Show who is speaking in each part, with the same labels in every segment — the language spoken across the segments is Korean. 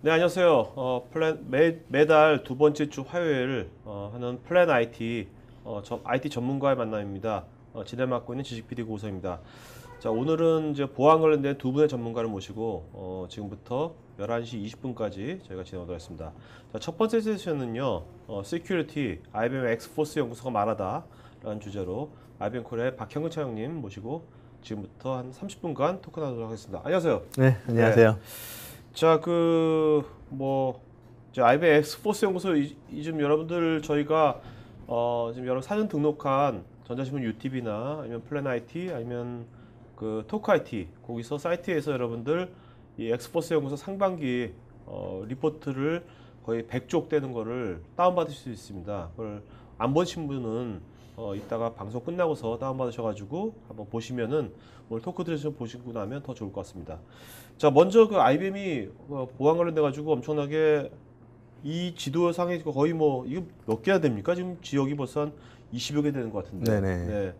Speaker 1: 네, 안녕하세요. 매달 두 번째 주 화요일 하는 플랜 IT IT 전문가의 만남입니다. 진행 맡고 있는 지식 PD 고우성입니다. 자, 오늘은 이제 보안 관련된 두 분의 전문가를 모시고 지금부터 11시 20분까지 저희가 진행하도록 하겠습니다. 자, 첫 번째 세션은요. Security IBM 엑스포스 연구소가 말하다라는 주제로 IBM 코리아의 박형근 차장님 모시고 지금부터 한 30분간 토크 나누도록 하겠습니다. 안녕하세요.
Speaker 2: 네, 안녕하세요.
Speaker 1: 자, 이제 IBM 엑스포스 연구소 좀 여러분들 저희가 지금 여러 사전 등록한 전자신문 UTV나 아니면 플랜 IT 아니면 그 토크 IT 거기서 사이트에서 여러분들 이 엑스포스 연구소 상반기 리포트를 거의 100쪽 되는 거를 다운받으실 수 있습니다. 그걸 안 보신 분은 이따가 방송 끝나고서 다운받으셔가지고 한번 보시면은 오늘 토크 들으셔서 보시고 나면 더 좋을 것 같습니다. 자, 먼저 그 IBM이 보안 관련돼 가지고 엄청나게 이 지도상에 거의 이거 몇 개나 됩니까? 지금 지역이 벌써 한 20여 개 되는 것 같은데.
Speaker 2: 네네.
Speaker 1: 네.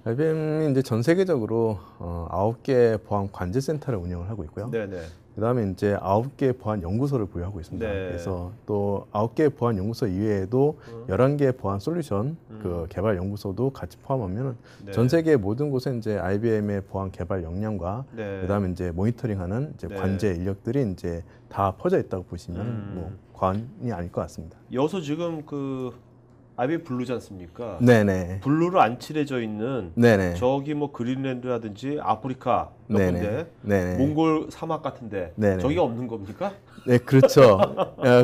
Speaker 2: IBM이 이제 전 세계적으로 9개 보안 관제센터를 운영을 하고 있고요.
Speaker 1: 네네.
Speaker 2: 그다음에 이제 9개 보안 연구소를 보유하고 있습니다.
Speaker 1: 네.
Speaker 2: 그래서 또 9개 보안 연구소 이외에도 11개 보안 솔루션 그 개발 연구소도 같이 포함하면
Speaker 1: 네.
Speaker 2: 전 세계 모든 곳에 이제 IBM의 보안 개발 역량과
Speaker 1: 네.
Speaker 2: 그다음에 이제 모니터링하는 이제
Speaker 1: 네.
Speaker 2: 관제 인력들이 이제 다 퍼져 있다고 보시면 뭐 과언이 아닐 것 같습니다.
Speaker 1: 여기서 지금 그 IBM 블루지 않습니까?
Speaker 2: 네네.
Speaker 1: 블루로 안 칠해져 있는
Speaker 2: 네네.
Speaker 1: 저기 뭐 그린랜드라든지 아프리카 몇 군데,
Speaker 2: 네네.
Speaker 1: 몽골 사막 같은데
Speaker 2: 네네.
Speaker 1: 저기가 없는 겁니까?
Speaker 2: 네, 그렇죠.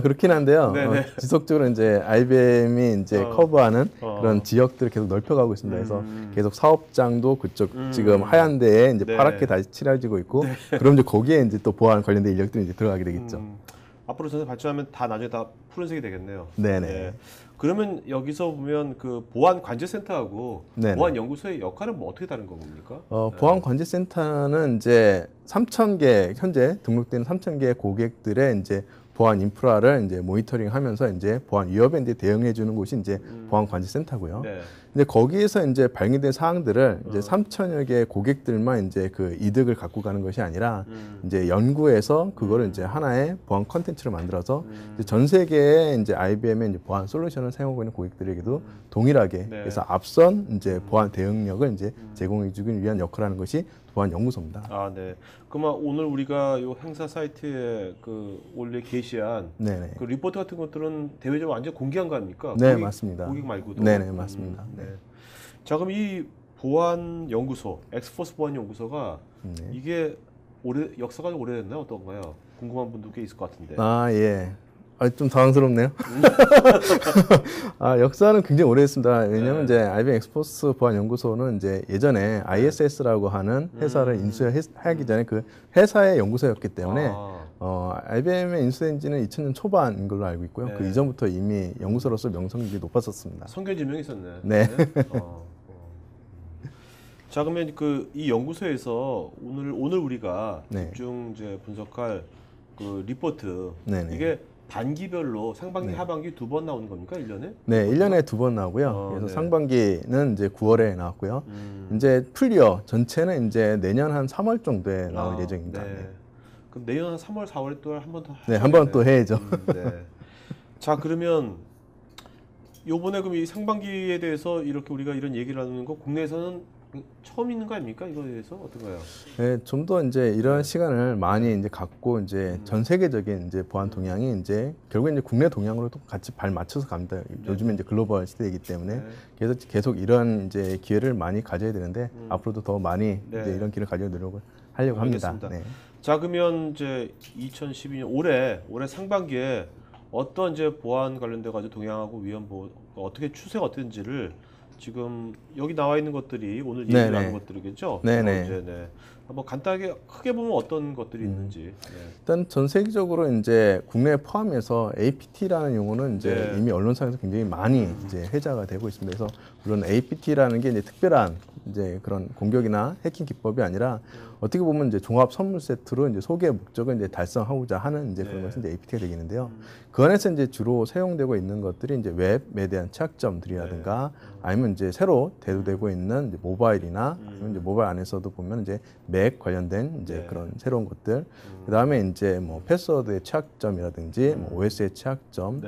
Speaker 2: 그렇긴 한데요.
Speaker 1: 네네.
Speaker 2: 지속적으로 이제 IBM이 이제 커버하는 그런 지역들을 계속 넓혀가고 있습니다. 그래서 계속 사업장도 그쪽 지금 하얀 데에 이제
Speaker 1: 네.
Speaker 2: 파랗게 다시 칠해지고 있고, 그럼 이제 거기에 이제 또 보안 관련된 인력들이 이제 들어가게 되겠죠.
Speaker 1: 앞으로 전세 발전하면 다 나중에 다 푸른색이 되겠네요.
Speaker 2: 네네.
Speaker 1: 네. 그러면 여기서 보면 그 보안 관제센터하고
Speaker 2: 네네.
Speaker 1: 보안 연구소의 역할은 뭐 어떻게 다른 겁니까?
Speaker 2: 보안 관제센터는 이제 3,000개 현재 등록된 3,000개 고객들의 이제 보안 인프라를 이제 모니터링하면서 이제 보안 위협에 이제 대응해 주는 곳이 이제 보안 관제센터고요.
Speaker 1: 네.
Speaker 2: 근데 거기에서 이제 발견된 사항들을 이제 3,000여 개의 고객들만 이제 그 이득을 갖고 가는 것이 아니라 이제 연구해서 그거를 이제 하나의 보안 컨텐츠로 만들어서 이제 전 세계에 이제 IBM의 이제 보안 솔루션을 사용하고 있는 고객들에게도 동일하게
Speaker 1: 네.
Speaker 2: 그래서 앞선 이제 보안 대응력을 이제 제공해 주기 위한 역할을 하는 것이 보안 연구소입니다.
Speaker 1: 아, 네. 그러면 오늘 우리가 요 행사 사이트에 그 원래 게시한
Speaker 2: 네네.
Speaker 1: 그 리포트 같은 것들은 대외적으로 완전 공개한 거 아닙니까?
Speaker 2: 네, 맞습니다.
Speaker 1: 고객 말고도.
Speaker 2: 네네, 맞습니다.
Speaker 1: 네.
Speaker 2: 네.
Speaker 1: 자, 그럼 이 보안 연구소, 엑스포스 보안 연구소가
Speaker 2: 네.
Speaker 1: 이게 역사가 좀 오래됐나요? 어떤가요? 궁금한 분도 꽤 있을 것 같은데.
Speaker 2: 아, 예. 좀 당황스럽네요. 역사는 굉장히 오래됐습니다. 왜냐하면 이제 IBM 엑스포스 보안 연구소는 이제 예전에 ISS라고 하는 회사를 인수하기 전에 그 회사의 연구소였기 때문에 IBM의 인수된 지는 2000년 초반인 걸로 알고 있고요.
Speaker 1: 네.
Speaker 2: 그 이전부터 이미 연구소로서 명성이 높았었습니다.
Speaker 1: 선견지명이 있었네.
Speaker 2: 네.
Speaker 1: 자, 그러면 그 이 연구소에서 오늘 우리가
Speaker 2: 네.
Speaker 1: 집중 이제 분석할 그 리포트
Speaker 2: 네네.
Speaker 1: 이게 반기별로 상반기,
Speaker 2: 네.
Speaker 1: 하반기 두 번 나오는 겁니까? 1년에?
Speaker 2: 네, 1년에 2번 나오고요. 그래서
Speaker 1: 네.
Speaker 2: 상반기는 이제 9월에 나왔고요. 이제 풀리어 전체는 이제 내년 한 3월 정도에 나올 예정입니다.
Speaker 1: 네.
Speaker 2: 네.
Speaker 1: 그럼 내년 한 3월, 4월에 또 한 번 더
Speaker 2: 네, 한 번 또 해야죠.
Speaker 1: 네. 자, 그러면 요번에 그럼 이 상반기에 대해서 이렇게 우리가 이런 얘기를 하는 거 국내에서는 처음 있는 거 아닙니까? 이거에 대해서 어떤가요?
Speaker 2: 네, 좀 더 이제 이런 시간을 많이 이제 갖고 이제 전 세계적인 이제 보안 동향이 이제 결국 이제 국내 동향으로 또 같이 발 맞춰서 갑니다. 요즘에 이제 글로벌 시대이기 때문에 그래서 계속 이런 이제 기회를 많이 가져야 되는데 앞으로도 더 많이
Speaker 1: 네.
Speaker 2: 이제 이런 기회를 가져 노력을 하려고 합니다.
Speaker 1: 알겠습니다.
Speaker 2: 네.
Speaker 1: 자, 그러면 이제 2012년 올해 상반기에 어떤 이제 보안 관련돼 가지고 동향하고 위험 보호 어떻게 추세가 어떤지를 지금 여기 나와 있는 것들이 오늘 얘기를
Speaker 2: 네네.
Speaker 1: 하는 것들이겠죠?
Speaker 2: 네네.
Speaker 1: 이제 네. 한번 간단하게 크게 보면 어떤 것들이 있는지. 네.
Speaker 2: 일단 전 세계적으로 이제 국내 포함해서 APT라는 용어는 이제
Speaker 1: 네.
Speaker 2: 이미 언론상에서 굉장히 많이 이제 회자가 되고 있습니다. 그래서 물론 APT라는 게 이제 특별한 이제 그런 공격이나 해킹 기법이 아니라 어떻게 보면 이제 종합 선물 세트로 이제 소개 목적을 이제 달성하고자 하는 이제 그런 것이 이제 APT가 되겠는데요. 그 안에서 이제 주로 사용되고 있는 것들이 이제 웹에 대한 취약점들이라든가 아니면 이제 새로 대두되고 있는 이제 모바일이나 아니면 이제 모바일 안에서도 보면 이제 맥 관련된 이제 그런 새로운 것들, 그 다음에 이제 뭐 패스워드의 취약점이라든지 뭐 OS의 취약점,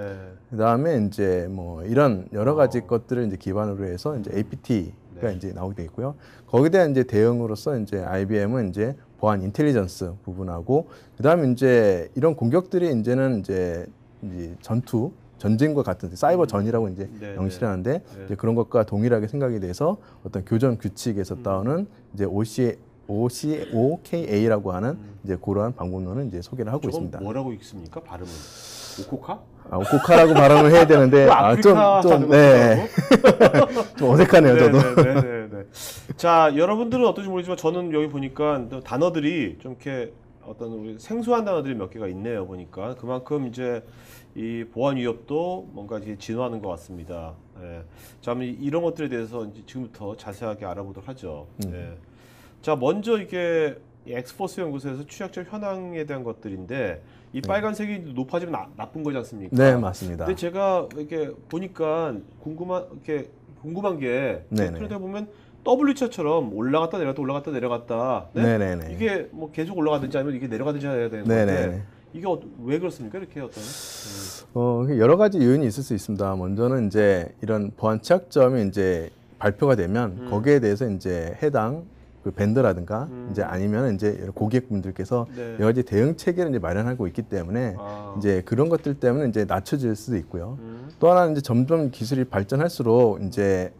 Speaker 2: 그 다음에 이제 뭐 이런 여러 가지 것들을 이제 기반으로 해서 이제 APT가 이제 나오게 되겠고요. 거기에 대한 이제 대응으로서 이제 IBM은 이제 보안 인텔리전스 부분하고, 그 다음에 이제 이런 공격들이 이제는 이제 전쟁과 같은 사이버 전이라고 이제 명시를 하는데 이제 그런 것과 동일하게 생각이 돼서 어떤 교전 규칙에서 따오는 이제 OKA라고 하는 이제 그러한 방법론을 이제 소개를 하고 있습니다.
Speaker 1: 뭐라고 읽습니까? 발음은 오코카?
Speaker 2: 오코카라고 발음을 해야 되는데 네. 좀 어색하네요, 저도.
Speaker 1: 네네네. 자, 여러분들은 어떤지 모르지만 저는 여기 보니까 단어들이 좀 이렇게 어떤 우리 생소한 단어들이 몇 개가 있네요. 보니까 그만큼 이제 이 보안 위협도 뭔가 이제 진화하는 것 같습니다. 예. 자, 이런 것들에 대해서 이제 지금부터 자세하게 알아보도록 하죠. 예. 자, 먼저 이게 엑스포스 연구소에서 취약점 현황에 대한 것들인데 이 빨간색이 높아지면 나쁜 거지 않습니까?
Speaker 2: 네, 맞습니다.
Speaker 1: 근데 제가 이렇게 보니까 궁금한 게 인터넷에 보면 W자처럼 올라갔다 내려갔다. 네?
Speaker 2: 네네네.
Speaker 1: 이게 뭐 계속 올라가든지 아니면 이게 내려가든지 해야 되는 건데 이게 왜 그렇습니까? 이렇게
Speaker 2: 여러 가지 요인이 있을 수 있습니다. 먼저는 이제 이런 보안 취약점이 이제 발표가 되면 거기에 대해서 이제 해당 그 밴더라든가 이제 아니면 이제 고객분들께서 여러 가지 대응 체계를 이제 마련하고 있기 때문에 이제 그런 것들 때문에 이제 낮춰질 수도 있고요. 또 하나는 이제 점점 기술이 발전할수록 이제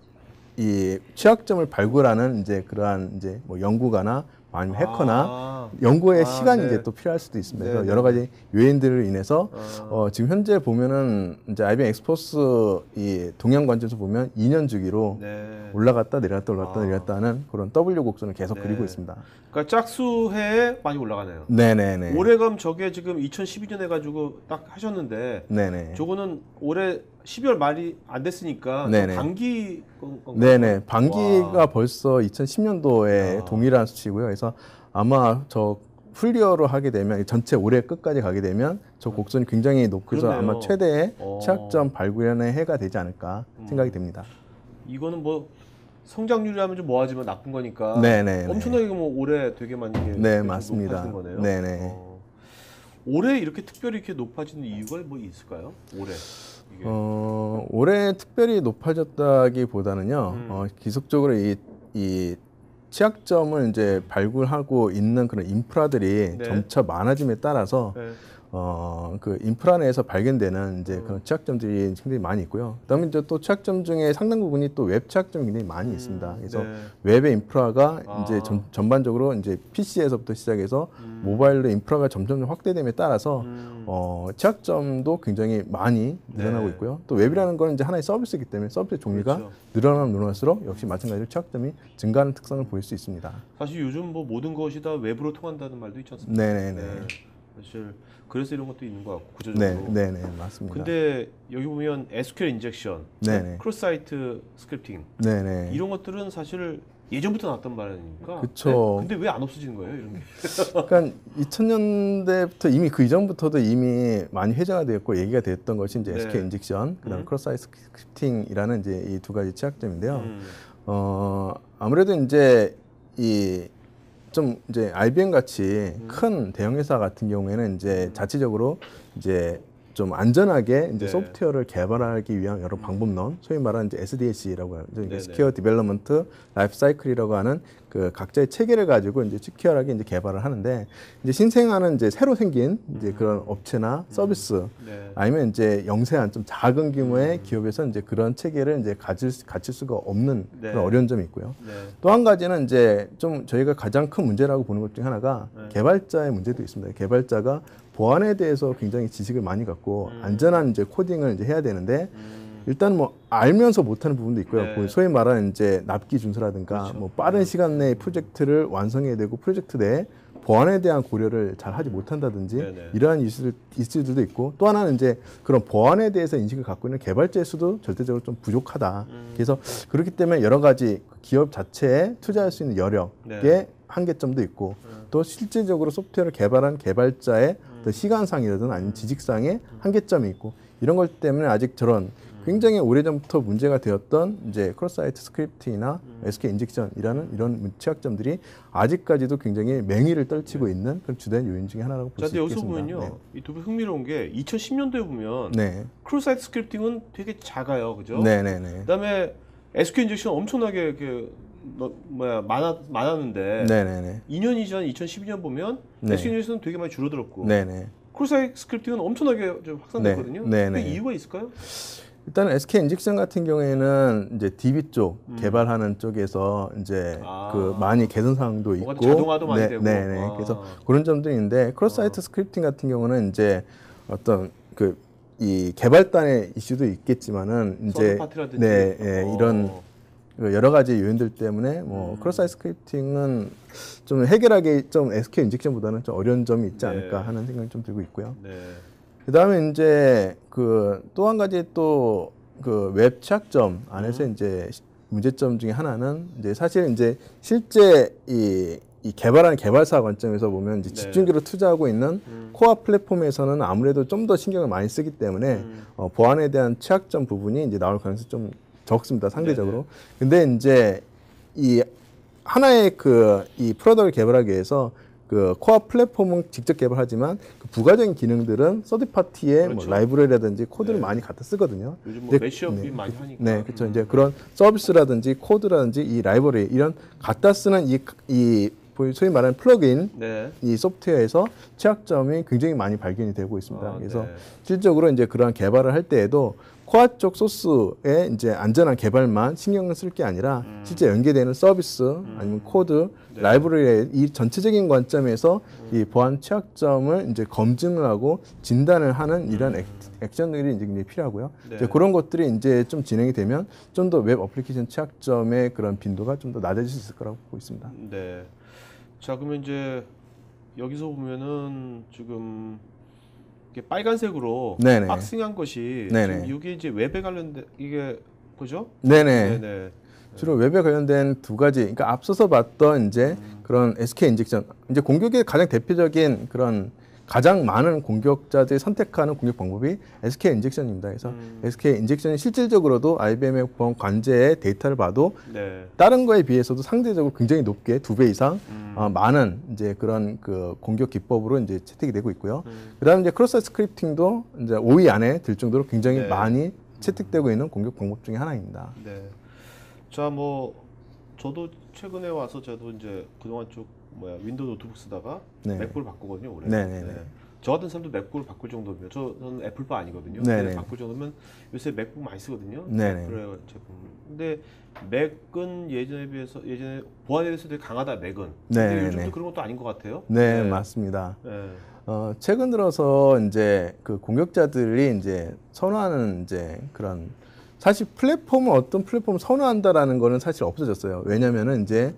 Speaker 2: 이 취약점을 발굴하는 이제 그러한 이제 뭐 연구가나 아니면 해커나 연구의 시간이 이제 또 필요할 수도 있습니다. 그래서 여러 가지 요인들을 인해서 지금 현재 보면은 이제 IBM 엑스포스 이 동향 관점에서 보면 2년 주기로 올라갔다 내렸다 하는 그런 W 곡선을 계속 그리고 있습니다.
Speaker 1: 그러니까 짝수해에 많이 올라가네요.
Speaker 2: 네네네.
Speaker 1: 올해감 저게 지금 2012년 해가지고 딱 하셨는데, 저거는 올해 12월 말이 안 됐으니까 반기 건가요?
Speaker 2: 네네. 반기가 벌써 2010년도에 동일한 수치고요. 그래서 아마 저 풀리어로 하게 되면 전체 올해 끝까지 가게 되면 저 곡선이 굉장히 높고서 아마 최대의 취약점 발굴의 해가 되지 않을까 생각이 됩니다.
Speaker 1: 이거는 뭐 성장률이라면 좀 뭐하지만 나쁜 거니까 엄청나게 뭐 올해 되게 많이
Speaker 2: 맞습니다.
Speaker 1: 높아진 거네요.
Speaker 2: 네네.
Speaker 1: 올해 이렇게 특별히 이렇게 높아지는 이유가 뭐 있을까요? 올해.
Speaker 2: 올해 특별히 높아졌다기보다는요. 기속적으로 이 취약점을 이제 발굴하고 있는 그런 인프라들이 점차 많아짐에 따라서 그 인프라 내에서 발견되는 이제 그런 취약점들이 굉장히 많이 있고요. 그다음에 이제 또 취약점 중에 상당 부분이 또 웹 취약점이 굉장히 많이 있습니다. 그래서 웹의 인프라가 이제 전반적으로 이제 PC에서부터 시작해서 모바일로 인프라가 점점 확대됨에 따라서 취약점도 굉장히 많이 늘어나고 있고요. 또 웹이라는 건 이제 하나의 서비스이기 때문에 서비스 종류가 늘어나면 늘어날수록 역시 마찬가지로 취약점이 증가하는 특성을 보일 수 있습니다.
Speaker 1: 사실 요즘 뭐 모든 것이 다 웹으로 통한다는 말도 있지 않습니까? 사실 그래서 이런 것도 있는 것 같고 구조적으로.
Speaker 2: 네네 맞습니다.
Speaker 1: 근데 여기 보면 SQL 인젝션, 크로스 사이트 스크립팅, 이런 것들은 사실 예전부터 나왔단 말이니까.
Speaker 2: 그렇죠.
Speaker 1: 근데 왜 안 없어지는 거예요, 이런 게?
Speaker 2: 그러니까 2000년대부터 이미 그 이전부터도 이미 많이 회자가 되었고 얘기가 됐던 것이 이제 SQL 인젝션, 그다음 크로스 사이트 스크립팅이라는 이제 이 두 가지 취약점인데요. 아무래도 이제 좀 이제 IBM 같이 큰 대형 회사 같은 경우에는 이제 자체적으로 이제 좀 안전하게 이제 소프트웨어를 개발하기 위한 여러 방법론, 소위 말하는 이제 SDLC라고 하는 Secure Development Life Cycle이라고 하는 그 각자의 체계를 가지고 이제 시큐어하게 이제 개발을 하는데, 이제 신생하는 이제 새로 생긴 이제 그런 업체나 서비스 아니면 이제 영세한 좀 작은 규모의 기업에서 이제 그런 체계를 이제 갖출 수가 없는 그런 어려운 점이 있고요. 또 한 가지는 이제 좀 저희가 가장 큰 문제라고 보는 것 중에 하나가 개발자의 문제도 있습니다. 개발자가 보안에 대해서 굉장히 지식을 많이 갖고 안전한 이제 코딩을 이제 해야 되는데 일단 뭐 알면서 못하는 부분도 있고요. 소위 말하는 이제 납기 준수라든가 뭐 빠른 시간 내에 프로젝트를 완성해야 되고 프로젝트 내에 보안에 대한 고려를 잘 하지 못한다든지
Speaker 1: 네네.
Speaker 2: 이러한 이슈들도 있고, 또 하나는 이제 그런 보안에 대해서 인식을 갖고 있는 개발자의 수도 절대적으로 좀 부족하다. 그래서 그렇기 때문에 여러 가지 기업 자체에 투자할 수 있는 여력의
Speaker 1: 네.
Speaker 2: 한계점도 있고, 또 실질적으로 소프트웨어를 개발한 개발자의 어떤 시간상이라든 아니면 지식상의 한계점이 있고, 이런 것 때문에 아직 저런 굉장히 오래전부터 문제가 되었던 이제 크로스사이트 스크립팅이나 SK 인젝션이라는 이런 취약점들이 아직까지도 굉장히 맹위를 떨치고 있는 그런 주된 요인 중에 하나라고 볼
Speaker 1: 자,
Speaker 2: 수
Speaker 1: 근데 여기서
Speaker 2: 있겠습니다.
Speaker 1: 보면요, 이 두 분 흥미로운 게 2010년도에 보면
Speaker 2: 네,
Speaker 1: 크루사이트 스크립팅은 되게 작아요, 그죠?
Speaker 2: 네, 네, 네,
Speaker 1: 그다음에 SQ 인젝션 엄청나게 많았는데
Speaker 2: 네, 네, 네,
Speaker 1: 2년 이전 2012년 보면
Speaker 2: 네.
Speaker 1: SQ 인젝션은 되게 많이 줄어들었고
Speaker 2: 네, 네.
Speaker 1: 크루사이트 스크립팅은 엄청나게 좀 확산됐거든요.
Speaker 2: 네, 네,
Speaker 1: 그
Speaker 2: 네.
Speaker 1: 이유가 있을까요?
Speaker 2: 일단 SK 인젝션 같은 경우에는 이제 DB 쪽 개발하는 쪽에서 이제 그 많이 개선 사항도 있고,
Speaker 1: 자동화도 많이
Speaker 2: 네,
Speaker 1: 되고.
Speaker 2: 네, 네. 그래서 그런 점들이 있는데, 크로스사이트 스크립팅 같은 경우는 이제 어떤 그 이 개발단의 이슈도 있겠지만은 이제
Speaker 1: 서드파티라든지.
Speaker 2: 네, 예, 이런 그 여러 가지 요인들 때문에 뭐 크로스사이트 스크립팅은 좀 해결하기 좀 SK 인젝션보다는 좀 어려운 점이 있지 않을까 하는 생각이 좀 들고 있고요.
Speaker 1: 네.
Speaker 2: 그다음에 이제 그 또 한 가지 또 그 웹 취약점 안에서 이제 문제점 중에 하나는 이제 사실 이제 실제 이 개발하는 개발사 관점에서 보면 이제 집중적으로 투자하고 있는 코어 플랫폼에서는 아무래도 좀 더 신경을 많이 쓰기 때문에 보안에 대한 취약점 부분이 이제 나올 가능성이 좀 적습니다, 상대적으로. 근데 이제 이 하나의 그 이 프로덕트를 개발하기 위해서 그 코어 플랫폼은 직접 개발하지만 그 부가적인 기능들은 서드 파티의
Speaker 1: 그렇죠.
Speaker 2: 뭐 라이브러리라든지 코드를 많이 갖다 쓰거든요.
Speaker 1: 요즘 뭐
Speaker 2: 근데
Speaker 1: 매시업이 많이 하니까.
Speaker 2: 네, 그렇죠. 이제 그런 서비스라든지 코드라든지 이 라이브러리 이런 갖다 쓰는 이 소위 말하는 플러그인
Speaker 1: 네.
Speaker 2: 이 소프트웨어에서 취약점이 굉장히 많이 발견이 되고 있습니다. 그래서
Speaker 1: 네.
Speaker 2: 실질적으로 이제 그러한 개발을 할 때에도 코어 쪽 소스의 이제 안전한 개발만 신경을 쓸 게 아니라 실제 연계되는 서비스 아니면 코드,
Speaker 1: 네.
Speaker 2: 라이브러리의 이 전체적인 관점에서 이 보안 취약점을 이제 검증을 하고 진단을 하는 이런 액션들이 이제 굉장히 필요하고요.
Speaker 1: 네.
Speaker 2: 이제 그런 것들이 이제 좀 진행이 되면 좀 더 웹 어플리케이션 취약점의 그런 빈도가 좀 더 낮아질 수 있을 거라고 보고 있습니다.
Speaker 1: 네. 자, 그러면 이제 여기서 보면은 지금 이게 빨간색으로
Speaker 2: 네네.
Speaker 1: 박싱한 것이
Speaker 2: 네네.
Speaker 1: 지금 이게 이제 웹에 관련된 이게 그죠?
Speaker 2: 네네.
Speaker 1: 네네.
Speaker 2: 주로 웹에 관련된 두 가지, 그러니까 앞서서 봤던 이제 그런 SK 인젝션, 이제 공격의 가장 대표적인 그런 가장 많은 공격자들이 선택하는 공격 방법이 SK 인젝션입니다. 그래서 SK 인젝션이 실질적으로도 IBM의 보안 관제의 데이터를 봐도
Speaker 1: 네.
Speaker 2: 다른 거에 비해서도 상대적으로 굉장히 높게 2배 이상 많은 이제 그런 그 공격 기법으로 이제 채택이 되고 있고요. 그다음에 이제 크로스 스크립팅도 이제 5위 안에 들 정도로 굉장히
Speaker 1: 네.
Speaker 2: 많이 채택되고 있는 공격 방법 중에 하나입니다.
Speaker 1: 네. 자, 뭐 저도 최근에 와서 저도 이제 그동안 쭉 윈도우 노트북 쓰다가
Speaker 2: 네.
Speaker 1: 맥북을 바꾸거든요, 올해.
Speaker 2: 네네네.
Speaker 1: 네. 저 같은 사람도 맥북을 바꿀 정도면 저는 애플바 아니거든요.
Speaker 2: 네네.
Speaker 1: 근데 바꿀 정도면 요새 맥북 많이 쓰거든요.
Speaker 2: 네네.
Speaker 1: 그래요, 제품. 근데 맥은 예전에 비해서 예전에 보안에 대해서 되게 강하다, 맥은. 근데
Speaker 2: 네네.
Speaker 1: 요즘도 그런 것도 아닌 것 같아요.
Speaker 2: 네, 맞습니다.
Speaker 1: 네.
Speaker 2: 최근 들어서 이제 그 공격자들이 이제 선호하는 이제 그런 사실 플랫폼을 어떤 플랫폼을 선호한다라는 거는 사실 없어졌어요. 왜냐면은 이제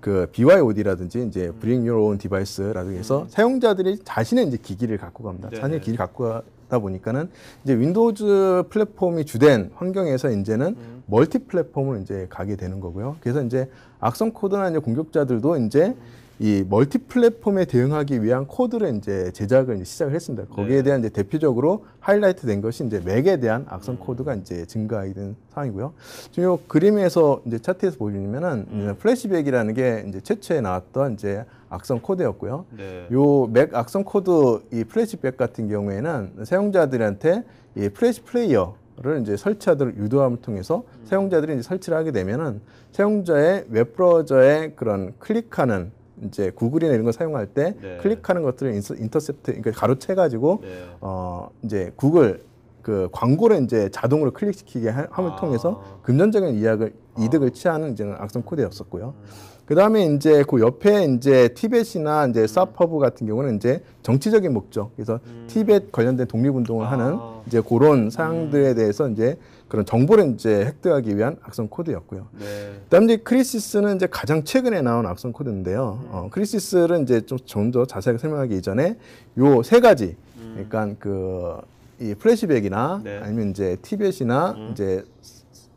Speaker 2: 그 BYOD라든지 이제 Bring Your Own Device라고 해서 사용자들이 자신의 이제 기기를 갖고 갑니다.
Speaker 1: 네네.
Speaker 2: 자신의 기기를 갖고 가다 보니까는 이제 윈도우즈 플랫폼이 주된 환경에서 이제는 멀티 플랫폼으로 이제 가게 되는 거고요. 그래서 이제 악성 코드나 이제 공격자들도 이제 이 멀티 플랫폼에 대응하기 위한 코드를 이제 제작을 이제 시작을 했습니다. 거기에
Speaker 1: 네.
Speaker 2: 대한 이제 대표적으로 하이라이트 된 것이 이제 맥에 대한 악성 코드가 이제 증가하게 된 상황이고요. 지금 이 그림에서 이제 차트에서 보시면은 플래시백이라는 게 이제 최초에 나왔던 이제 악성 코드였고요.
Speaker 1: 네.
Speaker 2: 요 맥 악성 코드 이 플래시백 같은 경우에는 사용자들한테 이 플래시 플레이어를 이제 설치하도록 유도함을 통해서 사용자들이 이제 설치를 하게 되면은 사용자의 웹 브라우저에 그런 클릭하는 이제 구글이나 이런 거 사용할 때
Speaker 1: 네.
Speaker 2: 클릭하는 것들을 인터셉트, 그러니까 가로채 가지고
Speaker 1: 네.
Speaker 2: 이제 구글 그 광고를 이제 자동으로 클릭시키게 함을 통해서 금전적인 이득을 취하는 이제 악성 코드였었고요. 그 다음에 이제 그 옆에 이제 티벳이나 이제 사퍼브 같은 경우는 이제 정치적인 목적, 그래서 티벳 관련된 독립운동을 하는 이제 그런 사항들에 대해서 이제 그런 정보를 이제 획득하기 위한 악성 코드였고요.
Speaker 1: 네.
Speaker 2: 그다음 이제 크리시스는 이제 가장 최근에 나온 악성 코드인데요. 크리시스를 이제 좀 더 자세하게 설명하기 이전에 요 세 가지, 그러니까 이 플래시백이나
Speaker 1: 네.
Speaker 2: 아니면 이제 티벳이나 이제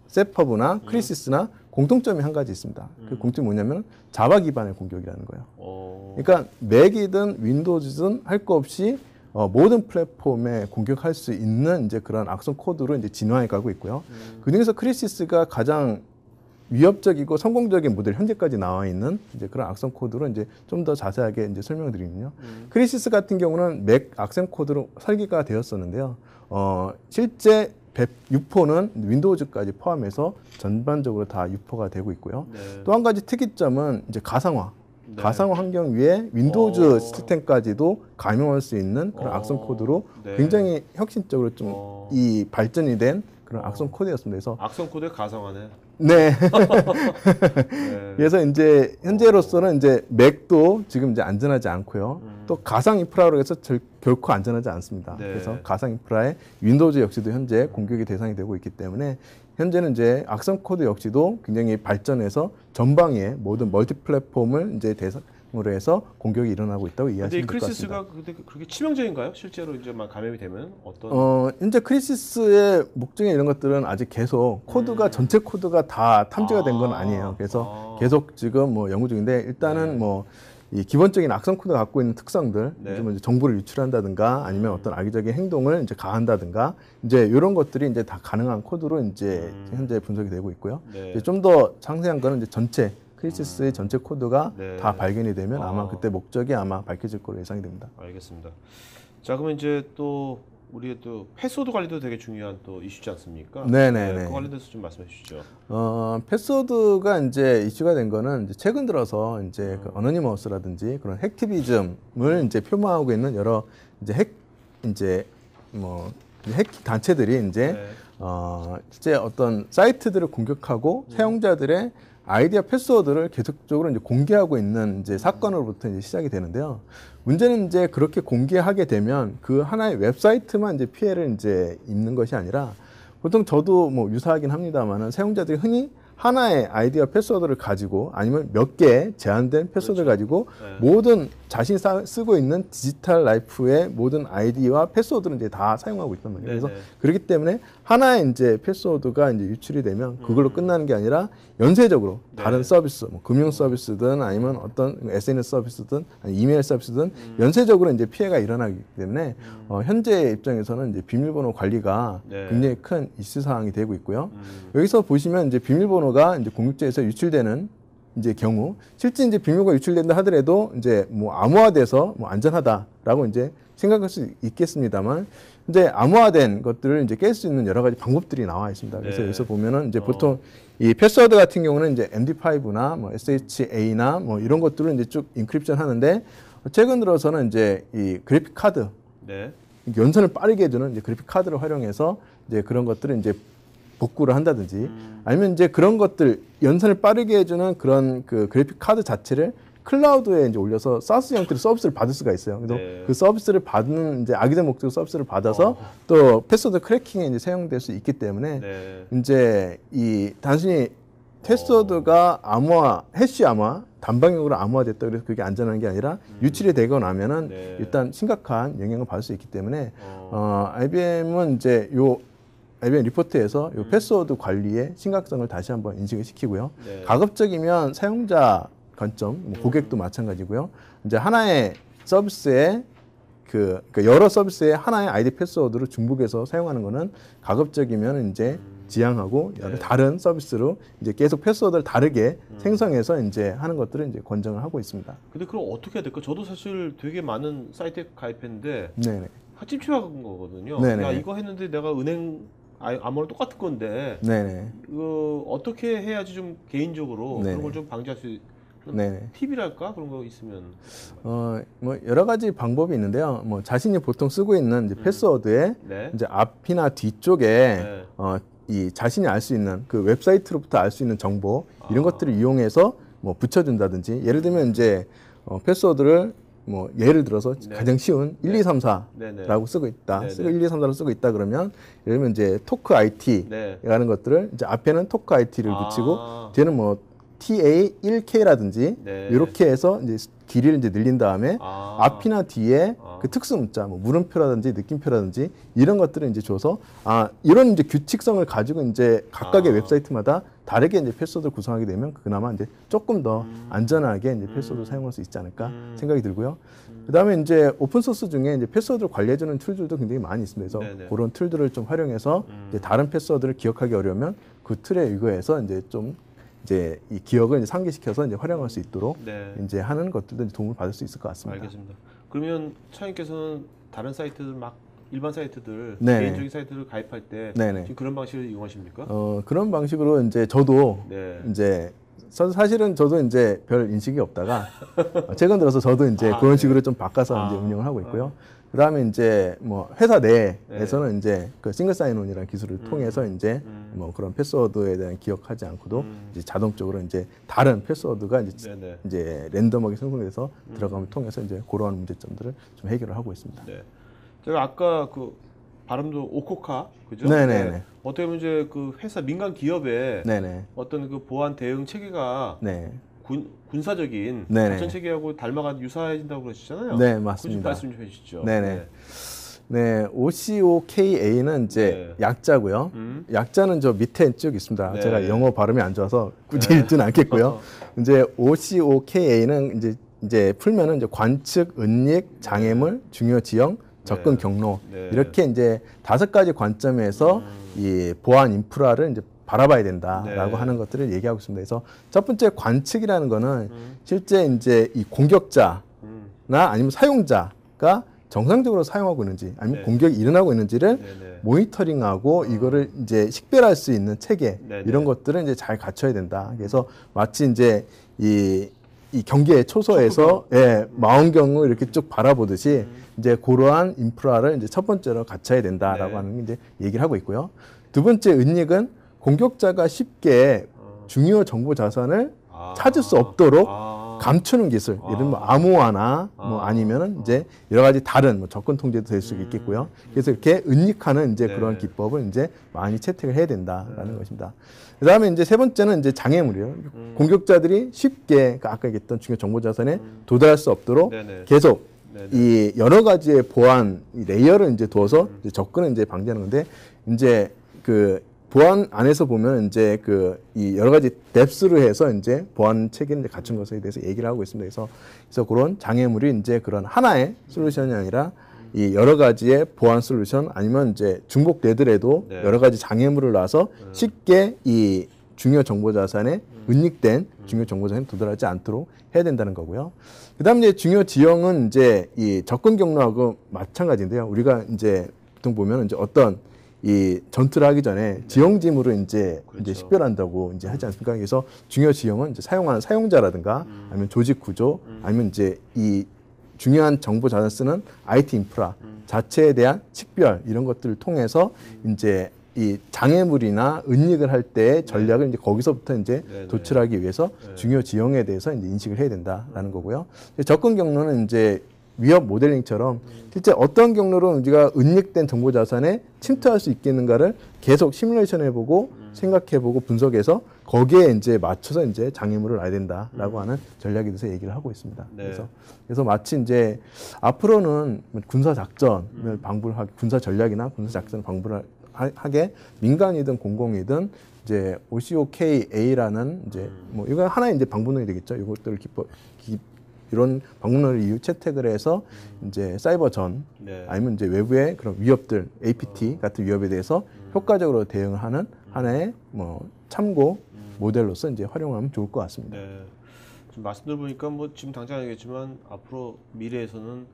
Speaker 2: 세퍼브나 크리시스나 공통점이 한 가지 있습니다. 그 공통점이 뭐냐면 자바 기반의 공격이라는 거예요. 그러니까 맥이든 윈도우즈든 할 거 없이 모든 플랫폼에 공격할 수 있는 이제 그런 악성 코드로 이제 진화해 가고 있고요. 그중에서 크리시스가 가장 위협적이고 성공적인 모델 현재까지 나와 있는 이제 그런 악성 코드로 이제 좀 더 자세하게 이제 설명을 드리면요. 크리시스 같은 경우는 맥 악성 코드로 설계가 되었었는데요. 실제 유포는 윈도우즈까지 포함해서 전반적으로 다 유포가 되고 있고요.
Speaker 1: 네.
Speaker 2: 또 한 가지 특이점은 이제 가상화.
Speaker 1: 네.
Speaker 2: 가상화 환경 위에 윈도우즈 시스템까지도 감용할 수 있는 그런 악성 코드로
Speaker 1: 네.
Speaker 2: 굉장히 혁신적으로 좀 이 발전이 된 그런 악성 코드였습니다. 그래서
Speaker 1: 악성 코드의 가상화네.
Speaker 2: 네.
Speaker 1: 네.
Speaker 2: 그래서 이제 현재로서는 이제 맥도 지금 이제 안전하지 않고요. 또 가상 인프라로 해서 결코 안전하지 않습니다.
Speaker 1: 네.
Speaker 2: 그래서 가상 인프라의 윈도우즈 역시도 현재 공격의 대상이 되고 있기 때문에 현재는 이제 악성 코드 역시도 굉장히 발전해서 전방위의 모든 멀티 플랫폼을 이제 대상으로 해서 공격이 일어나고 있다고
Speaker 1: 근데 이
Speaker 2: 이해하시면 될 것 같습니다.
Speaker 1: 크리시스가 그렇게 치명적인가요? 실제로 이제 막 감염이 되면 어떤?
Speaker 2: 현재 크리시스의 목적인 이런 것들은 아직 계속 코드가 전체 코드가 다 탐지가 된 건 아니에요. 그래서 계속 지금 뭐 연구 중인데 일단은 뭐 이 기본적인 악성 코드가 갖고 있는 특성들,
Speaker 1: 네.
Speaker 2: 이제 정보를 유출한다든가 아니면 어떤 악의적인 행동을 이제 가한다든가 이제 이런 것들이 이제 다 가능한 코드로 이제 현재 분석이 되고 있고요.
Speaker 1: 네.
Speaker 2: 좀 더 상세한 거는 이제 전체 크리시스의 전체 코드가
Speaker 1: 네.
Speaker 2: 다 발견이 되면 아마 그때 목적이 아마 밝혀질 거로 예상이 됩니다.
Speaker 1: 알겠습니다. 자, 그러면 이제 또 우리의 또 패스워드 관리도 되게 중요한 또 이슈지 않습니까?
Speaker 2: 네네네.
Speaker 1: 네, 그 관련돼서 좀 말씀해 주시죠.
Speaker 2: 패스워드가 이제 이슈가 된 거는 이제 최근 들어서 이제 그 어노니머스라든지 그런 핵티비즘을 이제 표방하고 있는 여러 이제 핵 단체들이 이제
Speaker 1: 네.
Speaker 2: 실제 어떤 사이트들을 공격하고 사용자들의 아이디어 패스워드를 계속적으로 이제 공개하고 있는 이제 사건으로부터 이제 시작이 되는데요. 문제는 이제 그렇게 공개하게 되면 그 하나의 웹사이트만 이제 피해를 이제 입는 것이 아니라 보통 저도 뭐 유사하긴 합니다만은 사용자들이 흔히 하나의 아이디어 패스워드를 가지고 아니면 몇 개의 제한된 패스워드를 가지고 모든 자신이 쓰고 있는 디지털 라이프의 모든 아이디와 패스워드를 이제 다 사용하고 있단 말이에요. 그래서 그렇기 때문에 하나의 이제 패스워드가 이제 유출이 되면 그걸로 끝나는 게 아니라 연쇄적으로 다른 서비스, 뭐 금융 서비스든 아니면 어떤 SNS 서비스든 아니면 이메일 서비스든 연쇄적으로 이제 피해가 일어나기 때문에 현재 입장에서는 이제 비밀번호 관리가 굉장히 큰 이슈 사항이 되고 있고요. 여기서 보시면 이제 비밀번호가 이제 공급자에서 유출되는 이제 경우 실제 이제 비밀번호가 유출된다 하더라도 이제 뭐 암호화돼서 뭐 안전하다라고 이제 생각할 수 있겠습니다만 이제 암호화된 것들을 이제 깰 수 있는 여러 가지 방법들이 나와 있습니다. 그래서 여기서 보면은 이제 보통 이 패스워드 같은 경우는 이제 MD5나 뭐 SHA나 뭐 이런 것들을 이제 쭉 인크립션 하는데 최근 들어서는 이제 이 그래픽 카드 연산을 빠르게 해주는 이제 그래픽 카드를 활용해서 이제 그런 것들을 이제 복구를 한다든지 아니면 이제 그런 것들 연산을 빠르게 해주는 그런 그 그래픽 카드 자체를 클라우드에 이제 올려서 사스 형태로 서비스를 받을 수가 있어요. 그래서 그 서비스를 받는 이제 악의적 목적 서비스를 받아서 또 패스워드 크래킹에 이제 사용될 수 있기 때문에 이제 이 단순히 패스워드가 암호화, 해시 암호화, 단방향으로 암호화됐다 그래서 그게 안전한 게 아니라 유출이 되고 나면은 일단 심각한 영향을 받을 수 있기 때문에 IBM은 이제 요 IBM 리포트에서 이 패스워드 관리의 심각성을 다시 한번 인식을 시키고요. 가급적이면 사용자 관점, 뭐 고객도 마찬가지고요. 이제 하나의 서비스에 그러니까 여러 서비스에 하나의 아이디 패스워드를 중복해서 사용하는 거는 가급적이면 이제 지양하고 여러 다른 서비스로 이제 계속 패스워드를 다르게 생성해서 이제 하는 것들을 이제 권장을 하고 있습니다.
Speaker 1: 근데 그럼 어떻게 해야 될까? 저도 사실 되게 많은 사이트에 가입했는데
Speaker 2: 네네.
Speaker 1: 찜찜한 거거든요.
Speaker 2: 네네.
Speaker 1: 야, 이거 했는데 내가 은행 아무나 똑같은 건데
Speaker 2: 네네.
Speaker 1: 이거 어떻게 해야지 좀 개인적으로
Speaker 2: 네네.
Speaker 1: 그런 걸 좀 방지할 수
Speaker 2: 네네.
Speaker 1: 팁이랄까 그런 거 있으면
Speaker 2: 뭐 여러 가지 방법이 있는데요. 뭐 자신이 보통 쓰고 있는 이제 패스워드에 이제 앞이나 뒤쪽에 이 자신이 알 수 있는 그 웹사이트로부터 알 수 있는 정보 이런 것들을 이용해서 뭐 붙여준다든지 예를 들면 이제 패스워드를 뭐 예를 들어서
Speaker 1: 네.
Speaker 2: 가장 쉬운 1, 2, 3,
Speaker 1: 네네.
Speaker 2: 4라고 쓰고 있다.
Speaker 1: 네네.
Speaker 2: 쓰고 1, 2, 3, 4를 쓰고 있다 그러면 예를 들면 이제 토크 IT라는
Speaker 1: 네.
Speaker 2: 것들을 이제 앞에는 토크 IT를
Speaker 1: 아.
Speaker 2: 붙이고 뒤에는 뭐 TA1K라든지
Speaker 1: 네.
Speaker 2: 이렇게 해서 이제 길이를 이제 늘린 다음에
Speaker 1: 아.
Speaker 2: 앞이나 뒤에
Speaker 1: 아.
Speaker 2: 그 특수 문자, 뭐 물음표라든지 느낌표라든지 이런 것들을 이제 줘서 이런 이제 규칙성을 가지고 이제 각각의 웹사이트마다 다르게 이제 패스워드를 구성하게 되면 그나마 이제 조금 더 안전하게 이제 패스워드를 사용할 수 있지 않을까 생각이 들고요. 그다음에 이제 오픈 소스 중에 이제 패스워드를 관리해주는 툴들도 굉장히 많이 있습니다. 그래서
Speaker 1: 네네.
Speaker 2: 그런 툴들을 좀 활용해서 이제 다른 패스워드를 기억하기 어려우면 그 툴에 의거해서 이제 좀 이제 이 기억을 이제 상기시켜서 이제 활용할 수 있도록
Speaker 1: 네.
Speaker 2: 이제 하는 것들도 이제 도움을 받을 수 있을 것 같습니다.
Speaker 1: 알겠습니다. 그러면 차장님께서는 다른 사이트들 막 일반 사이트들
Speaker 2: 네.
Speaker 1: 개인적인 사이트를 가입할 때
Speaker 2: 네네.
Speaker 1: 지금 그런 방식을 이용하십니까?
Speaker 2: 그런 방식으로 이제 저도
Speaker 1: 네.
Speaker 2: 이제 사실은 저도 이제 별 인식이 없다가 최근 들어서 저도 이제 그런
Speaker 1: 네.
Speaker 2: 식으로 좀 바꿔서 이제 운영을 하고 있고요. 그다음에 이제 뭐 회사 내에서는 이제 그 싱글 사인온이라는 기술을 통해서 이제 뭐 그런 패스워드에 대한 기억하지 않고도 이제 자동적으로 이제 다른 패스워드가
Speaker 1: 네네.
Speaker 2: 이제 랜덤하게 생성돼서 들어감을 통해서 이제 그러한 문제점들을 좀 해결을 하고 있습니다.
Speaker 1: 네. 제가 아까 그 발음도 오코카 그죠?
Speaker 2: 네네네.
Speaker 1: 네. 어떻게 보면 이제 그 회사 민간 기업의
Speaker 2: 네네.
Speaker 1: 어떤 그 보안 대응 체계가
Speaker 2: 네.
Speaker 1: 군사적인
Speaker 2: 네네.
Speaker 1: 작전 체계하고 닮아가 유사해진다고 그러시잖아요.
Speaker 2: 네,
Speaker 1: 그좀
Speaker 2: 맞습니다.
Speaker 1: 말씀 좀 해주시죠.
Speaker 2: 네네. 네, OCOKA는 이제
Speaker 1: 네.
Speaker 2: 약자고요. 약자는 저 밑에 쭉 있습니다.
Speaker 1: 네.
Speaker 2: 제가 영어 발음이 안 좋아서 굳이 읽지는 않겠고요. 이제 OCOKA는 이제 풀면은 이제 관측, 은닉, 장애물, 중요 지형, 접근 경로
Speaker 1: 네.
Speaker 2: 이렇게 이제 5가지 관점에서 이 보안 인프라를 이제 바라봐야 된다라고
Speaker 1: 네.
Speaker 2: 하는 것들을 얘기하고 있습니다. 그래서 첫 번째 관측이라는 거는 실제 이제 이 공격자나 아니면 사용자가 정상적으로 사용하고 있는지 아니면
Speaker 1: 네.
Speaker 2: 공격이 일어나고 있는지를
Speaker 1: 네네.
Speaker 2: 모니터링하고 이거를 이제 식별할 수 있는 체계
Speaker 1: 네네.
Speaker 2: 이런 것들은 이제 잘 갖춰야 된다. 그래서 마치 이제 이 경기의 초소에서 망원경을 이렇게 쭉 바라보듯이 이제 그러한 인프라를 이제 첫 번째로 갖춰야 된다라고
Speaker 1: 네.
Speaker 2: 하는 게 이제 얘기를 하고 있고요. 두 번째 은닉은 공격자가 쉽게 중요 정보 자산을 찾을 수 없도록 감추는 기술, 예를 들면 암호화나 뭐 아니면은 이제 여러 가지 다른 뭐 접근 통제도 될 수 있겠고요. 그래서 이렇게 은닉하는 이제
Speaker 1: 네.
Speaker 2: 그런 기법을 이제 많이 채택을 해야 된다라는 것입니다. 그다음에 이제 세 번째는 이제 장애물이요. 공격자들이 쉽게 아까 얘기했던 중요 정보 자산에 도달할 수 없도록
Speaker 1: 네네.
Speaker 2: 계속
Speaker 1: 네네.
Speaker 2: 이 여러 가지의 보안 이 레이어를 이제 두어서 이제 접근을 이제 방지하는 건데 이제 그 보안 안에서 보면 이제 그 이 여러 가지 뎁스로 해서 이제 보안 체계를 갖춘 것에 대해서 얘기를 하고 있습니다. 그래서 그런 장애물이 이제 그런 하나의 솔루션이 아니라 이 여러 가지의 보안 솔루션 아니면 이제 중복되더라도
Speaker 1: 네.
Speaker 2: 여러 가지 장애물을 놔서 쉽게 이 중요 정보 자산에 은닉된 중요 정보 자산에 도달하지 않도록 해야 된다는 거고요. 그다음에 이제 중요 지형은 이제 이 접근 경로하고 마찬가지인데요. 우리가 이제 보통 보면 이제 어떤 이 전투를 하기 전에 지형지물을 이제 식별한다고 이제 하지 않습니까? 그래서 중요 지형은 이제 사용하는 사용자라든가 아니면 조직 구조 아니면 이제 이 중요한 정보 자산 쓰는 IT 인프라 자체에 대한 식별 이런 것들을 통해서 이제 이 장애물이나 은닉을 할 때의 전략을 이제 거기서부터 이제 도출하기 위해서 중요 지형에 대해서 이제 인식을 해야 된다라는 거고요. 접근 경로는 이제 위협 모델링처럼 실제 어떤 경로로 우리가 은닉된 정보 자산에 침투할 수 있겠는가를 계속 시뮬레이션 해보고 생각해보고 분석해서 거기에 이제 맞춰서 이제 장애물을 놔야 된다라고 하는 전략에 대해서 얘기를 하고 있습니다.
Speaker 1: 네.
Speaker 2: 그래서 마치 이제 앞으로는 군사 작전을 방불하게 군사 전략이나 군사 작전을 방불하게 민간이든 공공이든 이제 OCOKA라는 이제 뭐 이거 하나의 이제 방법론이 되겠죠. 이것들을 이런 방법론을 이유 채택을 해서 이제 사이버전
Speaker 1: 네.
Speaker 2: 아니면 이제 외부의 그런 위협들 APT 같은 위협에 대해서 효과적으로 대응을 하는 하나의 뭐 참고 모델로서 이제 활용하면 좋을 것 같습니다.
Speaker 1: 네. 지금 말씀 들어보니까 뭐 지금 당장 알겠지만 앞으로 미래에서는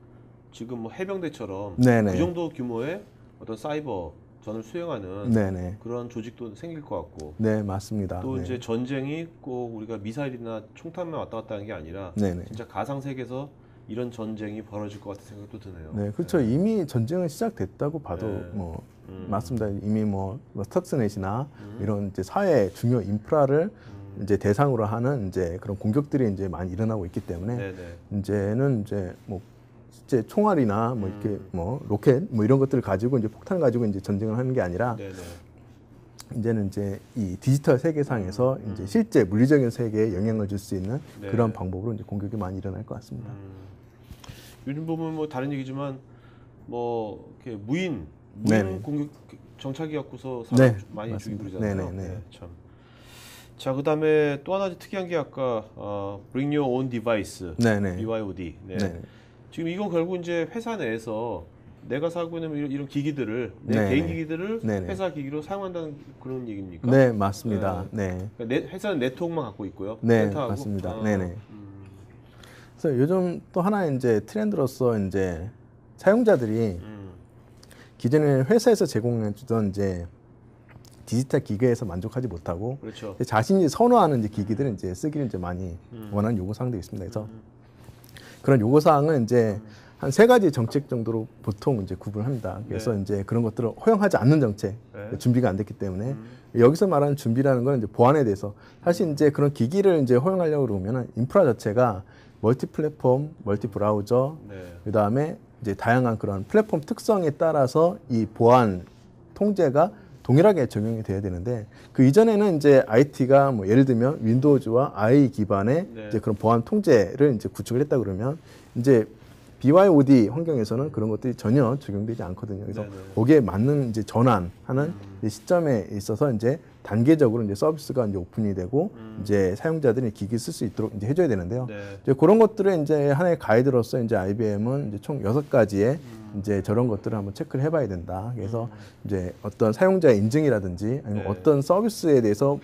Speaker 1: 지금 뭐 해병대처럼
Speaker 2: 네네.
Speaker 1: 그 정도 규모의 어떤 사이버 전을 수행하는
Speaker 2: 네네.
Speaker 1: 그런 조직도 생길 것 같고
Speaker 2: 네, 맞습니다.
Speaker 1: 또
Speaker 2: 네.
Speaker 1: 이제 전쟁이 꼭 우리가 미사일이나 총탄만 왔다 갔다 하는 게 아니라
Speaker 2: 네네.
Speaker 1: 진짜 가상 세계에서 이런 전쟁이 벌어질 것 같은 생각도 드네요.
Speaker 2: 네, 그렇죠. 이미 전쟁은 시작됐다고 봐도
Speaker 1: 네.
Speaker 2: 뭐 맞습니다. 이미 뭐 스터크스넷이나 이런 이제 사회 중요 인프라를 이제 대상으로 하는 이제 그런 공격들이 이제 많이 일어나고 있기 때문에
Speaker 1: 네네.
Speaker 2: 이제는 이제 뭐 실제 총알이나 뭐 이렇게 뭐 로켓 뭐 이런 것들을 가지고 이제 폭탄 가지고 이제 전쟁을 하는 게 아니라
Speaker 1: 네네.
Speaker 2: 이제는 이제 이 디지털 세계상에서 이제 실제 물리적인 세계에 영향을 줄 수 있는
Speaker 1: 네.
Speaker 2: 그런 방법으로 이제 공격이 많이 일어날 것 같습니다.
Speaker 1: 요즘 보면 뭐 다른 얘기지만 뭐 이렇게 무인
Speaker 2: 네네.
Speaker 1: 공격 정찰기 갖고서 사람
Speaker 2: 네,
Speaker 1: 많이 죽이고
Speaker 2: 맞습니다.
Speaker 1: 그러잖아요.
Speaker 2: 네네네.
Speaker 1: 네, 참. 자, 그다음에 또 하나 특이한 게 아까 Bring Your Own Device,
Speaker 2: 네네.
Speaker 1: BYOD. 네.
Speaker 2: 네.
Speaker 1: 지금 이건 결국 이제 회사 내에서 내가 사고 있는 이런 기기들을 내
Speaker 2: 네네.
Speaker 1: 개인 기기들을
Speaker 2: 네네.
Speaker 1: 회사 기기로 사용한다는 그런 얘기입니까?
Speaker 2: 네, 맞습니다. 네.
Speaker 1: 그러니까 회사는 네트워크만 갖고 있고요.
Speaker 2: 네,
Speaker 1: 센터하고?
Speaker 2: 맞습니다. 네네. 그래서 요즘 또 하나 이제 트렌드로서 이제 사용자들이 기존에 회사에서 제공해 주던 이제 디지털 기계에서 만족하지 못하고
Speaker 1: 그렇죠.
Speaker 2: 자신이 선호하는 이제 기기들은 이제 쓰기를 이제 많이 원하는 요구 사항들이 있습니다. 그래서 그런 요구 사항은 이제 한 3가지 정책 정도로 보통 이제 구분합니다. 그래서
Speaker 1: 네.
Speaker 2: 이제 그런 것들을 허용하지 않는 정책,
Speaker 1: 네.
Speaker 2: 준비가 안 됐기 때문에 여기서 말하는 준비라는 건 이제 보안에 대해서 사실 이제 그런 기기를 이제 허용하려고 그러면은 인프라 자체가 멀티 플랫폼, 멀티 브라우저,
Speaker 1: 네.
Speaker 2: 그 다음에 이제 다양한 그런 플랫폼 특성에 따라서 이 보안 통제가 동일하게 적용이 돼야 되는데 그 이전에는 이제 IT가 뭐 예를 들면 윈도우즈와 IE 기반의
Speaker 1: 네.
Speaker 2: 이제 그런 보안 통제를 이제 구축을 했다 그러면 이제 BYOD 환경에서는 그런 것들이 전혀 적용되지 않거든요. 그래서
Speaker 1: 네네.
Speaker 2: 거기에 맞는 이제 전환하는 이제 시점에 있어서 이제 단계적으로 이제 서비스가 이제 오픈이 되고 이제 사용자들이 기기 쓸 수 있도록 이제 해줘야 되는데요.
Speaker 1: 네.
Speaker 2: 이제 그런 것들을 이제 하나의 가이드로서 이제 IBM은 이제 총 6가지의 이제 저런 것들을 한번 체크를 해봐야 된다. 그래서 이제 어떤 사용자의 인증이라든지 아니면
Speaker 1: 네.
Speaker 2: 어떤 서비스에 대해서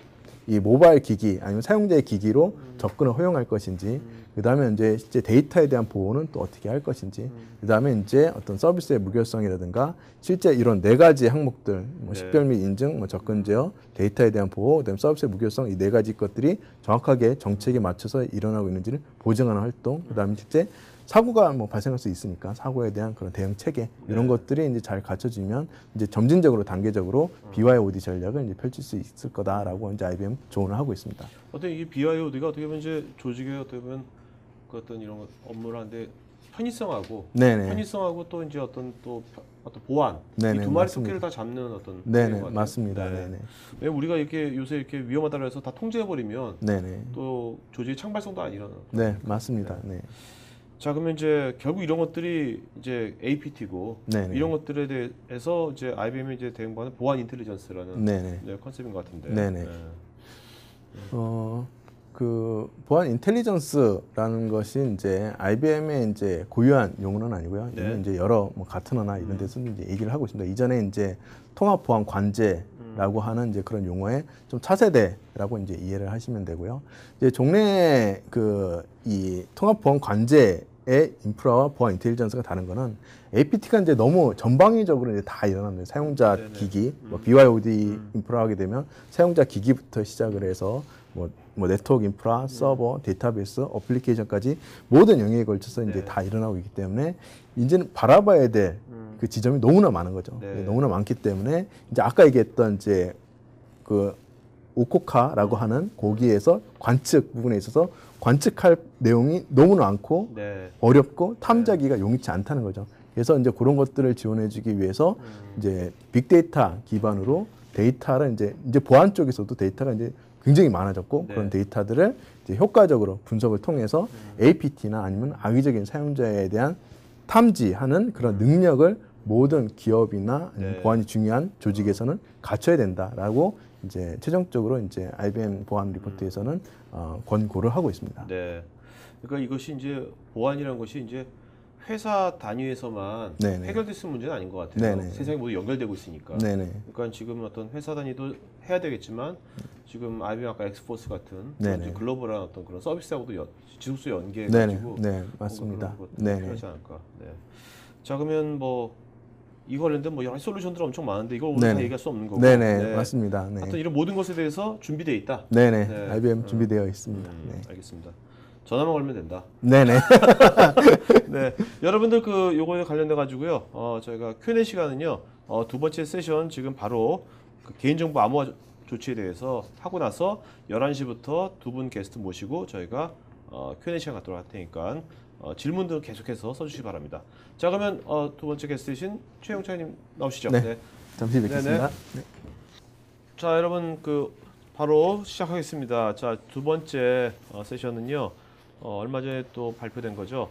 Speaker 2: 이 모바일 기기 아니면 사용자의 기기로 접근을 허용할 것인지 그다음에 이제 실제 데이터에 대한 보호는 또 어떻게 할 것인지 그다음에 이제 어떤 서비스의 무결성이라든가 실제 이런 4가지 항목들 뭐
Speaker 1: 네.
Speaker 2: 식별 및 인증, 뭐 접근 제어, 데이터에 대한 보호, 그다음에 서비스의 무결성 이 4가지 것들이 정확하게 정책에 맞춰서 일어나고 있는지를 보증하는 활동 그다음에 실제 사고가 뭐 발생할 수 있으니까 사고에 대한 그런 대응 체계 이런 것들이 이제 잘 갖춰지면 이제 점진적으로 단계적으로 BYOD 전략을 이제 펼칠 수 있을 거다라고 이제 IBM 조언을 하고 있습니다.
Speaker 1: 어떤 이 BYOD가 어떻게 보면 이제 조직의 어떻게 보면 그 어떤 이런 업무를 하는데 편의성하고
Speaker 2: 네네.
Speaker 1: 편의성하고 또 이제 어떤 보안
Speaker 2: 네네,
Speaker 1: 이 두 마리
Speaker 2: 맞습니다.
Speaker 1: 토끼를 다 잡는 어떤
Speaker 2: 네네,
Speaker 1: 것 같아요.
Speaker 2: 맞습니다.
Speaker 1: 네.
Speaker 2: 네네.
Speaker 1: 왜냐면 우리가 이렇게 요새 이렇게 위험하다고 해서 다 통제해 버리면
Speaker 2: 네네.
Speaker 1: 또 조직의 창발성도 안 일어나.
Speaker 2: 네, 맞습니다. 네.
Speaker 1: 자, 그러면 이제 결국 이런 것들이 이제 APT고
Speaker 2: 네네.
Speaker 1: 이런 것들에 대해서 이제 IBM이 이제 대응하는 보안 인텔리전스라는
Speaker 2: 네네.
Speaker 1: 네, 컨셉인 것 같은데.
Speaker 2: 네네.
Speaker 1: 네.
Speaker 2: 그 보안 인텔리전스라는 것이 이제 IBM의 이제 고유한 용어는 아니고요.
Speaker 1: 네.
Speaker 2: 이미 이제 여러 뭐 가트너나 이런 데서 이제 얘기를 하고 있습니다. 이전에 이제 통합 보안 관제라고 하는 이제 그런 용어의 좀 차세대라고 이제 이해를 하시면 되고요. 이제 종래 그 이 통합 보안 관제의 인프라와 보안 인텔리전스가 다른 거는 APT가 이제 너무 전방위적으로 이제 다 일어납니다. 사용자
Speaker 1: 네네.
Speaker 2: 기기, 뭐 BYOD 인프라 하게 되면 사용자 기기부터 시작을 해서 뭐 네트워크 인프라, 서버, 데이터베이스, 어플리케이션까지 모든 영역에 걸쳐서 이제
Speaker 1: 네.
Speaker 2: 다 일어나고 있기 때문에 이제는 바라봐야 될 그 지점이 너무나 많은 거죠.
Speaker 1: 네.
Speaker 2: 너무나 많기 때문에 이제 아까 얘기했던 이제 그 오코카라고 하는 거기에서 관측 부분에 있어서 관측할 내용이 너무나 많고
Speaker 1: 네.
Speaker 2: 어렵고 탐자기가 용이치 않다는 거죠. 그래서 이제 그런 것들을 지원해주기 위해서 이제 빅데이터 기반으로 데이터를 이제 보안 쪽에서도 데이터가 이제 굉장히 많아졌고
Speaker 1: 네.
Speaker 2: 그런 데이터들을 이제 효과적으로 분석을 통해서 APT나 아니면 악의적인 사용자에 대한 탐지하는 그런 능력을 모든 기업이나 아니면
Speaker 1: 네.
Speaker 2: 보안이 중요한 조직에서는 갖춰야 된다라고 이제 최종적으로 이제 IBM 보안 리포트에서는 권고를 하고 있습니다.
Speaker 1: 네. 그러니까 이것이 이제 보안이라는 것이 이제 회사 단위에서만
Speaker 2: 네네.
Speaker 1: 해결될 수 있는 문제는 아닌 것 같아요.
Speaker 2: 네네.
Speaker 1: 세상이 모두 연결되고 있으니까.
Speaker 2: 네네.
Speaker 1: 그러니까 지금 어떤 회사 단위도 해야 되겠지만 지금 IBM 아까 엑스포스 같은
Speaker 2: 네네.
Speaker 1: 이제 글로벌한 어떤 그런 서비스하고도 지속적으로
Speaker 2: 네네.
Speaker 1: 연계해가지고
Speaker 2: 네, 맞습니다.
Speaker 1: 그런 것도
Speaker 2: 네네.
Speaker 1: 필요하지 않을까. 네. 자, 그러면 뭐 이 관련된 뭐 여러 솔루션들 엄청 많은데 이걸 오늘 다
Speaker 2: 네네.
Speaker 1: 얘기할 수 없는 거고.
Speaker 2: 네네.
Speaker 1: 네.
Speaker 2: 맞습니다. 네.
Speaker 1: 하여튼 이런 모든 것에 대해서 준비되어 있다.
Speaker 2: 네네.
Speaker 1: 네.
Speaker 2: IBM 준비되어 있습니다. 네.
Speaker 1: 알겠습니다. 전화만 걸면 된다.
Speaker 2: 네네.
Speaker 1: 네, 여러분들 그 요거에 관련돼 가지고요. 저희가 Q&A 시간은요. 2번째 세션 지금 바로 그 개인정보 암호화 조치에 대해서 하고 나서 11시부터 두 분 게스트 모시고 저희가 Q&A 시간 갖도록 할 테니까 질문들 계속해서 써주시기 바랍니다. 자, 그러면 두 번째 게스트이신 최영찬님 나오시죠.
Speaker 2: 네. 잠시 뵙겠습니다. 네.
Speaker 1: 자, 여러분 바로 시작하겠습니다. 자, 두 번째 세션은요. 얼마 전에 또 발표된 거죠.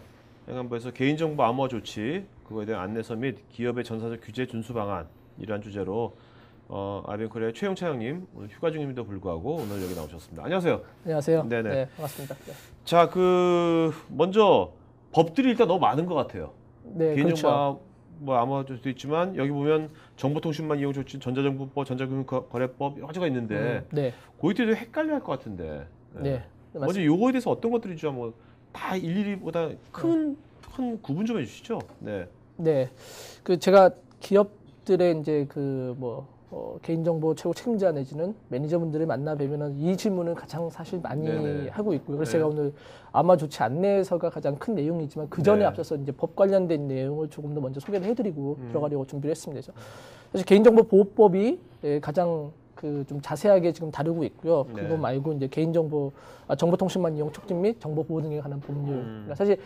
Speaker 1: 행안부에서 개인정보 암호화 조치 그거에 대한 안내서 및 기업의 전사적 규제 준수 방안이라는 주제로 아이벤코리아의 최영찬 형님 오늘 휴가 중임에도 불구하고 오늘 여기 나오셨습니다. 안녕하세요.
Speaker 3: 안녕하세요.
Speaker 1: 네네.
Speaker 3: 네, 반갑습니다. 네.
Speaker 1: 자, 먼저 법들이 일단 너무 많은 것 같아요.
Speaker 3: 네,
Speaker 1: 개인정보
Speaker 3: 그렇죠.
Speaker 1: 뭐 암호화 조치도 있지만 여기 보면 정보통신망 이용 조치, 전자정보법, 전자금융거래법 여러 가지가 있는데
Speaker 3: 네,
Speaker 1: 고객들도 헷갈려할 것 같은데.
Speaker 3: 네,
Speaker 1: 먼저
Speaker 3: 맞습니다.
Speaker 1: 요거에 대해서 어떤 것들이 좀 한번 다 일일이보다 큰 구분 좀 해주시죠. 네.
Speaker 3: 네, 제가 기업들의 이제 개인정보 최고 책임자 내지는 매니저분들을 만나 뵈면은 이 질문을 가장 사실 많이
Speaker 1: 네네.
Speaker 3: 하고 있고요. 그래서
Speaker 1: 네.
Speaker 3: 제가 오늘 암호화 조치 안내서가 가장 큰 내용이지만 그 전에
Speaker 1: 네.
Speaker 3: 앞서서 이제 법 관련된 내용을 조금 더 먼저 소개를 해드리고 들어가려고 준비를 했습니다. 그래서 사실 개인정보보호법이 가장 좀 자세하게 지금 다루고 있고요.
Speaker 1: 네.
Speaker 3: 그거 말고 이제 정보통신망 이용 촉진 및 정보 보호 등에 관한 법률. 그러니까 사실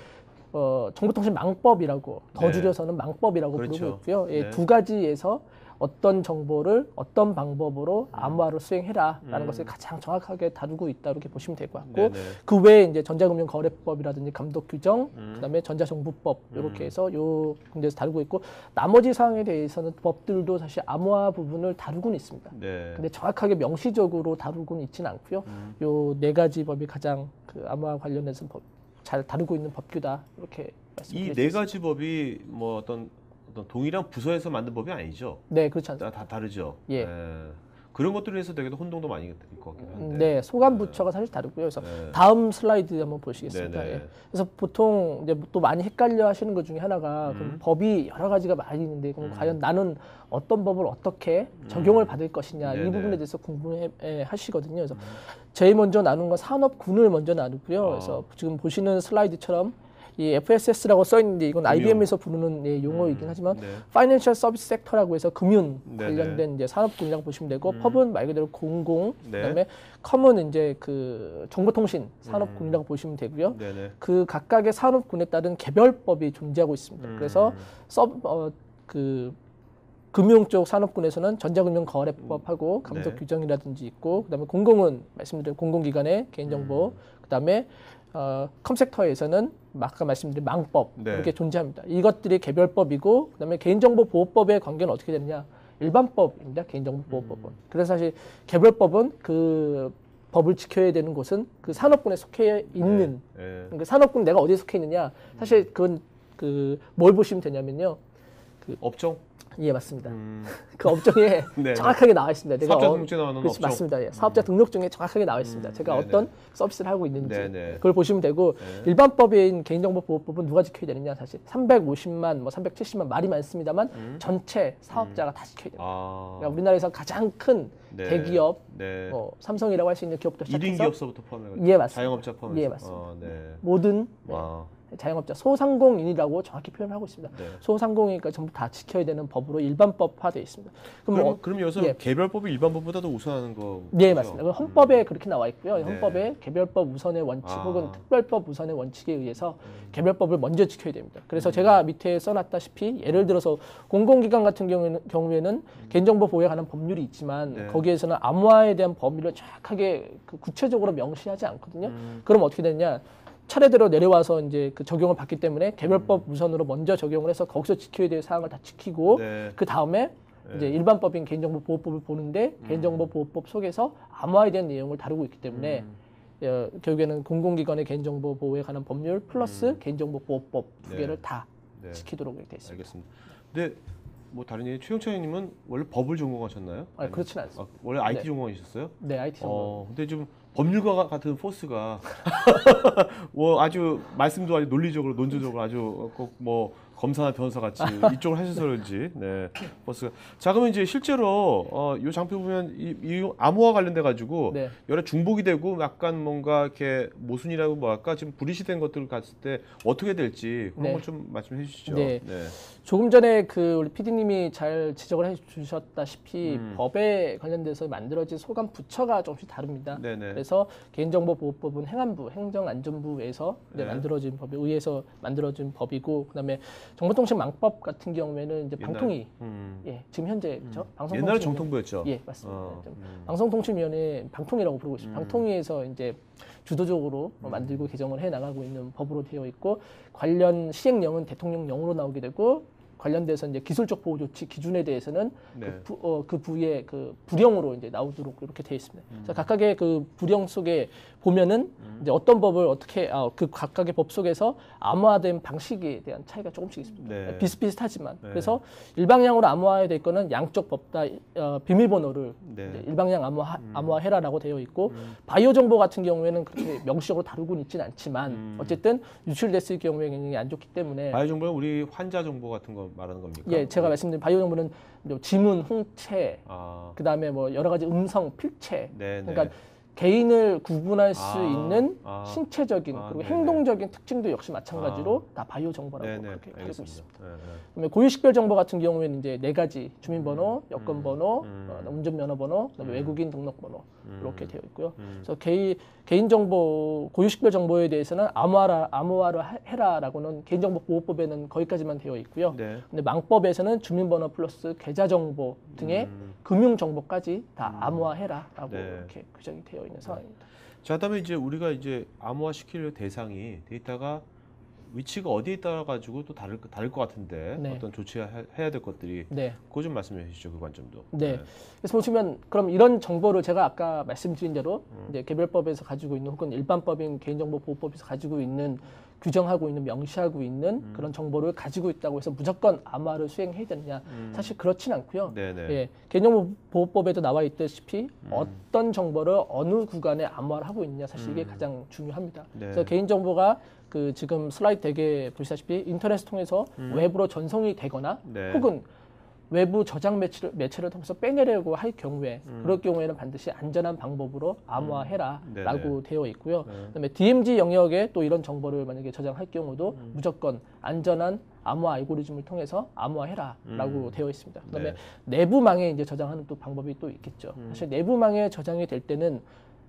Speaker 3: 정보통신망법이라고 더
Speaker 1: 네.
Speaker 3: 줄여서는 망법이라고
Speaker 1: 그렇죠.
Speaker 3: 부르고 있고요.
Speaker 1: 네.
Speaker 3: 두 가지에서 어떤 정보를 어떤 방법으로 암호화로 수행해라라는 것을 가장 정확하게 다루고 있다 이렇게 보시면 될 것 같고
Speaker 1: 네네.
Speaker 3: 그 외에 이제 전자금융거래법이라든지 감독규정, 그다음에 전자정보법 이렇게 해서 요 군데에서 다루고 있고 나머지 사항에 대해서는 법들도 사실 암호화 부분을 다루고는 있습니다.
Speaker 1: 네.
Speaker 3: 근데 정확하게 명시적으로 다루고는 있지는 않고요. 요 네 가지 법이 가장 암호화 관련해서 잘 다루고 있는 법규다 이렇게 말씀드릴 수
Speaker 1: 이 네
Speaker 3: 있습니다.
Speaker 1: 가지 법이 뭐 어떤 동일한 부서에서 만든 법이 아니죠.
Speaker 3: 네, 그렇지 않습니다.
Speaker 1: 다 다르죠.
Speaker 3: 예.
Speaker 1: 그런 것들에 대해서 되게 혼동도 많이 될 것 같긴 한데.
Speaker 3: 네, 소관 부처가 사실 다르고요. 그래서
Speaker 1: 네.
Speaker 3: 다음 슬라이드 한번 보시겠습니다.
Speaker 1: 네네.
Speaker 3: 예. 그래서 보통 이제 또 많이 헷갈려 하시는 것 중에 하나가 그럼 법이 여러 가지가 많이 있는데 그럼 과연 나는 어떤 법을 어떻게 적용을 받을 것이냐
Speaker 1: 네네.
Speaker 3: 이 부분에 대해서 궁금해 하시거든요. 그래서 제일 먼저 나눈 건 산업군을 먼저 나누고요. 그래서 지금 보시는 슬라이드처럼 이 FSS라고 써 있는데 이건 IBM에서 부르는 용어이긴 하지만
Speaker 1: 네.
Speaker 3: 파이낸셜 서비스 섹터라고 해서 금융
Speaker 1: 네네.
Speaker 3: 관련된 이제 산업군이라고 보시면 되고 펍은 말 그대로 공공,
Speaker 1: 네.
Speaker 3: 그다음에 컴은 이제 정보통신 산업군이라고 보시면 되고요.
Speaker 1: 네네.
Speaker 3: 그 각각의 산업군에 따른 개별법이 존재하고 있습니다. 그래서 금융 쪽 산업군에서는 전자금융거래법하고 감독
Speaker 1: 네.
Speaker 3: 규정이라든지 있고 그다음에 공공은 말씀드린 공공기관의 개인정보 그다음에 컴섹터에서는 아까 말씀드린 망법
Speaker 1: 네.
Speaker 3: 이렇게 존재합니다. 이것들이 개별법이고 그다음에 개인정보보호법의 관계는 어떻게 되느냐? 일반법입니다. 개인정보보호법은. 그래서 사실 개별법은 그 법을 지켜야 되는 곳은 그 산업군에 속해 있는
Speaker 1: 네.
Speaker 3: 그 산업군 내가 어디에 속해 있느냐? 사실 그건 뭘 보시면 되냐면요.
Speaker 1: 업종?
Speaker 3: 예, 맞습니다. 그 업종에
Speaker 1: 네.
Speaker 3: 정확하게 나와 있습니다.
Speaker 1: 사업자 등록증에 나오는
Speaker 3: 그렇지,
Speaker 1: 업종.
Speaker 3: 맞습니다. 예. 사업자 등록증에 정확하게 나와 있습니다. 제가
Speaker 1: 네네.
Speaker 3: 어떤 서비스를 하고 있는지
Speaker 1: 네네.
Speaker 3: 그걸 보시면 되고
Speaker 1: 네.
Speaker 3: 일반법인 개인정보보호법은 누가 지켜야 되느냐 사실 350만, 370만 말이 많습니다만 전체 사업자가 다 지켜야 됩니다. 그러니까 우리나라에서 가장 큰
Speaker 1: 네.
Speaker 3: 대기업,
Speaker 1: 네.
Speaker 3: 삼성이라고 할 수 있는 기업부터
Speaker 1: 1인
Speaker 3: 시작해서
Speaker 1: 기업서부터 포함해서
Speaker 3: 예, 맞습니다.
Speaker 1: 자영업자 포함해서.
Speaker 3: 예, 맞습니다.
Speaker 1: 네.
Speaker 3: 모든
Speaker 1: 와.
Speaker 3: 자영업자 소상공인이라고 정확히 표현을 하고 있습니다.
Speaker 1: 네.
Speaker 3: 소상공인이니까 전부 다 지켜야 되는 법으로 일반법화되어 있습니다.
Speaker 1: 그럼 여기서
Speaker 3: 예.
Speaker 1: 개별법이 일반법보다 더 우선하는 거.
Speaker 3: 네, 맞습니다. 그 헌법에 그렇게 나와 있고요.
Speaker 1: 네.
Speaker 3: 헌법에 개별법 우선의 원칙
Speaker 1: 아.
Speaker 3: 혹은 특별법 우선의 원칙에 의해서 개별법을 먼저 지켜야 됩니다. 그래서 제가 밑에 써놨다시피 예를 들어서 공공기관 같은 경우에는 개인정보 보호에 관한 법률이 있지만
Speaker 1: 네.
Speaker 3: 거기에서는 암호화에 대한 법률을 정확하게 구체적으로 명시하지 않거든요. 그럼 어떻게 되느냐? 차례대로 내려와서 이제 그 적용을 받기 때문에 개별법 우선으로 먼저 적용을 해서 거기서 지켜야 될 사항을 다 지키고
Speaker 1: 네.
Speaker 3: 그 다음에 이제 일반법인 개인정보보호법을 보는데 개인정보보호법 속에서 암호화에 대한 내용을 다루고 있기 때문에 결국에는 공공기관의 개인정보 보호에 관한 법률 플러스 개인정보보호법 두
Speaker 1: 네.
Speaker 3: 개를 다
Speaker 1: 네.
Speaker 3: 지키도록 이렇게 돼 있습니다.
Speaker 1: 알겠습니다. 근데 뭐 다른 얘기 최영찬님은 원래 법을 전공하셨나요?
Speaker 3: 그렇진 않습니다.
Speaker 1: 원래 IT
Speaker 3: 네.
Speaker 1: 전공하셨어요?
Speaker 3: 네, IT 전공.
Speaker 1: 근데 좀 법률가 같은 포스가 뭐 아주 말씀도 아주 논리적으로 논조적으로 아주 꼭 뭐 검사나 변호사 같이 이쪽을 하셔서 그런지 네 포스가 자 그러면 이제 실제로 이 장표 보면 이 암호와 관련돼 가지고
Speaker 3: 네.
Speaker 1: 여러 중복이 되고 약간 뭔가 이렇게 모순이라고 뭐랄까 지금 불이시된 것들을 갔을 때 어떻게 될지 그런
Speaker 3: 네.
Speaker 1: 걸 좀 말씀해 주시죠.
Speaker 3: 네. 조금 전에 그 우리 PD님이 잘 지적을 해주셨다시피 법에 관련돼서 만들어진 소관 부처가 조금씩 다릅니다.
Speaker 1: 네네.
Speaker 3: 그래서 개인정보보호법은 행안부, 행정안전부에서
Speaker 1: 네.
Speaker 3: 만들어진 법에 의해서 만들어진 법이고, 그다음에 정보통신망법 같은 경우에는 이제 방통위, 예, 지금 현재 그렇죠?
Speaker 1: 옛날에 정통부였죠.
Speaker 3: 예, 맞습니다. 방송통신위원회 방통위라고 부르고 있습니다. 방통위에서 이제 주도적으로 만들고 개정을 해 나가고 있는 법으로 되어 있고, 관련 시행령은 대통령령으로 나오게 되고, 관련돼서 이제 기술적 보호 조치 기준에 대해서는
Speaker 1: 네.
Speaker 3: 그 부의 그 부령으로 이제 나오도록 이렇게 되어 있습니다. 그래서 각각의 그 부령 속에 보면은 이제 어떤 법을 어떻게 그 각각의 법 속에서 암호화된 방식에 대한 차이가 조금씩 있습니다.
Speaker 1: 네.
Speaker 3: 비슷비슷하지만
Speaker 1: 네.
Speaker 3: 그래서 일방향으로 암호화될 거는 양쪽 법다 비밀번호를
Speaker 1: 네.
Speaker 3: 이제 일방향 암호화해라라고 되어 있고, 바이오 정보 같은 경우에는 그렇게 명시적으로 다루고는 있지는 않지만 어쨌든 유출됐을 경우에 굉장히 안 좋기 때문에
Speaker 1: 바이오 정보는 우리 환자 정보 같은 거 말하는 겁니까?
Speaker 3: 예, 제가 말씀드린 바이오 정보는 지문, 홍채,
Speaker 1: 아,
Speaker 3: 그다음에 뭐 여러 가지 음성, 필체,
Speaker 1: 네,
Speaker 3: 그러니까
Speaker 1: 네.
Speaker 3: 개인을 구분할 수
Speaker 1: 아,
Speaker 3: 있는
Speaker 1: 아.
Speaker 3: 신체적인 그리고
Speaker 1: 네네.
Speaker 3: 행동적인 특징도 역시 마찬가지로 다 바이오 정보라고
Speaker 1: 네네.
Speaker 3: 그렇게 알고
Speaker 1: 알겠습니다.
Speaker 3: 있습니다.
Speaker 1: 네, 네.
Speaker 3: 그다음에 고유식별 정보 같은 경우에는 이제 네 가지: 주민번호, 여권번호, 운전면허번호, 그다음에 외국인 등록번호 이렇게 되어 있고요. 그래서 개인정보 고유식별 정보에 대해서는 암호화를 해라라고는 개인정보보호법에는 거기까지만 되어 있고요.
Speaker 1: 네.
Speaker 3: 근데 망법에서는 주민번호 플러스 계좌정보 등의 금융정보까지 다 암호화해라라고
Speaker 1: 네.
Speaker 3: 이렇게 규정이 되어 있는 상황입니다.
Speaker 1: 자, 그다음에 이제 우리가 이제 암호화 시킬 대상이 데이터가 위치가 어디에 따라 가지고 또 다를 것 같은데
Speaker 3: 네.
Speaker 1: 어떤 조치해야 될 것들이
Speaker 3: 네.
Speaker 1: 그거 좀 말씀해 주시죠. 그 관점도.
Speaker 3: 네. 그래서 보시면 그럼 이런 정보를 제가 아까 말씀드린 대로 이제 개별법에서 가지고 있는 혹은 일반법인 개인정보보호법에서 가지고 있는 규정하고 있는 명시하고 있는 그런 정보를 가지고 있다고 해서 무조건 암호화를 수행해야 되느냐? 사실 그렇진 않고요.
Speaker 1: 네네.
Speaker 3: 예, 개인정보보호법에도 나와 있다시피 어떤 정보를 어느 구간에 암호화를 하고 있느냐, 사실 이게 가장 중요합니다.
Speaker 1: 네.
Speaker 3: 그래서 개인정보가 그 지금 슬라이드 대개 보시다시피 인터넷을 통해서 외부로 전송이 되거나
Speaker 1: 네.
Speaker 3: 혹은 외부 저장 매체를 통해서 빼내려고 할 경우에 그럴 경우에는 반드시 안전한 방법으로 암호화해라라고 되어 있고요. 그다음에 DMZ 영역에 또 이런 정보를 만약에 저장할 경우도 무조건 안전한 암호화 알고리즘을 통해서 암호화해라라고 되어 있습니다. 그다음에 내부망에 이제 저장하는 또 방법이 또 있겠죠. 사실 내부망에 저장이 될 때는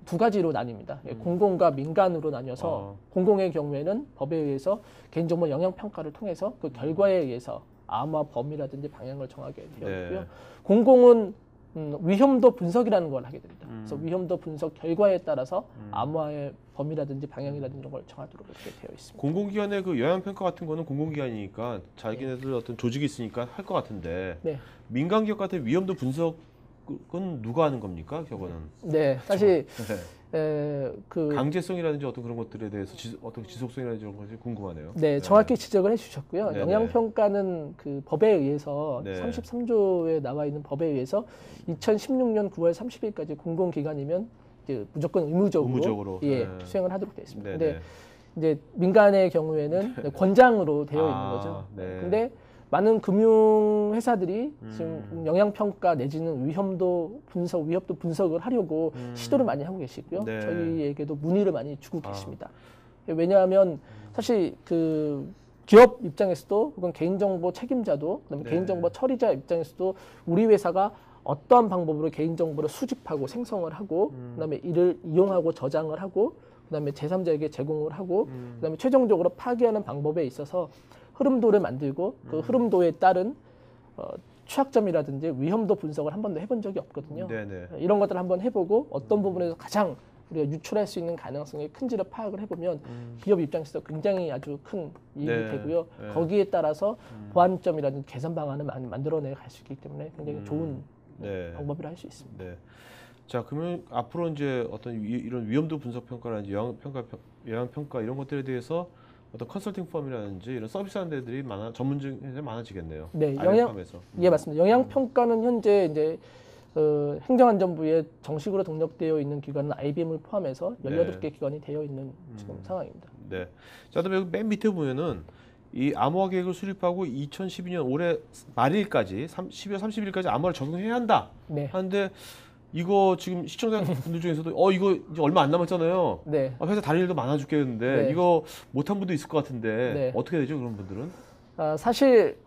Speaker 3: 두 가지로 나뉩니다. 공공과 민간으로 나뉘어서 공공의 경우에는 법에 의해서 개인정보 영향평가를 통해서 그 결과에 의해서 암호화 범위라든지 방향을 정하게 되어 있고요. 공공은 위험도 분석이라는 걸 하게 됩니다. 그래서 위험도 분석 결과에 따라서 암호화의 범위라든지 방향이라든지 이런 걸 정하도록 이렇게 되어 있습니다.
Speaker 1: 공공기관의 그 영향평가 같은 거는 공공기관이니까 자기네들 어떤 조직이 있으니까 할 것 같은데
Speaker 3: 네.
Speaker 1: 민간기업 같은 위험도 분석은 누가 하는 겁니까? 저거는.
Speaker 3: 네, 사실
Speaker 1: 네.
Speaker 3: 그
Speaker 1: 강제성이라든지 어떤 그런 것들에 대해서 어떤 지속성이라든지 이런 것이 궁금하네요.
Speaker 3: 네, 정확히 지적을 해주셨고요.
Speaker 1: 네네.
Speaker 3: 영향평가는 그 법에 의해서
Speaker 1: 네.
Speaker 3: 33조에 나와 있는 법에 의해서 2016년 9월 30일까지 공공기관이면 이제 무조건 의무적으로
Speaker 1: 네.
Speaker 3: 수행을 하도록 되어 있습니다.
Speaker 1: 네네.
Speaker 3: 근데 이제 민간의 경우에는 권장으로 되어 있는 거죠.
Speaker 1: 네.
Speaker 3: 근데 많은 금융회사들이 지금 영향평가 내지는 위험도 분석을 하려고 시도를 많이 하고 계시고요.
Speaker 1: 네.
Speaker 3: 저희에게도 문의를 많이 주고 계십니다. 왜냐하면 사실 그 기업 입장에서도 혹은 개인정보 책임자도 그다음에
Speaker 1: 네.
Speaker 3: 개인정보 처리자 입장에서도 우리 회사가 어떠한 방법으로 개인정보를 수집하고 생성을 하고 그다음에 이를 이용하고 저장을 하고 그다음에 제3자에게 제공을 하고 그다음에 최종적으로 파기하는 방법에 있어서 흐름도를 만들고 그 흐름도에 따른 취약점이라든지 위험도 분석을 한 번도 해본 적이 없거든요.
Speaker 1: 네네.
Speaker 3: 이런 것들을 한번 해보고 어떤 부분에서 가장 우리가 유출할 수 있는 가능성이 큰지를 파악을 해보면 기업 입장에서 굉장히 아주 큰 이익이
Speaker 1: 네.
Speaker 3: 되고요.
Speaker 1: 네.
Speaker 3: 거기에 따라서 보완점이라든지 개선 방안을 만들어내 갈 수 있기 때문에 굉장히 좋은
Speaker 1: 네.
Speaker 3: 방법이라 할 수 있습니다.
Speaker 1: 네. 자, 그러면 앞으로 이제 어떤 이런 위험도 분석 평가라든지 영향평가 이런 것들에 대해서 어떤 컨설팅 펌이라든지 이런 서비스하는 데들이 전문직이 많아지겠네요.
Speaker 3: 네,
Speaker 1: IM팜에서.
Speaker 3: 예, 맞습니다. 영향평가는 현재 이제 행정안전부에 정식으로 등록되어 있는 기관은 IBM을 포함해서 18개 기관이 되어 있는 지금 상황입니다.
Speaker 1: 네. 자, 그다음에 여기 맨 밑에 보면은 이 암호화 계획을 수립하고 2012년 올해 말일까지 12월 30일까지 암호화를 적용해야 한다.
Speaker 3: 네.
Speaker 1: 하는데 이거 지금 시청자분들 중에서도 이거 이제 얼마 안 남았잖아요.
Speaker 3: 네.
Speaker 1: 회사 다닐 일도 많아 죽겠는데
Speaker 3: 네.
Speaker 1: 이거 못한 분도 있을 것 같은데
Speaker 3: 네.
Speaker 1: 어떻게 되죠 그런 분들은?
Speaker 3: 사실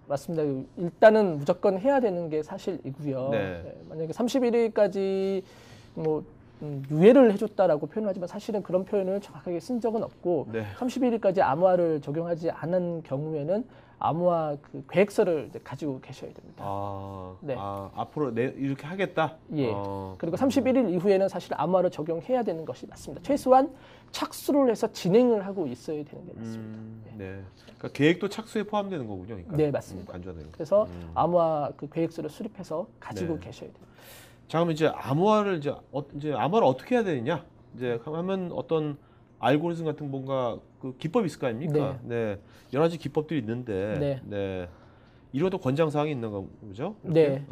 Speaker 3: 맞습니다. 일단은 무조건 해야 되는 게 사실이고요.
Speaker 1: 네.
Speaker 3: 만약에 31일까지 뭐 유예를 해줬다라고 표현하지만 사실은 그런 표현을 정확하게 쓴 적은 없고
Speaker 1: 네.
Speaker 3: 31일까지 암호화를 적용하지 않은 경우에는 암호화 그 계획서를 이제 가지고 계셔야 됩니다. 네.
Speaker 1: 앞으로 이렇게 하겠다.
Speaker 3: 예. 그리고 31일 이후에는 사실 암호화를 적용해야 되는 것이 맞습니다. 최소한 착수를 해서 진행을 하고 있어야 되는 게 맞습니다.
Speaker 1: 네. 그러니까 계획도 착수에 포함되는 거군요. 그러니까.
Speaker 3: 네, 맞습니다.
Speaker 1: 간주화되는 거.
Speaker 3: 그래서 암호화 그 계획서를 수립해서 가지고
Speaker 1: 네.
Speaker 3: 계셔야 됩니다.
Speaker 1: 자, 그러면 이제 암호화를 이제 암호화를 어떻게 해야 되느냐? 이제 하면 어떤 알고리즘 같은 뭔가 그 기법이 있을 거 아닙니까? 네. 여러 가지 기법들이 있는데, 네. 이것도 권장 사항이 있는 거죠? 이렇게?
Speaker 3: 네.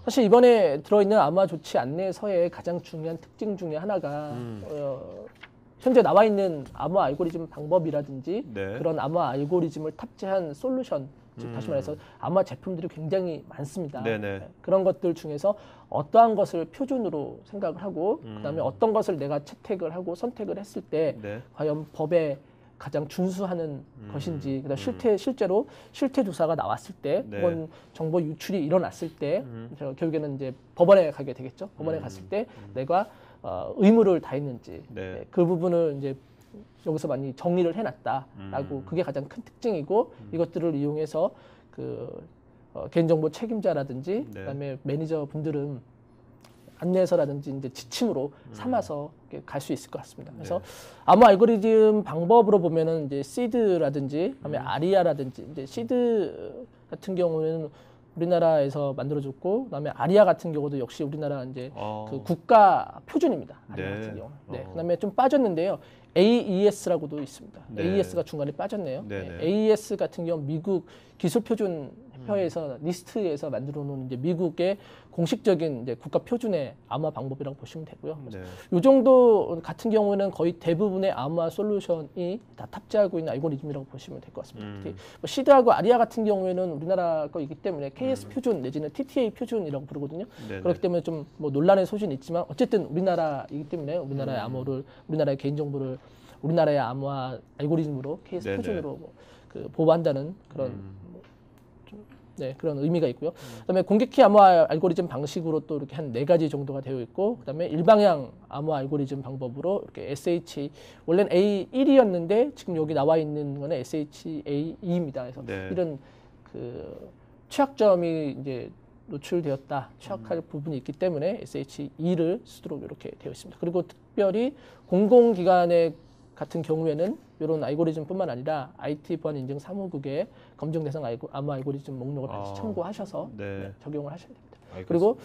Speaker 3: 사실 이번에 들어있는 암호화 조치 안내서의 가장 중요한 특징 중에 하나가 현재 나와 있는 암호화 알고리즘 방법이라든지
Speaker 1: 네.
Speaker 3: 그런 암호화 알고리즘을 탑재한 솔루션, 즉 다시 말해서 암호화 제품들이 굉장히 많습니다.
Speaker 1: 네네.
Speaker 3: 그런 것들 중에서 어떠한 것을 표준으로 생각을 하고 그다음에 어떤 것을 내가 채택을 하고 선택을 했을 때
Speaker 1: 네.
Speaker 3: 과연 법에 가장 준수하는 것인지, 그다음 실제로 실태 조사가 나왔을 때,
Speaker 1: 네.
Speaker 3: 혹은 정보 유출이 일어났을 때, 결국에는 이제 법원에 가게 되겠죠. 법원에 갔을 때 내가 의무를 다했는지,
Speaker 1: 네.
Speaker 3: 그 부분을 이제 여기서 많이 정리를 해놨다라고 그게 가장 큰 특징이고 이것들을 이용해서 그 개인정보 책임자라든지 그다음에 매니저 분들은 안내서라든지 이제 지침으로 삼아서 갈 수 있을 것 같습니다. 그래서 암호 알고리즘 방법으로 보면은 이제 시드라든지 그다음에 아리아라든지 이제 시드 같은 경우는 우리나라에서 만들어졌고 그다음에 아리아 같은 경우도 역시 우리나라 이제 그 국가 표준입니다. 아리아 같은 경우. 네. 그다음에 좀 빠졌는데요. AES라고도 있습니다.
Speaker 1: 네.
Speaker 3: AES가 중간에 빠졌네요.
Speaker 1: 네네.
Speaker 3: AES 같은 경우 미국 기술표준협회에서 리스트에서 만들어 놓은 이제 미국의 공식적인 이제 국가 표준의 암호화 방법이라고 보시면 되고요.
Speaker 1: 네.
Speaker 3: 이 정도 같은 경우는 거의 대부분의 암호화 솔루션이 다 탑재하고 있는 알고리즘이라고 보시면 될 것 같습니다. 특히 뭐 시드하고 아리아 같은 경우에는 우리나라 거이기 때문에 KS 표준 내지는 TTA 표준이라고 부르거든요.
Speaker 1: 네네.
Speaker 3: 그렇기 때문에 좀 뭐 논란의 소지는 있지만 어쨌든 우리나라이기 때문에 우리나라의 암호를 우리나라의 개인정보를 우리나라의 암호화 알고리즘으로 KS
Speaker 1: 네네.
Speaker 3: 표준으로 그 보호한다는 그런 그런 의미가 있고요. 그다음에 공격키 암호화 알고리즘 방식으로 또 이렇게 한 4가지 정도가 되어 있고, 그다음에 일방향 암호화 알고리즘 방법으로 이렇게 SH 원래는 A1이었는데 지금 여기 나와 있는 거는 SHA2입니다. 그래서 이런 그 취약점이 이제 노출되었다, 취약할 부분이 있기 때문에 SH2를 쓰도록 이렇게 되어 있습니다. 그리고 특별히 공공기관의 같은 경우에는 이런 알고리즘뿐만 아니라 IT 보안 인증 사무국의 검증 대상 암호 알고리즘 목록을 같이 참고하셔서 적용을 하셔야 됩니다. 그리고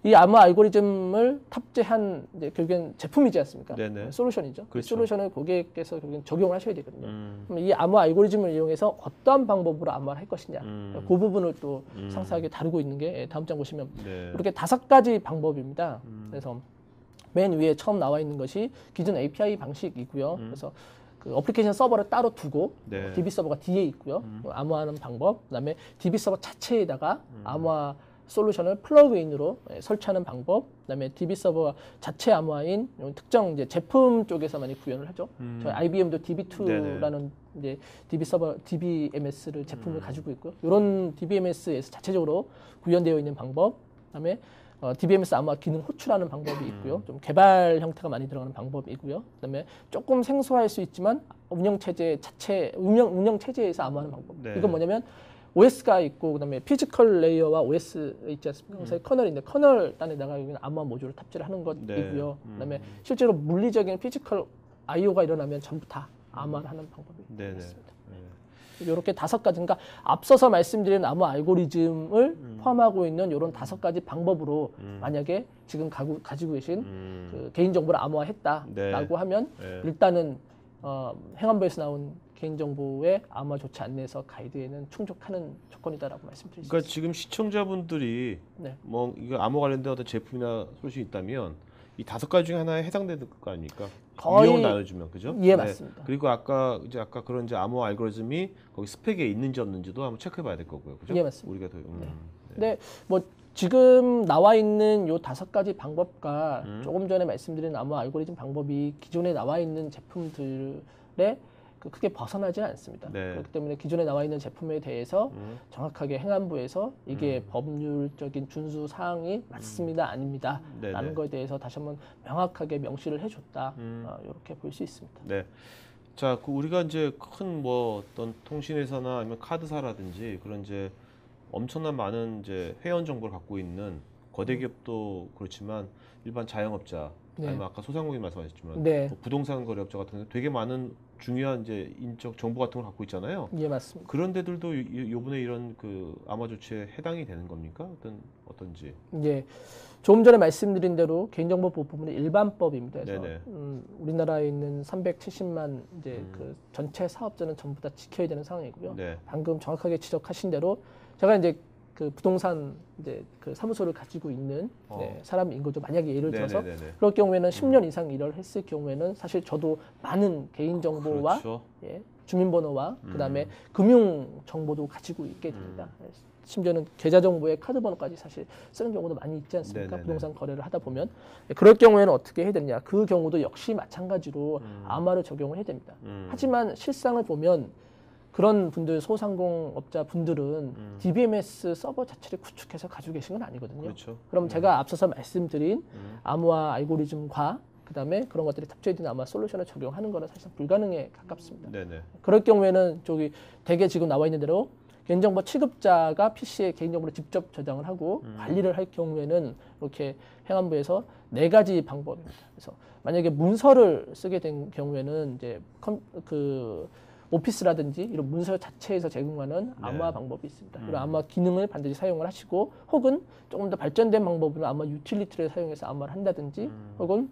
Speaker 3: 이 암호 알고리즘을 탑재한 이제 결국엔 제품이지 않습니까? 솔루션이죠.
Speaker 1: 그렇죠.
Speaker 3: 솔루션을 고객께서 결국엔 적용을 하셔야 되거든요. 그럼 이 암호 알고리즘을 이용해서 어떠한 방법으로 암호를 할 것이냐, 그 부분을 또 상세하게 다루고 있는 게 다음 장 보시면 이렇게 5가지 방법입니다. 그래서 맨 위에 처음 나와 있는 것이 기존 API 방식이고요. 그래서 그 어플리케이션 서버를 따로 두고 DB 서버가 뒤에 있고요. 암호화하는 방법, 그다음에 DB 서버 자체에다가 암호화 솔루션을 플러그인으로 설치하는 방법, 그다음에 DB 서버 자체 암호화인 특정 이제 제품 쪽에서 많이 구현을 하죠. 저희 IBM도 DB2라는 이제 DB 서버 DBMS를 제품을 가지고 있고요. 이런 DBMS에서 자체적으로 구현되어 있는 방법, 그다음에 DBMS 암호화 기능 호출하는 방법이 있고요. 좀 개발 형태가 많이 들어가는 방법이고요. 그다음에 조금 생소할 수 있지만 운영 체제에서 암호하는 방법. 이건 뭐냐면 OS가 있고 그다음에 피지컬 레이어와 OS 있지 않습니까? 그래서 커널인데 커널 단에다가 여기는 암호화 모듈을 탑재를 하는 것이고요. 그다음에 실제로 물리적인 피지컬 I/O가 일어나면 전부 다 암호화를 하는 방법이 있습니다. 이렇게 5가지, 그러니까 앞서서 말씀드린 암호 알고리즘을 포함하고 있는 이런 5가지 방법으로 만약에 지금 가지고 계신 그 개인정보를 암호화했다라고 하면 일단은 행안부에서 나온 개인정보에 암호화 조치 안내서 가이드에는 충족하는 조건이다라고 말씀드릴 수
Speaker 1: 그러니까
Speaker 3: 있습니다.
Speaker 1: 지금 시청자분들이
Speaker 3: 네.
Speaker 1: 뭐 이거 암호 관련된 어떤 제품이나 소식이 있다면 이 5가지 중에 하나에 해당되는 거 아닙니까?
Speaker 3: 거의-
Speaker 1: 유형을 나눠주면 그죠?
Speaker 3: 예, 맞습니다.
Speaker 1: 그리고 아까 그런 이제 암호 알고리즘이 거기 스펙에 있는지 없는지도 한번 체크해봐야 될 거고요, 그죠?
Speaker 3: 예, 맞습니다.
Speaker 1: 우리가 더
Speaker 3: 근데 뭐 지금 나와 있는 요 5가지 방법과 조금 전에 말씀드린 암호 알고리즘 방법이 기존에 나와 있는 제품들의 크게 벗어나지 않습니다.
Speaker 1: 네.
Speaker 3: 그렇기 때문에 기존에 나와 있는 제품에 대해서 정확하게 행안부에서 이게 법률적인 준수 사항이 맞습니다, 아닙니다.
Speaker 1: 네네.
Speaker 3: 라는 거에 대해서 다시 한번 명확하게 명시를 해줬다. 이렇게 볼 수 있습니다.
Speaker 1: 네. 자, 우리가 이제 큰 뭐 어떤 통신회사나 아니면 카드사라든지 그런 이제 엄청난 많은 이제 회원 정보를 갖고 있는 거대 기업도 그렇지만 일반 자영업자
Speaker 3: 네.
Speaker 1: 아니면 아까 소상공인 말씀하셨지만
Speaker 3: 네.
Speaker 1: 뭐 부동산 거래업자 같은 데 되게 많은 중요한 이제 인적 정보 같은 걸 갖고 있잖아요.
Speaker 3: 예, 맞습니다.
Speaker 1: 그런 데들도 요번에 이런 암호 조치에 해당이 되는 겁니까? 어떤지.
Speaker 3: 예. 조금 전에 말씀드린 대로 개인정보보호법은 일반법입니다. 그래서
Speaker 1: 네네.
Speaker 3: 우리나라에 있는 370만 이제 그 전체 사업자는 전부 다 지켜야 되는 상황이고요.
Speaker 1: 네.
Speaker 3: 방금 정확하게 지적하신 대로 제가 이제 그 부동산 이제 그 사무소를 가지고 있는 사람인 거죠. 만약에 예를 들어서
Speaker 1: 네네네네.
Speaker 3: 그럴 경우에는 10년 이상 일을 했을 경우에는 사실 저도 많은 개인정보와
Speaker 1: 그렇죠.
Speaker 3: 주민번호와 그다음에 금융 정보도 가지고 있게 됩니다. 심지어는 계좌 정보에 카드 번호까지 사실 쓰는 경우도 많이 있지 않습니까?
Speaker 1: 네네네.
Speaker 3: 부동산 거래를 하다 보면 그럴 경우에는 어떻게 해야 되냐? 그 경우도 역시 마찬가지로 암호화를 적용을 해야 됩니다. 하지만 실상을 보면 그런 분들 소상공업자 분들은 DBMS 서버 자체를 구축해서 가지고 계신 건 아니거든요.
Speaker 1: 그렇죠.
Speaker 3: 그럼 제가 앞서서 말씀드린 암호화 알고리즘과 그다음에 그런 것들이 탑재된 암호화 솔루션을 적용하는 거는 사실상 불가능에 가깝습니다.
Speaker 1: 네네.
Speaker 3: 그럴 경우에는 대개 지금 나와 있는 대로 개인정보 취급자가 PC에 개인정보를 직접 저장을 하고 관리를 할 경우에는 이렇게 행안부에서 4가지 방법입니다. 그래서 만약에 문서를 쓰게 된 경우에는 이제 오피스라든지 이런 문서 자체에서 제공하는 암호화 방법이 있습니다. 이런 암호화 기능을 반드시 사용을 하시고 혹은 조금 더 발전된 방법으로 암호화 유틸리티를 사용해서 암호화를 한다든지 혹은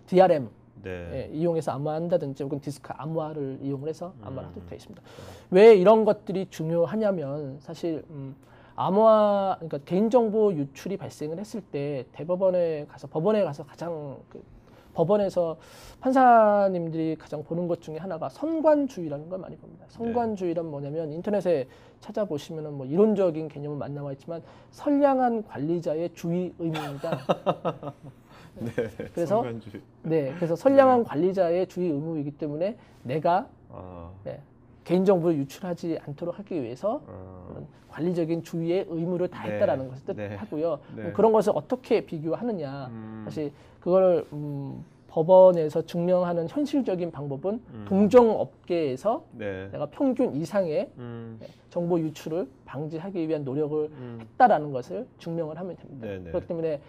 Speaker 3: DRM
Speaker 1: 네.
Speaker 3: 이용해서 암호화한다든지 혹은 디스크 암호화를 이용을 해서 암호화를 하도록 되어 있습니다. 왜 이런 것들이 중요하냐면 사실 암호화 그러니까 개인정보 유출이 발생을 했을 때 법원에 가서 가장 법원에서 판사님들이 가장 보는 것 중에 하나가 선관주의라는 걸 많이 봅니다. 선관주의란 뭐냐면 인터넷에 찾아보시면은 뭐 이론적인 개념은 많이 나와 있지만 선량한 관리자의 주의 의무입니다.
Speaker 1: 네.
Speaker 3: 그래서
Speaker 1: 선관주의.
Speaker 3: 그래서 선량한 관리자의 주의 의무이기 때문에 내가 개인정보를 유출하지 않도록 하기 위해서 그런 관리적인 주의의 의무를 다했다라는 것을 뜻하고요.
Speaker 1: 네.
Speaker 3: 그런 것을 어떻게 비교하느냐. 사실 그걸 법원에서 증명하는 현실적인 방법은 동정업계에서 내가 평균 이상의 정보 유출을 방지하기 위한 노력을 했다라는 것을 증명을 하면 됩니다.
Speaker 1: 네네.
Speaker 3: 그렇기 때문에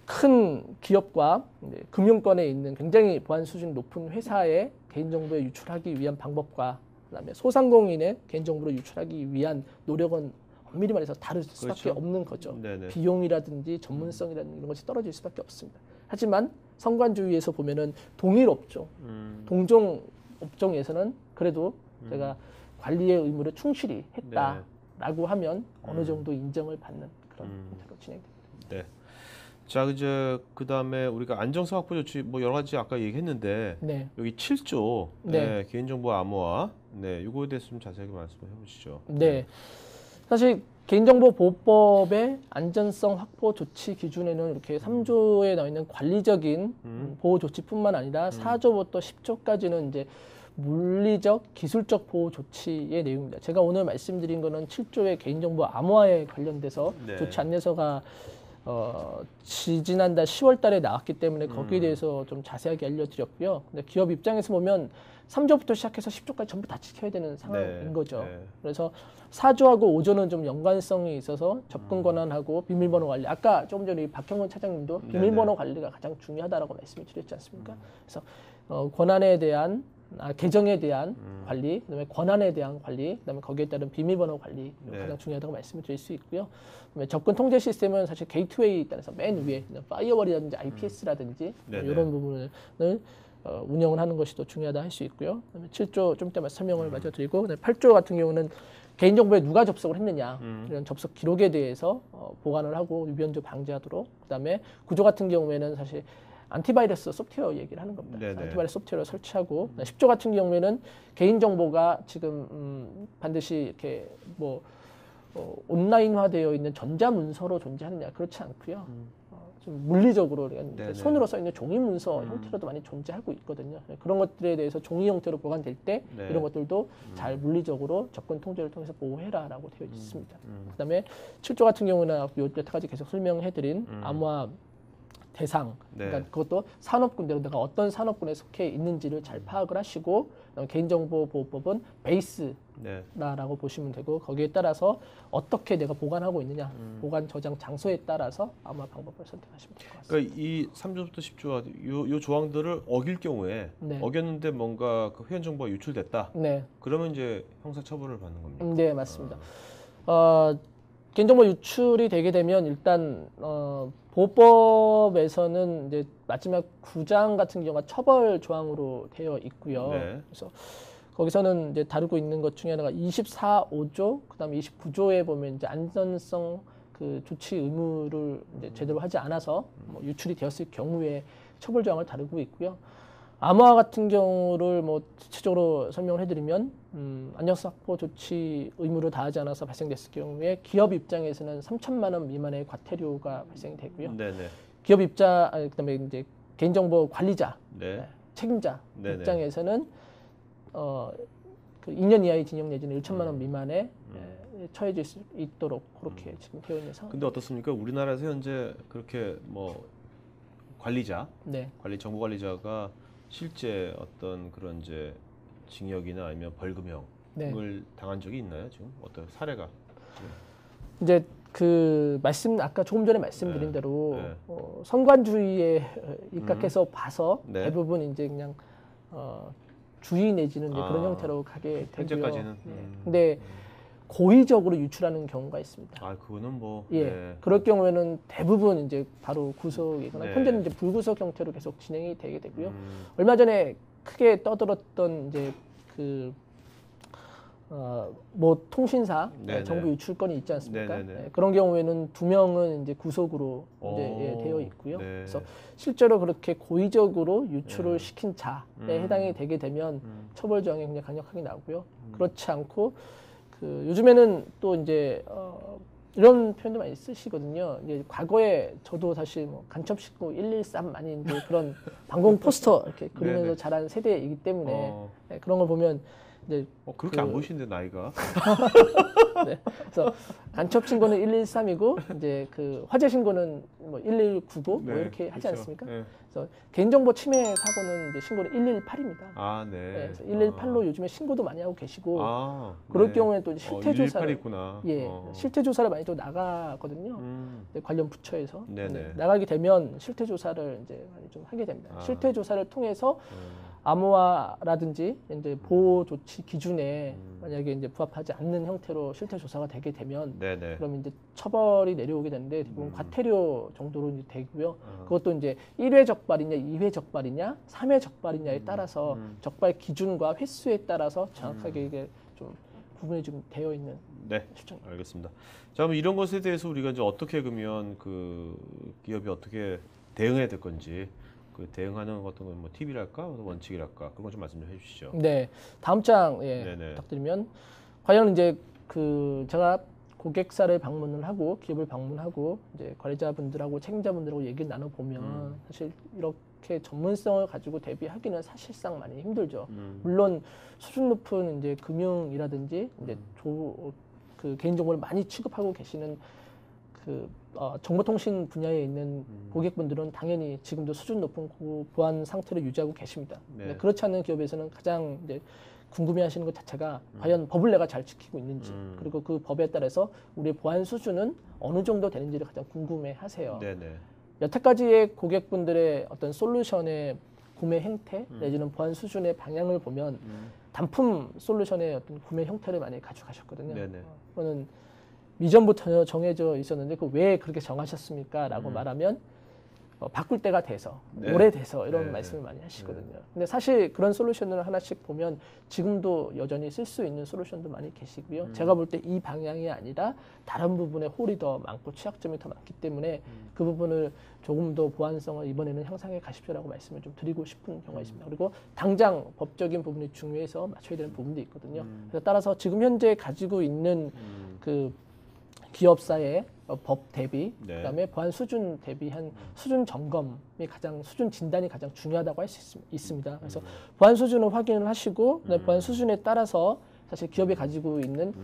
Speaker 3: 큰 기업과 금융권에 있는 굉장히 보안 수준이 높은 회사의 개인정보에 유출하기 위한 방법과 그다음에 소상공인의 개인정보를 유출하기 위한 노력은 엄밀히 말해서 다를 수밖에
Speaker 1: 그렇죠.
Speaker 3: 없는 거죠.
Speaker 1: 네네.
Speaker 3: 비용이라든지 전문성이라든지 이런 것이 떨어질 수밖에 없습니다. 하지만 선관주의에서 보면은 동일 업종, 동종 업종에서는 그래도 제가 관리의 의무를 충실히 했다라고 하면 어느 정도 인정을 받는 그런 형태로 진행됩니다.
Speaker 1: 네. 자, 이제 그다음에 우리가 안정성 확보 조치 뭐 여러 가지 아까 얘기했는데 여기 7조 개인정보 암호화 이거에 대해서 좀 자세하게 말씀해 보시죠.
Speaker 3: 네. 사실 개인정보보호법의 안전성 확보 조치 기준에는 이렇게 3조에 나와 있는 관리적인 보호 조치뿐만 아니라 4조부터 10조까지는 이제 물리적, 기술적 보호 조치의 내용입니다. 제가 오늘 말씀드린 거는 7조의 개인정보 암호화에 관련돼서 조치 안내서가 지난달 10월 달에 나왔기 때문에 거기에 대해서 좀 자세하게 알려드렸고요. 근데 기업 입장에서 보면 3조부터 시작해서 10조까지 전부 다 지켜야 되는 상황인 거죠. 그래서 4조하고 5조는 좀 연관성이 있어서 접근 권한하고 비밀번호 관리. 아까 조금 전에 박형근 차장님도 비밀번호 관리가 가장 중요하다라고 말씀을 드렸지 않습니까? 그래서 권한에 대한 계정에 대한 관리, 그다음에 권한에 대한 관리, 그다음에 거기에 따른 비밀번호 관리 가장 중요하다고 말씀을 드릴 수 있고요. 그다음에 접근 통제 시스템은 사실 게이트웨이에 따라서 맨 위에 파이어월이라든지 IPS라든지 이런 부분을 운영을 하는 것이 더 중요하다 할 수 있고요. 그다음에 7조 좀 이따 설명을 마저 드리고, 그다음에 8조 같은 경우는 개인정보에 누가 접속을 했느냐 이런 접속 기록에 대해서 보관을 하고 유변조 방지하도록. 그다음에 9조 같은 경우에는 사실 안티바이러스 소프트웨어 얘기를 하는 겁니다.
Speaker 1: 네네.
Speaker 3: 안티바이러스 소프트웨어를 설치하고, 10조 같은 경우에는 개인정보가 지금 반드시 이렇게 뭐 온라인화되어 있는 전자문서로 존재하느냐, 그렇지 않고요. 좀 물리적으로
Speaker 1: 네네.
Speaker 3: 손으로 써 있는 종이 문서 형태로도 많이 존재하고 있거든요. 그런 것들에 대해서 종이 형태로 보관될 때
Speaker 1: 네.
Speaker 3: 이런 것들도 잘 물리적으로 접근 통제를 통해서 보호해라라고 되어 있습니다. 그다음에 7조 같은 경우는 여태까지 계속 설명해드린 암호화 대상,
Speaker 1: 네.
Speaker 3: 그러니까 그것도 산업군대로 내가 어떤 산업군에 속해 있는지를 잘 파악을 하시고, 개인정보보호법은 베이스라고
Speaker 1: 네.
Speaker 3: 보시면 되고, 거기에 따라서 어떻게 내가 보관하고 있느냐, 보관 저장 장소에 따라서 암호화 방법을 선택하시면 될 것 같습니다.
Speaker 1: 그러니까 이 3조부터 10조 요 조항들을 어길 경우에
Speaker 3: 네.
Speaker 1: 어겼는데 뭔가 그 회원 정보가 유출됐다.
Speaker 3: 네,
Speaker 1: 그러면 이제 형사 처벌을 받는 겁니다.
Speaker 3: 네 맞습니다. 개인정보 유출이 되게 되면 일단 보호법에서는 이제 마지막 9장 같은 경우가 처벌 조항으로 되어 있고요.
Speaker 1: 네.
Speaker 3: 그래서 거기서는 이제 다루고 있는 것 중에 하나가 24.5조, 그다음에 29조에 보면 이제 안전성 그 조치 의무를 이제 제대로 하지 않아서 뭐 유출이 되었을 경우에 처벌 조항을 다루고 있고요. 암호화 같은 경우를 뭐 구체적으로 설명을 해드리면 안전성 확보 조치 의무를 다하지 않아서 발생됐을 경우에 기업 입장에서는 3천만 원 미만의 과태료가 발생이 되고요.
Speaker 1: 네네.
Speaker 3: 기업 그다음에 이제 개인정보 관리자,
Speaker 1: 네.
Speaker 3: 책임자
Speaker 1: 네네.
Speaker 3: 입장에서는 그 2년 이하의 징역 내지는 1천만 원 미만의 처해질 수 있도록 그렇게 지금 되어 있는 상황.
Speaker 1: 근데 어떻습니까? 우리나라에서 현재 그렇게 뭐
Speaker 3: 네.
Speaker 1: 정보 관리자가 실제 어떤 그런 이제 징역이나 아니면 벌금형을
Speaker 3: 네.
Speaker 1: 당한 적이 있나요? 지금 어떤 사례가?
Speaker 3: 이제 그 아까 조금 전에 말씀드린
Speaker 1: 네.
Speaker 3: 대로
Speaker 1: 네.
Speaker 3: 선관주의에 입각해서 봐서
Speaker 1: 네.
Speaker 3: 대부분 이제 그냥 주의 내지는 이제 그런
Speaker 1: 아,
Speaker 3: 형태로 가게 되고요.
Speaker 1: 현재까지는.
Speaker 3: 근데 고의적으로 유출하는 경우가 있습니다.
Speaker 1: 아, 그거는 뭐.
Speaker 3: 예,
Speaker 1: 네.
Speaker 3: 그럴 경우에는 대부분 이제 바로 구속이거나
Speaker 1: 네.
Speaker 3: 현재는 이제 불구속 형태로 계속 진행이 되게 되고요. 얼마 전에 크게 떠들었던 이제 뭐 통신사
Speaker 1: 네네.
Speaker 3: 정보 유출건이 있지 않습니까?
Speaker 1: 네네네.
Speaker 3: 예, 그런 경우에는 2명은 이제 구속으로 이제 되어 있고요.
Speaker 1: 네.
Speaker 3: 그래서 실제로 그렇게 고의적으로 유출을
Speaker 1: 네.
Speaker 3: 시킨 자에 해당이 되게 되면 처벌 조항이 굉장히 강력하게 나오고요. 그렇지 않고 요즘에는 또 이제 이런 표현도 많이 쓰시거든요. 이제 과거에 저도 사실 뭐 간첩 신고 113 많이 이제 그런 방공 포스터 이렇게 그리면서
Speaker 1: 네네.
Speaker 3: 자란 세대이기 때문에 네, 그런 걸 보면 이제
Speaker 1: 그렇게 안 보시는데 나이가.
Speaker 3: 네, 그래서 간첩 신고는 113이고 이제 그 화재 신고는 뭐 1199 뭐
Speaker 1: 네,
Speaker 3: 이렇게 하지
Speaker 1: 그렇죠.
Speaker 3: 않습니까?
Speaker 1: 네.
Speaker 3: 그래서 개인정보 침해 사고는 이제 신고는 118입니다.
Speaker 1: 아, 네.
Speaker 3: 네, 그래서 118로 요즘에 신고도 많이 하고 계시고
Speaker 1: 아,
Speaker 3: 그럴
Speaker 1: 네.
Speaker 3: 경우에 또 실태 조사를
Speaker 1: 118 있구나.
Speaker 3: 실태 조사를 많이 또 나가거든요. 네, 관련 부처에서
Speaker 1: 네네.
Speaker 3: 나가게 되면 실태 조사를 이제 많이 좀 하게 됩니다.
Speaker 1: 아.
Speaker 3: 실태 조사를 통해서 암호화라든지 이제 보호 조치 기준에 만약에 이제 부합하지 않는 형태로 실태 조사가 되게 되면
Speaker 1: 네네.
Speaker 3: 그럼 이제 처벌이 내려오게 되는데 대부분 과태료 정도로 이제 되고요. 그것도 이제 1회 적발이냐, 2회 적발이냐, 3회 적발이냐에 따라서 적발 기준과 횟수에 따라서 정확하게 이게 좀 구분이 좀 되어 있는
Speaker 1: 네,
Speaker 3: 실정입니다.
Speaker 1: 알겠습니다. 자, 그럼 이런 것에 대해서 우리가 이제 어떻게 그러면 그 기업이 어떻게 대응해야 될 건지 그 대응하는 어떤 건 뭐 팁이랄까, 원칙이랄까 그런 거 좀 말씀 좀 해주시죠.
Speaker 3: 네, 다음 장
Speaker 1: 네네.
Speaker 3: 부탁드리면 과연 이제 제가 고객사를 방문을 하고 기업을 방문하고 이제 관리자분들하고 책임자분들하고 얘기를 나눠 보면 사실 이렇게 전문성을 가지고 대비하기는 사실상 많이 힘들죠. 물론 수준 높은 이제 금융이라든지 이제 그 개인정보를 많이 취급하고 계시는 정보통신 분야에 있는 고객분들은 당연히 지금도 수준 높은 보안 상태를 유지하고 계십니다.
Speaker 1: 네.
Speaker 3: 그렇지 않은 기업에서는 가장 이제 궁금해하시는 것 자체가 과연 법을 내가 잘 지키고 있는지 그리고 그 법에 따라서 우리의 보안 수준은 어느 정도 되는지를 가장 궁금해하세요.
Speaker 1: 네네.
Speaker 3: 여태까지의 고객분들의 어떤 솔루션의 구매 행태 내지는 보안 수준의 방향을 보면 단품 솔루션의 어떤 구매 형태를 많이 가져가셨거든요.
Speaker 1: 네네.
Speaker 3: 그거는 이전부터 정해져 있었는데 그 왜 그렇게 정하셨습니까? 라고 말하면 바꿀 때가 돼서
Speaker 1: 네.
Speaker 3: 오래돼서 이런
Speaker 1: 네.
Speaker 3: 말씀을 많이 하시거든요. 근데 사실 그런 솔루션을 하나씩 보면 지금도 여전히 쓸 수 있는 솔루션도 많이 계시고요. 제가 볼 때 이 방향이 아니라 다른 부분에 홀이 더 많고 취약점이 더 많기 때문에 그 부분을 조금 더 보완성을 이번에는 향상해 가십시오라고 말씀을 좀 드리고 싶은 경우가 있습니다. 그리고 당장 법적인 부분이 중요해서 맞춰야 되는 부분도 있거든요. 그래서 따라서 지금 현재 가지고 있는 그 기업사의 법 대비,
Speaker 1: 네.
Speaker 3: 그다음에 보안 수준 대비한 수준 점검이 수준 진단이 가장 중요하다고 할 수 있습니다. 그래서 보안 수준을 확인을 하시고, 그다음에 보안 수준에 따라서 사실 기업이 가지고 있는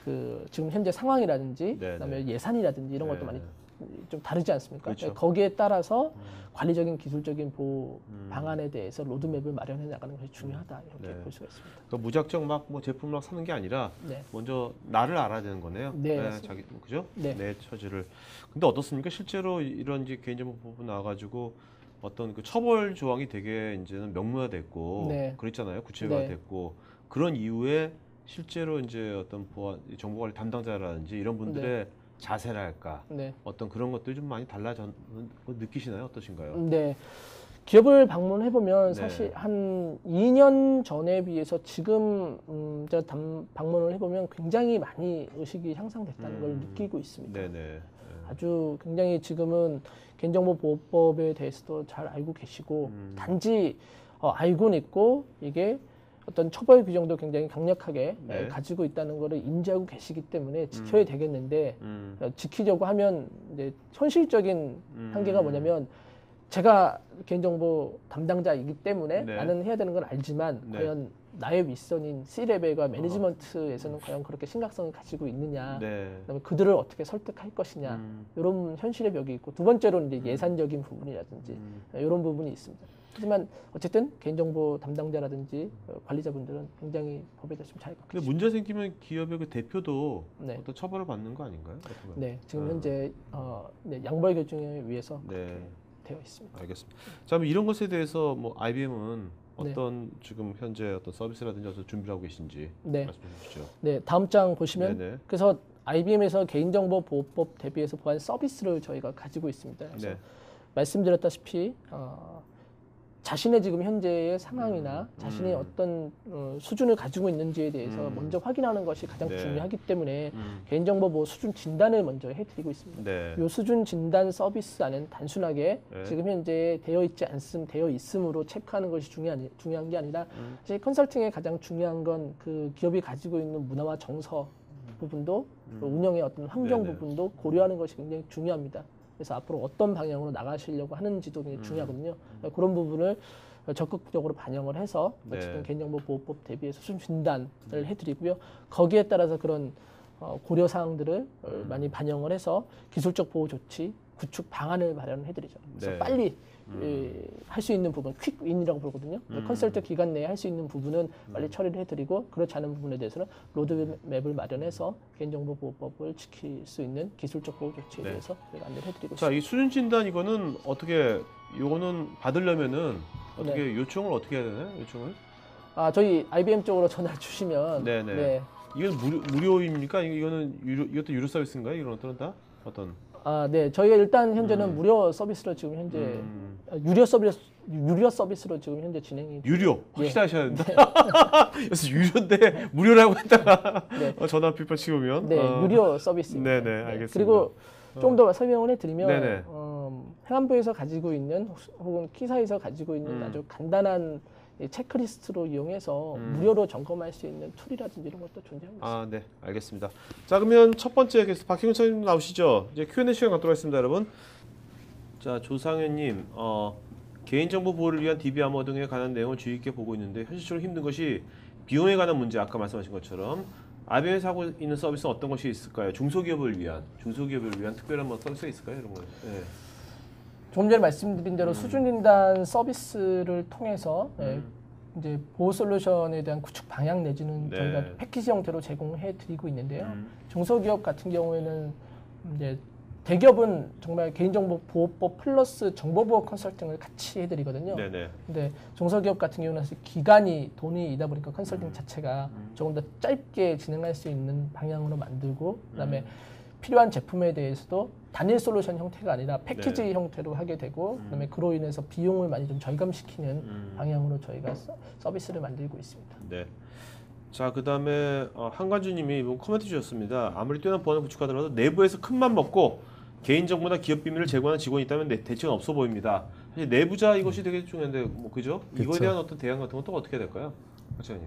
Speaker 3: 그 지금 현재 상황이라든지,
Speaker 1: 네,
Speaker 3: 그다음에 예산이라든지 이런 것도
Speaker 1: 네.
Speaker 3: 많이 좀 다르지 않습니까?
Speaker 1: 그렇죠.
Speaker 3: 거기에 따라서 관리적인 기술적인 보호 방안에 대해서 로드맵을 마련해 나가는 것이 중요하다 이렇게
Speaker 1: 네.
Speaker 3: 볼 수가 있습니다.
Speaker 1: 그러니까 무작정 막 뭐 제품을 막 사는 게 아니라
Speaker 3: 네.
Speaker 1: 먼저 나를 알아야 되는 거네요.
Speaker 3: 네, 맞습니다.
Speaker 1: 자기 그죠?
Speaker 3: 네.
Speaker 1: 내 처지를. 근데 어떻습니까? 실제로 이런 이제 개인정보 부분 나와가지고 어떤 그 처벌 조항이 되게 이제는 명문화됐고
Speaker 3: 네.
Speaker 1: 그랬잖아요. 구체화됐고 그런 이후에 실제로 이제 어떤 보안 정보관리 담당자라든지 이런 분들의 자세랄까
Speaker 3: 네.
Speaker 1: 어떤 그런 것들이 좀 많이 달라졌는 거 느끼시나요? 어떠신가요?
Speaker 3: 네. 기업을 방문해 보면
Speaker 1: 네.
Speaker 3: 사실 한 2년 전에 비해서 지금 제가 방문을 해보면 굉장히 많이 의식이 향상됐다는 걸 느끼고 있습니다.
Speaker 1: 네네.
Speaker 3: 아주 굉장히 지금은 개인정보보호법에 대해서도 잘 알고 계시고 단지 알고는 있고 이게 어떤 처벌 규정도 굉장히 강력하게
Speaker 1: 네.
Speaker 3: 가지고 있다는 것을 인지하고 계시기 때문에 지켜야 되겠는데 지키려고 하면 이제 현실적인 한계가 뭐냐면 제가 개인정보 담당자이기 때문에
Speaker 1: 네.
Speaker 3: 나는 해야 되는 걸 알지만
Speaker 1: 네.
Speaker 3: 과연 나의 윗선인 C레벨과 매니지먼트에서는 과연 그렇게 심각성을 가지고 있느냐,
Speaker 1: 네.
Speaker 3: 그다음에 그들을 어떻게 설득할 것이냐 이런 현실의 벽이 있고 두 번째로는 이제 예산적인 부분이라든지 이런 부분이 있습니다. 하지만 어쨌든 개인정보 담당자라든지 관리자분들은 굉장히 법에 대해서 좀 잘 갖고
Speaker 1: 근데
Speaker 3: 계십니다.
Speaker 1: 문제 생기면 기업의 그 대표도
Speaker 3: 네.
Speaker 1: 어떤 처벌을 받는 거 아닌가요? 어떤가요?
Speaker 3: 네, 지금 현재 양벌 결정에 의해서
Speaker 1: 네.
Speaker 3: 되어 있습니다.
Speaker 1: 알겠습니다. 자, 그럼 이런 것에 대해서 뭐 IBM은
Speaker 3: 네.
Speaker 1: 어떤 지금 현재 어떤 서비스라든지 어떤 준비를 하고 계신지
Speaker 3: 네.
Speaker 1: 말씀해 주시죠.
Speaker 3: 네, 다음 장 보시면
Speaker 1: 네네.
Speaker 3: 그래서 IBM에서 개인정보보호법 대비해서 보안 서비스를 저희가 가지고 있습니다. 그래서
Speaker 1: 네.
Speaker 3: 말씀드렸다시피 자신의 지금 현재의 상황이나 자신이 어떤 수준을 가지고 있는지에 대해서 먼저 확인하는 것이 가장
Speaker 1: 네.
Speaker 3: 중요하기 때문에 개인정보 보호 수준 진단을 먼저 해드리고 있습니다.
Speaker 1: 네.
Speaker 3: 이 수준 진단 서비스 안에는 단순하게
Speaker 1: 네.
Speaker 3: 지금 현재 되어 있음으로 체크하는 것이 중요한 게 아니라 사실 컨설팅의 가장 중요한 건 그 기업이 가지고 있는 문화와 정서 부분도 그 운영의 어떤 환경
Speaker 1: 네네.
Speaker 3: 부분도 고려하는 것이 굉장히 중요합니다. 그래서 앞으로 어떤 방향으로 나가시려고 하는지도 굉장히 중요하거든요. 그런 부분을 적극적으로 반영을 해서
Speaker 1: 네.
Speaker 3: 어쨌든 개인정보보호법 대비해서 수준 진단을 해드리고요. 거기에 따라서 그런 고려 사항들을 많이 반영을 해서 기술적 보호 조치, 구축 방안을 마련해드리죠. 그래서
Speaker 1: 네.
Speaker 3: 빨리 할 수 있는 부분, 퀵윈이라고 부르거든요. 컨설팅 기간 내에 할 수 있는 부분은 빨리 처리를 해드리고 그렇지 않은 부분에 대해서는 로드맵을 마련해서 개인정보보호법을 지킬 수 있는 기술적 보호 조치에
Speaker 1: 네.
Speaker 3: 대해서 저희가 안내를 해드리고
Speaker 1: 자,
Speaker 3: 있습니다.
Speaker 1: 이 수준 진단 이거는 어떻게 요거는 받으려면은 어떻게 요청을 어떻게 해야 되나요? 요청을?
Speaker 3: 저희 IBM 쪽으로 전화 주시면
Speaker 1: 네네.
Speaker 3: 네.
Speaker 1: 이건 무료입니까? 이거는 이것도 유료 서비스인가요? 이건 어떤 어떤?
Speaker 3: 네. 저희가 일단 현재는 무료 서비스로 지금 현재 유료 서비스로 지금 현재 진행이
Speaker 1: 유료
Speaker 3: 예.
Speaker 1: 확실하셔야 된다. 그래서 유료인데 무료라고 했다가
Speaker 3: 네.
Speaker 1: 전화 빗발 치우면
Speaker 3: 네, 유료 서비스입니다.
Speaker 1: 네네, 알겠습니다.
Speaker 3: 그리고 좀 더 설명을 해드리면
Speaker 1: 네네.
Speaker 3: 행안부에서 가지고 있는 혹은 키사에서 가지고 있는 아주 간단한 이 체크리스트로 이용해서 무료로 점검할 수 있는 툴이라든지 이런 것도 존재하고 있습니다.
Speaker 1: 아, 네, 알겠습니다. 자, 그러면 첫 번째 게스트 박희근 선생님 나오시죠. 이제 Q&A 시간 갖도록 하겠습니다, 여러분. 자, 조상현님, 개인정보 보호를 위한 DB 암호 등에 관한 내용을 주의 깊게 보고 있는데 현실적으로 힘든 것이 비용에 관한 문제, 아까 말씀하신 것처럼 IBM에서 하고 있는 서비스는 어떤 것이 있을까요? 중소기업을 위한 특별한 뭐 서비스가 있을까요, 이런 거? 네.
Speaker 3: 조금 전에 말씀드린 대로 수준 진단 서비스를 통해서 이제 보호 솔루션에 대한 구축 방향 내지는
Speaker 1: 네.
Speaker 3: 저희가 패키지 형태로 제공해 드리고 있는데요. 중소기업 같은 경우에는 이제 대기업은 정말 개인정보 보호법 플러스 정보보호 컨설팅을 같이 해드리거든요.
Speaker 1: 네네.
Speaker 3: 근데 중소기업 같은 경우는 사실 기간이 돈이다 보니까 컨설팅 자체가 조금 더 짧게 진행할 수 있는 방향으로 만들고 그다음에 필요한 제품에 대해서도 단일 솔루션 형태가 아니라 패키지 형태로 하게 되고 그다음에 그로 인해서 비용을 많이 좀 절감시키는 방향으로 저희가 서비스를 만들고 있습니다.
Speaker 1: 네. 자, 그다음에 한관주님이 이번 코멘트 주셨습니다. 아무리 뛰어난 보안을 구축하더라도 내부에서 큰맘 먹고 개인정보나 기업 비밀을 제공하는 직원이 있다면 대책은 없어 보입니다. 사실 내부자 이것이 되게 중요한데 뭐 그죠? 이거에
Speaker 2: 그쵸.
Speaker 1: 대한 어떤 대안 같은 건 또 어떻게 될까요, 박사님?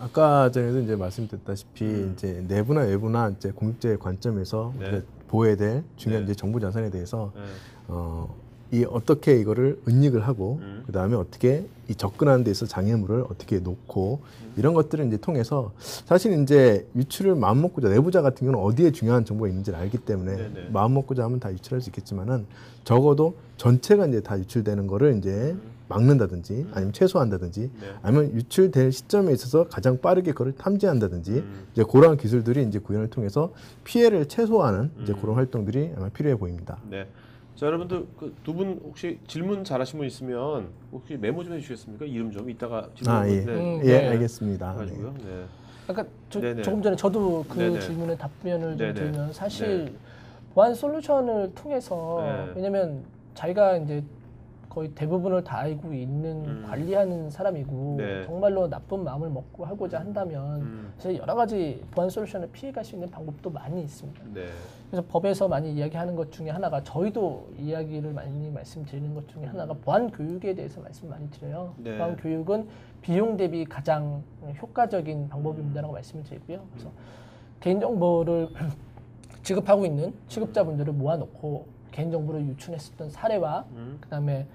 Speaker 2: 아까 전에도 이제 말씀드렸다시피 이제 내부나 외부나 이제 공직자의 관점에서
Speaker 1: 네.
Speaker 2: 우리가 보호해야 될 중요한
Speaker 1: 네.
Speaker 2: 이제 정보 자산에 대해서
Speaker 1: 네.
Speaker 2: 이 어떻게 이거를 은닉을 하고 그 다음에 어떻게 이 접근하는 데서 장애물을 어떻게 놓고 이런 것들을 이제 통해서 사실 이제 유출을 마음 먹고자 내부자 같은 경우는 어디에 중요한 정보가 있는지를 알기 때문에
Speaker 1: 네네.
Speaker 2: 마음 먹고자 하면 다 유출할 수 있겠지만은 적어도 전체가 이제 다 유출되는 거를 이제 막는다든지 아니면 최소화한다든지
Speaker 1: 네.
Speaker 2: 아니면 유출될 시점에 있어서 가장 빠르게 그걸 탐지한다든지 이제 그러한 기술들이 이제 구현을 통해서 피해를 최소화하는 이제 그런 활동들이 아마 필요해 보입니다.
Speaker 1: 네. 자, 여러분들 그 두 분 혹시 질문 잘하신 분 있으면 혹시 메모 좀 해주시겠습니까? 이름 좀 이따가 질문.
Speaker 2: 예.
Speaker 1: 네.
Speaker 2: 예,
Speaker 3: 네.
Speaker 2: 알겠습니다.
Speaker 1: 가지고요. 네.
Speaker 3: 아까
Speaker 1: 네네.
Speaker 3: 조금 전에 저도 그
Speaker 1: 네네.
Speaker 3: 질문에 답변을 좀
Speaker 1: 네네.
Speaker 3: 드리면 사실 보안 솔루션을 통해서
Speaker 1: 네.
Speaker 3: 왜냐면 자기가 이제 거의 대부분을 다 알고 있는 관리하는 사람이고
Speaker 1: 네.
Speaker 3: 정말로 나쁜 마음을 먹고 하고자 한다면 사실 여러 가지 보안 솔루션을 피해갈 수 있는 방법도 많이 있습니다.
Speaker 1: 네.
Speaker 3: 그래서 법에서 많이 이야기하는 것 중에 하나가 저희도 이야기를 많이 말씀드리는 것 중에 하나가 보안 교육에 대해서 말씀 많이 드려요.
Speaker 1: 네.
Speaker 3: 보안 교육은 비용 대비 가장 효과적인 방법입니다라고 말씀을 드리고요. 그래서 개인정보를 지급하고 있는 취급자분들을 모아놓고 개인정보를 유출했었던 사례와 그다음에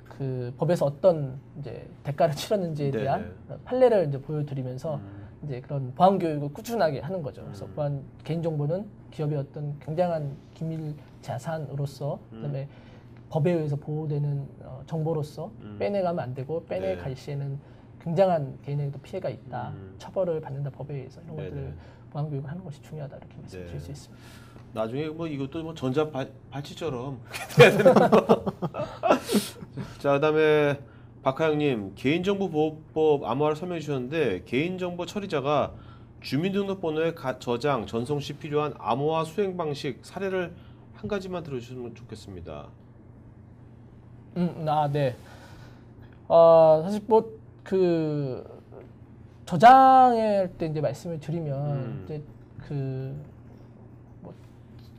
Speaker 3: 그 법에서 어떤 이제 대가를 치렀는지에
Speaker 1: 네네.
Speaker 3: 대한 판례를 이제 보여드리면서 이제 그런 보안 교육을 꾸준하게 하는 거죠. 그래서 보안 개인정보는 기업의 어떤 굉장한 기밀 자산으로서 그다음에 법에 의해서 보호되는 정보로서 빼내가면 안 되고 빼내갈 시에는 굉장한 개인에게도 피해가 있다. 처벌을 받는다 법에 의해서 이런
Speaker 1: 네네.
Speaker 3: 것들을 보안 교육을 하는 것이 중요하다 이렇게 말씀드릴
Speaker 1: 네.
Speaker 3: 수 있습니다.
Speaker 1: 나중에 뭐 이것도 뭐 전자 발찌처럼 돼야 되는 거. 자, 그다음에 박하영님 개인정보보호법 암호화를 설명해 주셨는데 개인정보 처리자가 주민등록번호의 저장, 전송 시 필요한 암호화 수행 방식 사례를 한 가지만 들어주시면 좋겠습니다.
Speaker 3: 네. 사실 뭐 그 저장할 때 이제 말씀을 드리면 이제 그 뭐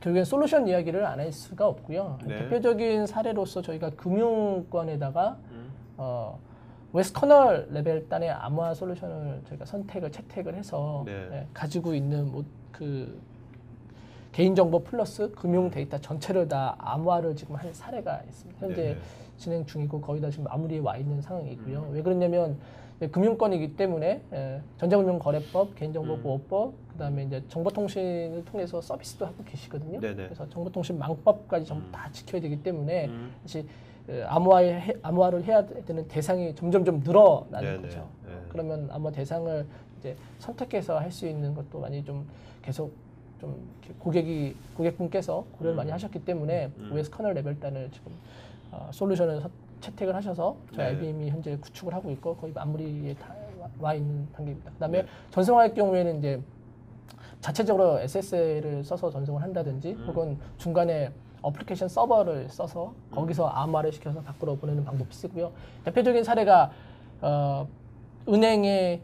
Speaker 3: 결국엔 솔루션 이야기를 안 할 수가 없고요.
Speaker 1: 네.
Speaker 3: 대표적인 사례로서 저희가 금융권에다가 웨스 커널 레벨 단의 암호화 솔루션을 저희가 채택을 해서
Speaker 1: 네.
Speaker 3: 가지고 있는 뭐 그 개인정보 플러스 금융 데이터 전체를 다 암호화를 지금 한 사례가 있습니다. 현재
Speaker 1: 네네.
Speaker 3: 진행 중이고 거의 다 지금 마무리에 와 있는 상황이고요. 왜 그러냐면 금융권이기 때문에 전자금융거래법, 개인정보보호법, 그다음에 이제 정보통신을 통해서 서비스도 하고 계시거든요.
Speaker 1: 네네.
Speaker 3: 그래서 정보통신망법까지 전부 다 지켜야 되기 때문에 사실 암호화를 해야 되는 대상이 점점 늘어나는
Speaker 1: 네네.
Speaker 3: 거죠.
Speaker 1: 네.
Speaker 3: 그러면 암호화 대상을 이제 선택해서 할 수 있는 것도 많이 좀 계속 좀 고객분께서 고려를 많이 하셨기 때문에 OS 커널 레벨단을 지금 솔루션을 채택을 하셔서 저희
Speaker 1: 네.
Speaker 3: IBM이 현재 구축을 하고 있고 거의 마무리에 다 와 있는 단계입니다. 그다음에
Speaker 1: 네.
Speaker 3: 전송할 경우에는 이제 자체적으로 SSL을 써서 전송을 한다든지 혹은 중간에 어플리케이션 서버를 써서 거기서 암호화를 시켜서 밖으로 보내는 방법이 쓰고요. 대표적인 사례가 은행의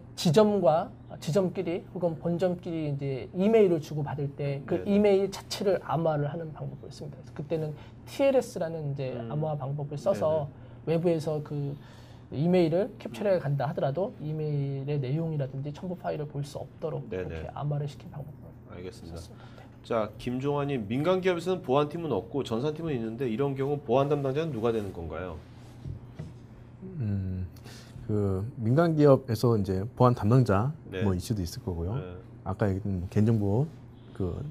Speaker 3: 지점끼리 혹은 본점끼리 이제 이메일을 주고 받을 때 그
Speaker 1: 네네.
Speaker 3: 이메일 자체를 암호화를 하는 방법을 씁니다. 그래서 그때는 TLS라는 이제 암호화 방법을 써서 외부에서 그 이메일을 캡처해 간다 하더라도 이메일의 내용이라든지 첨부 파일을 볼 수 없도록
Speaker 1: 네네.
Speaker 3: 이렇게 암호화를 시킨 방법을
Speaker 1: 알겠습니다.
Speaker 3: 썼습니다. 네.
Speaker 1: 자, 김종환님 민간 기업에서는 보안팀은 없고 전산팀은 있는데 이런 경우 보안 담당자는 누가 되는 건가요?
Speaker 2: 그 민간 기업에서 이제 보안 담당자
Speaker 1: 네.
Speaker 2: 뭐 이슈도 있을 거고요.
Speaker 1: 네.
Speaker 2: 아까 얘기했던 개인정보 그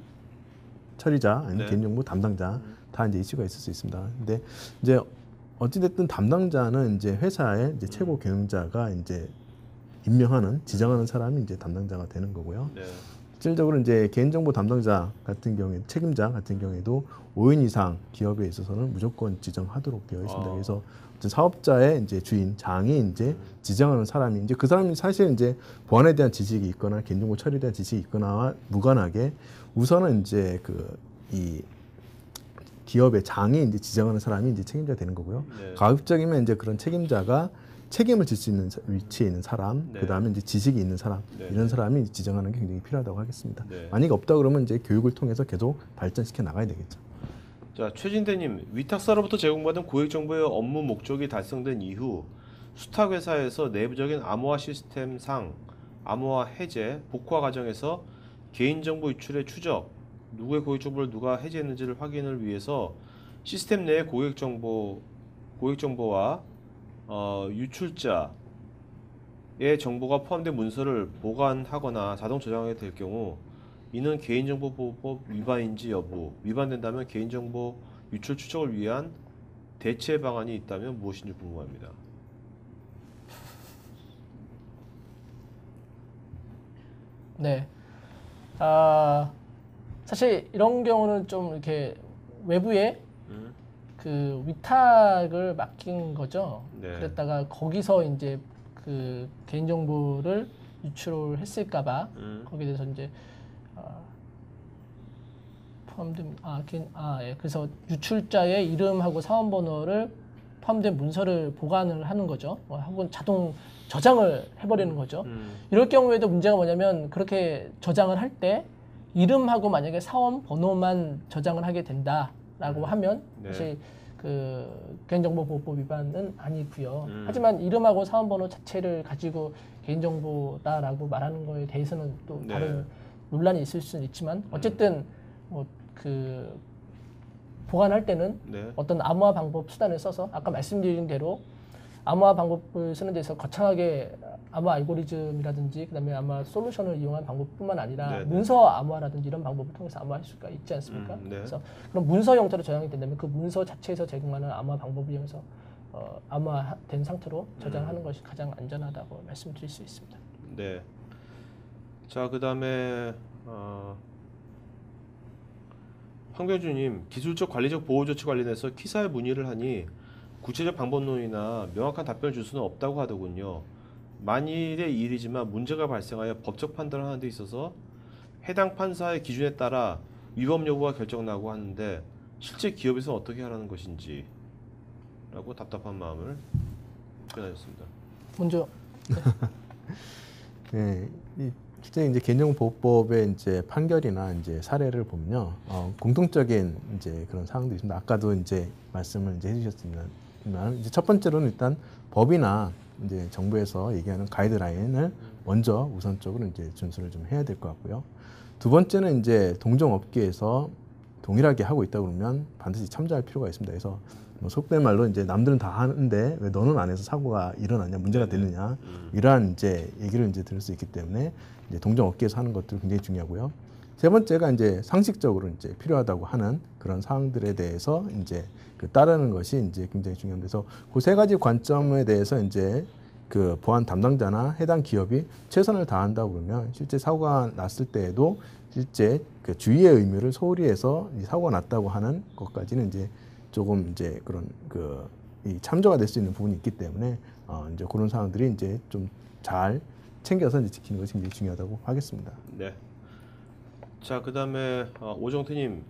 Speaker 2: 처리자 아니면
Speaker 1: 네.
Speaker 2: 개인정보 담당자 다 이제 이슈가 있을 수 있습니다. 근데 이제 어찌됐든 담당자는 이제 회사의 이제 최고 경영자가 이제 임명하는 지정하는 사람이 이제 담당자가 되는 거고요.
Speaker 1: 네.
Speaker 2: 실질적으로 이제 개인정보 담당자 같은 경우에 책임자 같은 경우에도 5인 이상 기업에 있어서는 무조건 지정하도록 되어 있습니다. 그래서 어떤 사업자의 이제 주인 장이 이제 지정하는 사람이 이제 그 사람이 사실 이제 보안에 대한 지식이 있거나 개인정보 처리에 대한 지식이 있거나와 무관하게 우선은 이제 이 기업의 장이 이제 지정하는 사람이 이제 책임자가 되는 거고요.
Speaker 1: 네.
Speaker 2: 가급적이면 이제 그런 책임자가 책임을 질 수 있는 위치에 있는 사람,
Speaker 1: 네.
Speaker 2: 그 다음에 이제 지식이 있는 사람,
Speaker 1: 네.
Speaker 2: 이런 사람이 지정하는 게 굉장히 필요하다고 하겠습니다.
Speaker 1: 네.
Speaker 2: 만약 없다 그러면 이제 교육을 통해서 계속 발전시켜 나가야 되겠죠.
Speaker 1: 자, 최진대님, 위탁사로부터 제공받은 고액 정보의 업무 목적이 달성된 이후 수탁 회사에서 내부적인 암호화 시스템상 암호화 해제, 복화 과정에서 개인정보 유출의 추적, 누구의 고객 정보를 누가 해제했는지를 확인을 위해서 시스템 내의 고객 정보와 유출자의 정보가 포함된 문서를 보관하거나 자동 저장하게 될 경우 이는 개인정보보호법 위반인지 여부, 위반된다면 개인정보 유출 추적을 위한 대체 방안이 있다면 무엇인지 궁금합니다.
Speaker 3: 네. 사실 이런 경우는 좀 이렇게 외부에 그 위탁을 맡긴 거죠.
Speaker 1: 네.
Speaker 3: 그랬다가 거기서 이제 그 개인정보를 유출을 했을까봐 거기에 대해서 이제 포함된 예. 그래서 유출자의 이름하고 사원번호를 포함된 문서를 보관을 하는 거죠. 혹은 자동 저장을 해버리는 거죠. 이럴 경우에도 문제가 뭐냐면 그렇게 저장을 할 때 이름하고 만약에 사원 번호만 저장을 하게 된다라고 하면
Speaker 1: 네.
Speaker 3: 사실 그 개인정보보호법 위반은 아니고요. 하지만 이름하고 사원 번호 자체를 가지고 개인정보다라고 말하는 거에 대해서는 또
Speaker 1: 네.
Speaker 3: 다른 논란이 있을 수는 있지만 어쨌든 뭐 그 보관할 때는
Speaker 1: 네.
Speaker 3: 어떤 암호화 방법 수단을 써서 아까 말씀드린 대로 암호화 방법을 쓰는 데서 거창하게 암호화 알고리즘이라든지 그다음에 암호화 솔루션을 이용한 방법뿐만 아니라
Speaker 1: 네네.
Speaker 3: 문서 암호화라든지 이런 방법을 통해서 암호화할 수가 있지 않습니까?
Speaker 1: 네.
Speaker 3: 그래서 그런 문서 형태로 저장이 된다면 그 문서 자체에서 제공하는 암호화 방법을 이용해서 암호화된 상태로 저장하는 것이 가장 안전하다고 말씀드릴 수 있습니다.
Speaker 1: 네. 자, 그다음에 황병주님, 기술적 관리적 보호 조치 관련해서 키사에 문의를 하니 구체적 방법론이나 명확한 답변을 줄 수는 없다고 하더군요. 만일의 일이지만 문제가 발생하여 법적 판단을 하는 데 있어서 해당 판사의 기준에 따라 위법 여부가 결정나고 하는데 실제 기업에서 어떻게 하라는 것인지 라고 답답한 마음을 표현하셨습니다.
Speaker 3: 먼저
Speaker 2: 네, 실제 이제 개인정보보호법의 이제 판결이나 이제 사례를 보면요, 공통적인 이제 그런 사항들이 있습니다. 아까도 이제 말씀을 이제 해주셨지만, 이제 첫 번째로는 일단 법이나 이제 정부에서 얘기하는 가이드라인을 먼저 우선적으로 이제 준수를 좀 해야 될 것 같고요. 두 번째는 이제 동종업계에서 동일하게 하고 있다 그러면 반드시 참조할 필요가 있습니다. 그래서 뭐 속된 말로 이제 남들은 다 하는데 왜 너는 안 해서 사고가 일어나냐, 문제가 되느냐, 이러한 이제 얘기를 이제 들을 수 있기 때문에 이제 동종업계에서 하는 것도 굉장히 중요하고요. 세 번째가 이제 상식적으로 이제 필요하다고 하는 그런 사항들에 대해서 이제 따르는 것이 이제 굉장히 중요합니다. 그래서 그 세 가지 관점에 대해서 이제 그 보안 담당자나 해당 기업이 최선을 다한다고 그러면 실제 사고가 났을 때에도 실제 그 주의의 의무를 소홀히 해서 이 사고가 났다고 하는 것까지는 이제 조금 이제 그런 이 참조가 될 수 있는 부분이 있기 때문에 이제 그런 사항들이 이제 좀 잘 챙겨서 이제 지키는 것이 굉장히 중요하다고 하겠습니다.
Speaker 1: 네. 자, 그다음에 오정태님,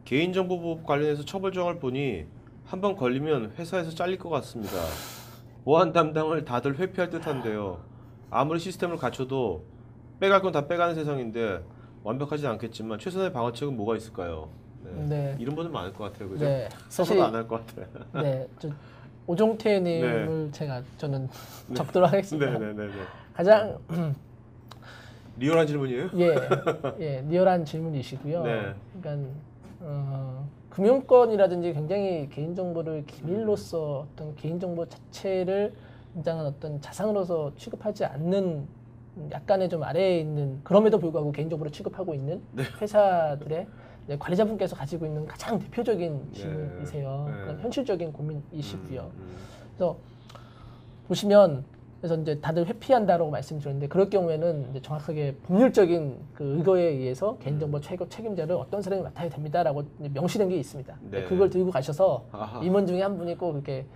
Speaker 1: 개인정보보호법 관련해서 처벌 조항을 보니 한번 걸리면 회사에서 잘릴 것 같습니다. 보안 담당을 다들 회피할 듯한데요. 아무리 시스템을 갖춰도 빼갈 건 다 빼가는 세상인데 완벽하진 않겠지만 최선의 방어책은 뭐가 있을까요? 네.
Speaker 3: 네.
Speaker 1: 이런 분들 많을 것 같아요, 그죠?
Speaker 3: 네,
Speaker 1: 서서도 안 할 것 같아요.
Speaker 3: 네, 오종태님을 저는 적도록 하겠습니다.
Speaker 1: 네.
Speaker 3: 가장
Speaker 1: 리얼한 질문이에요?
Speaker 3: 리얼한 질문이시고요.
Speaker 1: 네.
Speaker 3: 그러니까 금융권이라든지 굉장히 개인정보를 기밀로서 어떤 개인정보 자체를 굉장한 어떤 자산으로서 취급하지 않는 약간의 좀 아래에 있는, 그럼에도 불구하고 개인정보를 취급하고 있는 회사들의 관리자분께서 가지고 있는 가장 대표적인 질문이세요. 그런 현실적인 고민이시고요. 그래서 보시면 그래서 이제 다들 회피한다라고 말씀드렸는데 그럴 경우에는 이제 정확하게 법률적인 그 의거에 의해서 개인정보 최고 책임자를 어떤 사람이 맡아야 됩니다라고 이제 명시된 게 있습니다.
Speaker 1: 네.
Speaker 3: 그걸 들고 가셔서
Speaker 1: 아하.
Speaker 3: 임원 중에 한 분이 꼭 이렇게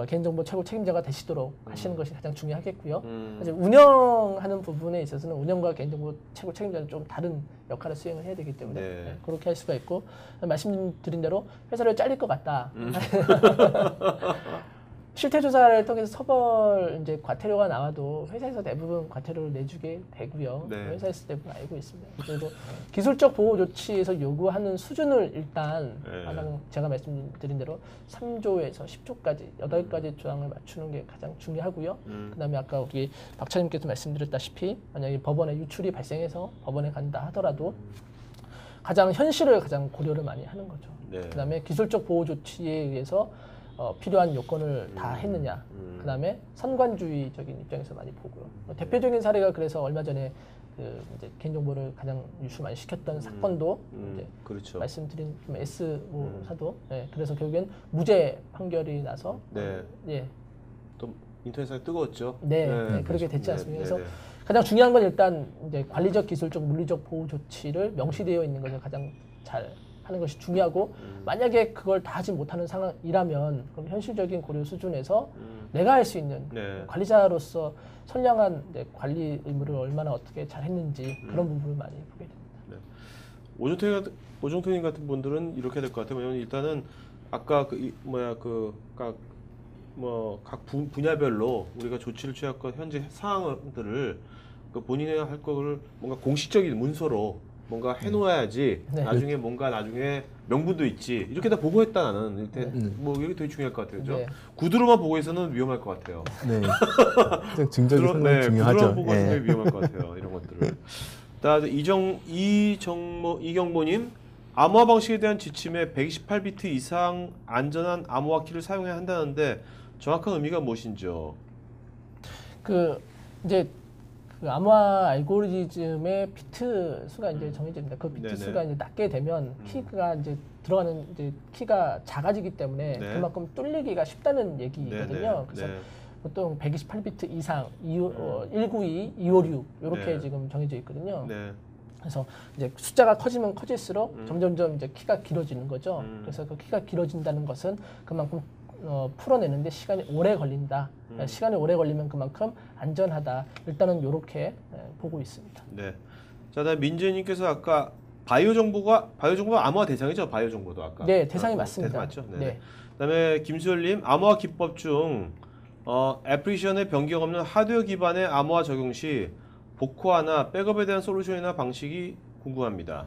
Speaker 3: 개인정보 최고 책임자가 되시도록 하시는 것이 가장 중요하겠고요. 사실 운영하는 부분에 있어서는 운영과 개인정보 최고 책임자는 좀 다른 역할을 수행을 해야 되기 때문에
Speaker 1: 네.
Speaker 3: 그렇게 할 수가 있고 말씀드린 대로 회사를 잘릴 것 같다. 실태 조사를 통해서 처벌 이제 과태료가 나와도 회사에서 대부분 과태료를 내주게 되고요.
Speaker 1: 네.
Speaker 3: 회사에서 대부분 알고 있습니다. 그리고 기술적 보호 조치에서 요구하는 수준을 일단
Speaker 1: 네.
Speaker 3: 가장 제가 말씀드린 대로 3조에서 10조까지 8가지 조항을 맞추는 게 가장 중요하고요. 그다음에 아까 우리 박차님께서 말씀드렸다시피 만약에 법원에 유출이 발생해서 법원에 간다 하더라도 가장 현실을 가장 고려를 많이 하는 거죠.
Speaker 1: 네.
Speaker 3: 그다음에 기술적 보호 조치에 의해서 필요한 요건을 다 했느냐. 그다음에 선관주의적인 입장에서 많이 보고요. 대표적인 사례가 그래서 얼마 전에 그 이제 개인정보를 가장 유출 많이 시켰던 사건도 이제
Speaker 1: 그렇죠.
Speaker 3: 말씀드린 좀 S사도 그래서 결국엔 무죄 판결이 나서
Speaker 1: 네.
Speaker 3: 예,
Speaker 1: 또 인터넷상에 뜨거웠죠.
Speaker 3: 그렇게 됐지 않습니까?
Speaker 1: 네,
Speaker 3: 그래서
Speaker 1: 네.
Speaker 3: 가장 중요한 건 일단 이제 관리적, 기술적, 물리적 보호 조치를 명시되어 있는 것을 가장 잘 하는 것이 중요하고 만약에 그걸 다 하지 못하는 상황이라면 그럼 현실적인 고려 수준에서 내가 할 수 있는
Speaker 1: 네.
Speaker 3: 관리자로서 선량한 관리 의무를 얼마나 어떻게 잘 했는지 그런 부분을 많이 보게 됩니다.
Speaker 1: 오종태님 같은 분들은 이렇게 될 것 같아요. 왜냐면 일단은 아까 각 분야별로 우리가 조치를 취할 것 현재 사항들을 그 본인이 할 거를 뭔가 공식적인 문서로 뭔가 해놓아야지
Speaker 3: 네.
Speaker 1: 나중에 명분도 있지 이렇게 다 보고했다 나는 뭐 이게 되게 중요할 것 같아요. 그죠?
Speaker 3: 네.
Speaker 1: 구두로만 보고 있어는 위험할 것 같아요.
Speaker 2: 네. 가장 증적이 상당히 중요하죠.
Speaker 1: 구두로만 보고 있으면 위험할 것 같아요. 이런 것들을. 이경보님 암호화 방식에 대한 지침에 128비트 이상 안전한 암호화 키를 사용해야 한다는데 정확한 의미가 무엇인지요?
Speaker 3: 이제 그 암호화 알고리즘의 비트 수가 이제 정해집니다. 그 비트
Speaker 1: 네네.
Speaker 3: 수가 이제 낮게 되면 키가 이제 들어가는 이제 키가 작아지기 때문에
Speaker 1: 네.
Speaker 3: 그만큼 뚫리기가 쉽다는 얘기거든요.
Speaker 1: 네네.
Speaker 3: 그래서
Speaker 1: 네.
Speaker 3: 보통 128비트 이상 192, 256 이렇게
Speaker 1: 네.
Speaker 3: 지금 정해져 있거든요.
Speaker 1: 네.
Speaker 3: 그래서 이제 숫자가 커지면 커질수록 점점점 이제 키가 길어지는 거죠. 그래서 그 키가 길어진다는 것은 그만큼 풀어내는데 시간이 오래 걸린다. 시간이 오래 걸리면 그만큼 안전하다. 일단은 이렇게 보고 있습니다.
Speaker 1: 네. 자, 다음 민재님께서 아까 바이오 정보가 암호화 대상이죠? 바이오 정보도 아까.
Speaker 3: 네, 대상이 맞습니다.
Speaker 1: 대상 맞죠?
Speaker 3: 네.
Speaker 1: 그다음에 김수열님 암호화 기법 중 애플리케이션의 변경 없는 하드웨어 기반의 암호화 적용 시 복호화나 백업에 대한 솔루션이나 방식이 궁금합니다.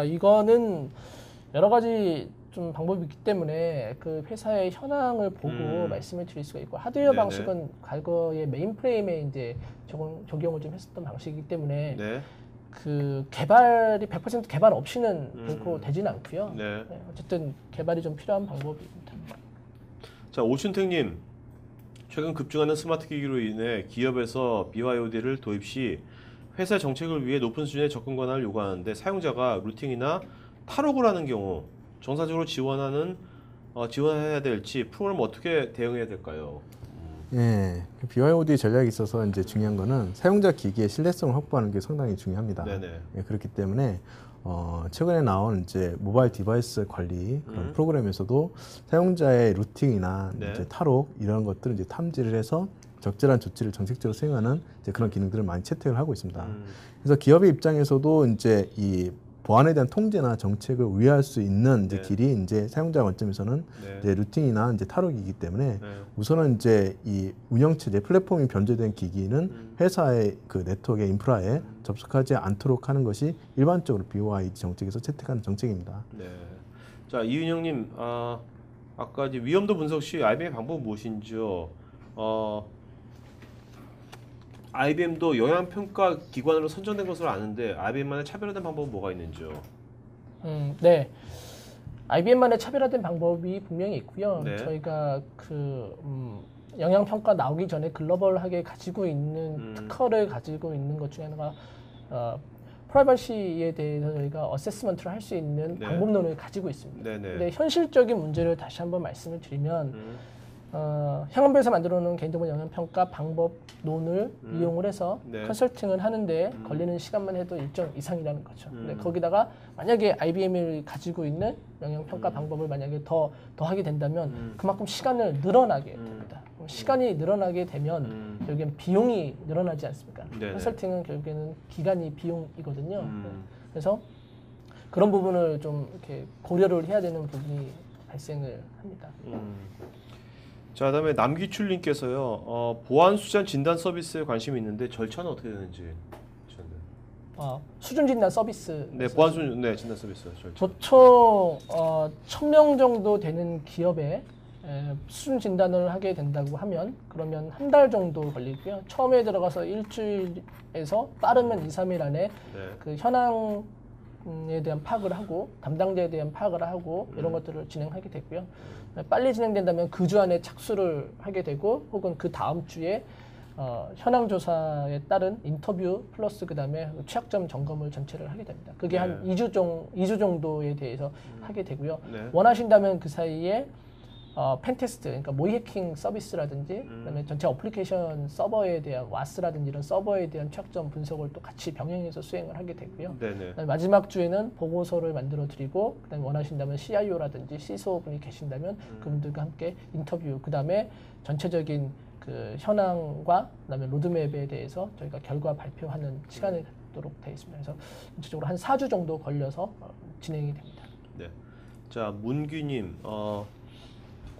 Speaker 3: 이거는 여러 가지 좀 방법이 있기 때문에 그 회사의 현황을 보고 말씀을 드릴 수가 있고 하드웨어
Speaker 1: 네네.
Speaker 3: 방식은 과거에 메인프레임에 이제 적용을 좀 했었던 방식이기 때문에
Speaker 1: 네.
Speaker 3: 그 개발이 100% 개발 없이는 결코 되지는 않고요.
Speaker 1: 네.
Speaker 3: 어쨌든 개발이 좀 필요한 방법입니다.
Speaker 1: 자, 오춘택님, 최근 급증하는 스마트 기기로 인해 기업에서 BYOD를 도입 시 회사 정책을 위해 높은 수준의 접근 권한을 요구하는데 사용자가 루팅이나 탈옥을 하는 경우 정상적으로 지원해야 될지 프로그램 어떻게 대응해야 될까요?
Speaker 2: 예, 그 BYOD 전략에 있어서 이제 중요한 거는 사용자 기기의 신뢰성을 확보하는 게 상당히 중요합니다.
Speaker 1: 네네.
Speaker 2: 예, 그렇기 때문에 최근에 나온 이제 모바일 디바이스 관리 그런 프로그램에서도 사용자의 루팅이나
Speaker 1: 네.
Speaker 2: 이제 탈옥 이런 것들을 이제 탐지를 해서 적절한 조치를 정책적으로 수행하는 이제 그런 기능들을 많이 채택을 하고 있습니다. 그래서 기업의 입장에서도 이제 이 보안에 대한 통제나 정책을 위할 수 있는 이제
Speaker 1: 네.
Speaker 2: 길이 이제 사용자 관점에서는
Speaker 1: 네.
Speaker 2: 이제 루팅이나 이제 탈옥이기 때문에
Speaker 1: 네.
Speaker 2: 우선은 이제 이 운영체제 플랫폼이 변제된 기기는 회사의 그 네트워크의 인프라에 접속하지 않도록 하는 것이 일반적으로 BYOD 정책에서 채택하는 정책입니다.
Speaker 1: 네. 자, 이윤영님, 아까 이제 위험도 분석 시 IBM의 방법은 무엇인지요? IBM도 영향평가 기관으로 선정된 것으로 아는데 IBM만의 차별화된 방법은 뭐가 있는지요?
Speaker 3: 네. IBM만의 차별화된 방법이 분명히 있고요.
Speaker 1: 네.
Speaker 3: 저희가 영향 평가 나오기 전에 글로벌하게 가지고 있는 특허를 가지고 있는 것 중에 하나가 프라이버시에 대해서 저희가 어세스먼트를 할 수 있는
Speaker 1: 네.
Speaker 3: 방법론을 가지고 있습니다.
Speaker 1: 네네.
Speaker 3: 근데 현실적인 문제를 다시 한번 말씀을 드리면 행안부에서 만들어놓은 개인정보 영향평가 방법론을 이용을 해서
Speaker 1: 네.
Speaker 3: 컨설팅을 하는데 걸리는 시간만 해도 일정 이상이라는 거죠. 근데 거기다가 만약에 IBM이 가지고 있는 영향평가 방법을 만약에 더하게 된다면 그만큼 시간을 늘어나게 됩니다. 그럼 시간이 늘어나게 되면 결국엔 비용이 늘어나지 않습니까?
Speaker 1: 네네.
Speaker 3: 컨설팅은 결국에는 기간이 비용이거든요. 네. 그래서 그런 부분을 좀 이렇게 고려를 해야 되는 부분이 발생을 합니다.
Speaker 1: 자, 그다음에 남기출님께서요. 보안 수잔 진단 서비스에 관심이 있는데 절차는 어떻게 되는지.
Speaker 3: 수준 진단 서비스.
Speaker 1: 네, 보안 수준 진단 서비스 절차.
Speaker 3: 보통 1,000명 정도 되는 기업에 수준 진단을 하게 된다고 하면 그러면 한 달 정도 걸리고요. 처음에 들어가서 일주일에서 빠르면 2, 3일 안에
Speaker 1: 네.
Speaker 3: 그 현황에 대한 파악을 하고 담당자에 대한 파악을 하고 이런 것들을 진행하게 되고요. 빨리 진행된다면 그 주 안에 착수를 하게 되고 혹은 그 다음 주에 현황 조사에 따른 인터뷰 플러스 그다음에 취약점 점검을 전체를 하게 됩니다. 그게 한 2주 정도에 대해서 하게 되고요.
Speaker 1: 네.
Speaker 3: 원하신다면 그 사이에 펜테스트, 그러니까 모의 해킹 서비스라든지 그다음에 전체 어플리케이션 서버에 대한 와스라든지 이런 서버에 대한 취약점 분석을 또 같이 병행해서 수행을 하게 되고요.
Speaker 1: 네네.
Speaker 3: 그다음에 마지막 주에는 보고서를 만들어 드리고 그다음에 원하신다면 CIO라든지 CISO 분이 계신다면 그분들과 함께 인터뷰 그다음에 전체적인 그 현황과 그다음에 로드맵에 대해서 저희가 결과 발표하는 시간을 갖도록 되어 있습니다. 그래서 전체적으로 한 4주 정도 걸려서 진행이 됩니다.
Speaker 1: 네. 자, 문규님,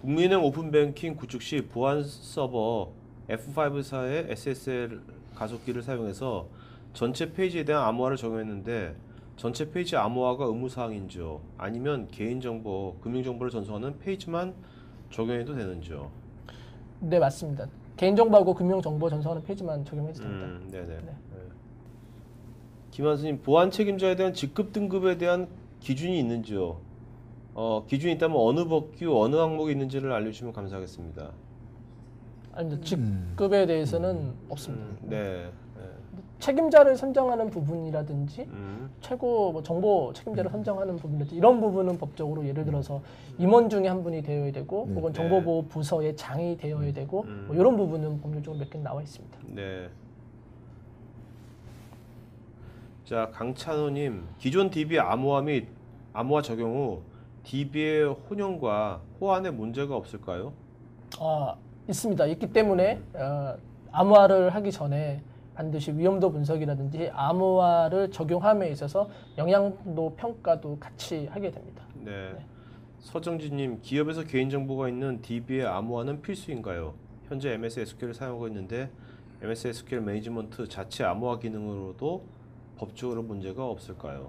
Speaker 1: 국민은행 오픈뱅킹 구축 시 보안 서버 F5사의 SSL 가속기를 사용해서 전체 페이지에 대한 암호화를 적용했는데 전체 페이지 암호화가 의무사항인지요? 아니면 개인정보, 금융정보를 전송하는 페이지만 적용해도 되는지요?
Speaker 3: 네, 맞습니다. 개인정보하고 금융정보 전송하는 페이지만 적용해도 됩니다.
Speaker 1: 네네.
Speaker 3: 네.
Speaker 1: 네. 김한수님, 보안 책임자에 대한 직급 등급에 대한 기준이 있는지요? 기준이 있다면 어느 법규, 어느 항목이 있는지를 알려주시면 감사하겠습니다.
Speaker 3: 아닙니다. 직급에 대해서는 없습니다.
Speaker 1: 네.
Speaker 3: 책임자를 선정하는 부분이라든지 최고 뭐 정보 책임자를 선정하는 부분이라든지 이런 부분은 법적으로 예를 들어서 임원 중에 한 분이 되어야 되고 혹은 정보보호 부서의 장이 되어야 되고 뭐 이런 부분은 법률적으로 몇 개 나와 있습니다.
Speaker 1: 네. 자, 강찬호님, 기존 DB 암호화 및 암호화 적용 후 DB의 혼용과 호환에 문제가 없을까요?
Speaker 3: 있습니다. 있기 때문에 암호화를 하기 전에 반드시 위험도 분석이라든지 암호화를 적용함에 있어서 영향도 평가도 같이 하게 됩니다.
Speaker 1: 네. 서정진님, 기업에서 개인정보가 있는 DB의 암호화는 필수인가요? 현재 MS SQL을 사용하고 있는데 MS SQL 매니지먼트 자체 암호화 기능으로도 법적으로 문제가 없을까요?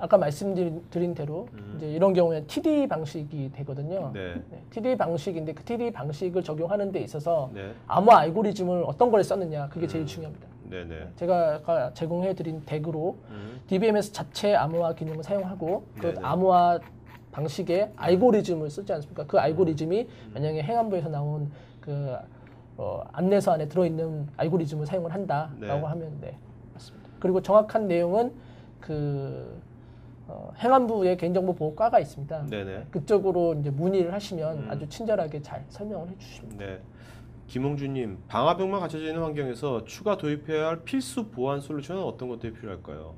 Speaker 3: 아까 말씀드린 대로 이제 이런 경우에 TD 방식이 되거든요.
Speaker 1: 네.
Speaker 3: TD 방식인데 그 TD 방식을 적용하는 데 있어서
Speaker 1: 네.
Speaker 3: 암호화 알고리즘을 어떤 걸 썼느냐 그게 제일 중요합니다.
Speaker 1: 네네.
Speaker 3: 제가 아까 제공해드린 덱으로 DBMS 자체 암호화 기능을 사용하고 그
Speaker 1: 네네.
Speaker 3: 암호화 방식의 알고리즘을 쓰지 않습니까? 그 알고리즘이 만약에 행안부에서 나온 그 안내서 안에 들어있는 알고리즘을 사용을 한다라고
Speaker 1: 네.
Speaker 3: 하면 네, 맞습니다. 그리고 정확한 내용은 그 행안부의 개인정보보호과가 있습니다.
Speaker 1: 네네.
Speaker 3: 그쪽으로 이제 문의를 하시면 아주 친절하게 잘 설명을 해주십니다.
Speaker 1: 네. 김홍주님, 방화벽만 갖춰져 있는 환경에서 추가 도입해야 할 필수 보안 솔루션은 어떤 것들이 필요할까요?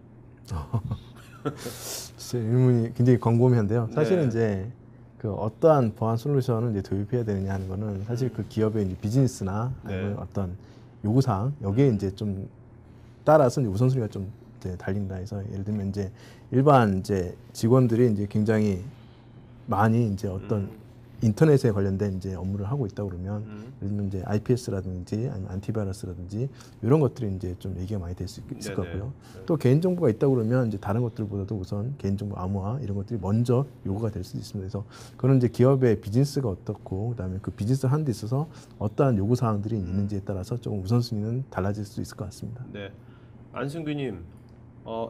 Speaker 2: 질문이 굉장히 광범위한데요. 사실은
Speaker 1: 네.
Speaker 2: 이제 그 어떠한 보안 솔루션을 이제 도입해야 되느냐 하는 거는 사실 그 기업의 이제 비즈니스나 아니면
Speaker 1: 네.
Speaker 2: 어떤 요구사항 여기에 이제 좀 따라서 이제 우선순위가 좀 이제 달린다 해서 예를 들면 이제 일반 이제 직원들이 이제 굉장히 많이 이제 어떤 인터넷에 관련된 이제 업무를 하고 있다 그러면 예를 들면 이제 IPS라든지 아니면 안티바이러스라든지 이런 것들이 이제 좀 얘기가 많이 될 수 있을 것
Speaker 1: 네네.
Speaker 2: 같고요. 또 개인정보가 있다 그러면 이제 다른 것들보다도 우선 개인정보 암호화 이런 것들이 먼저 요구가 될 수도 있습니다. 그래서 그런 이제 기업의 비즈니스가 어떻고 그다음에 그 비즈니스를 하는 데 있어서 어떠한 요구 사항들이 있는지에 따라서 조금 우선순위는 달라질 수 있을 것 같습니다.
Speaker 1: 네. 안승규님,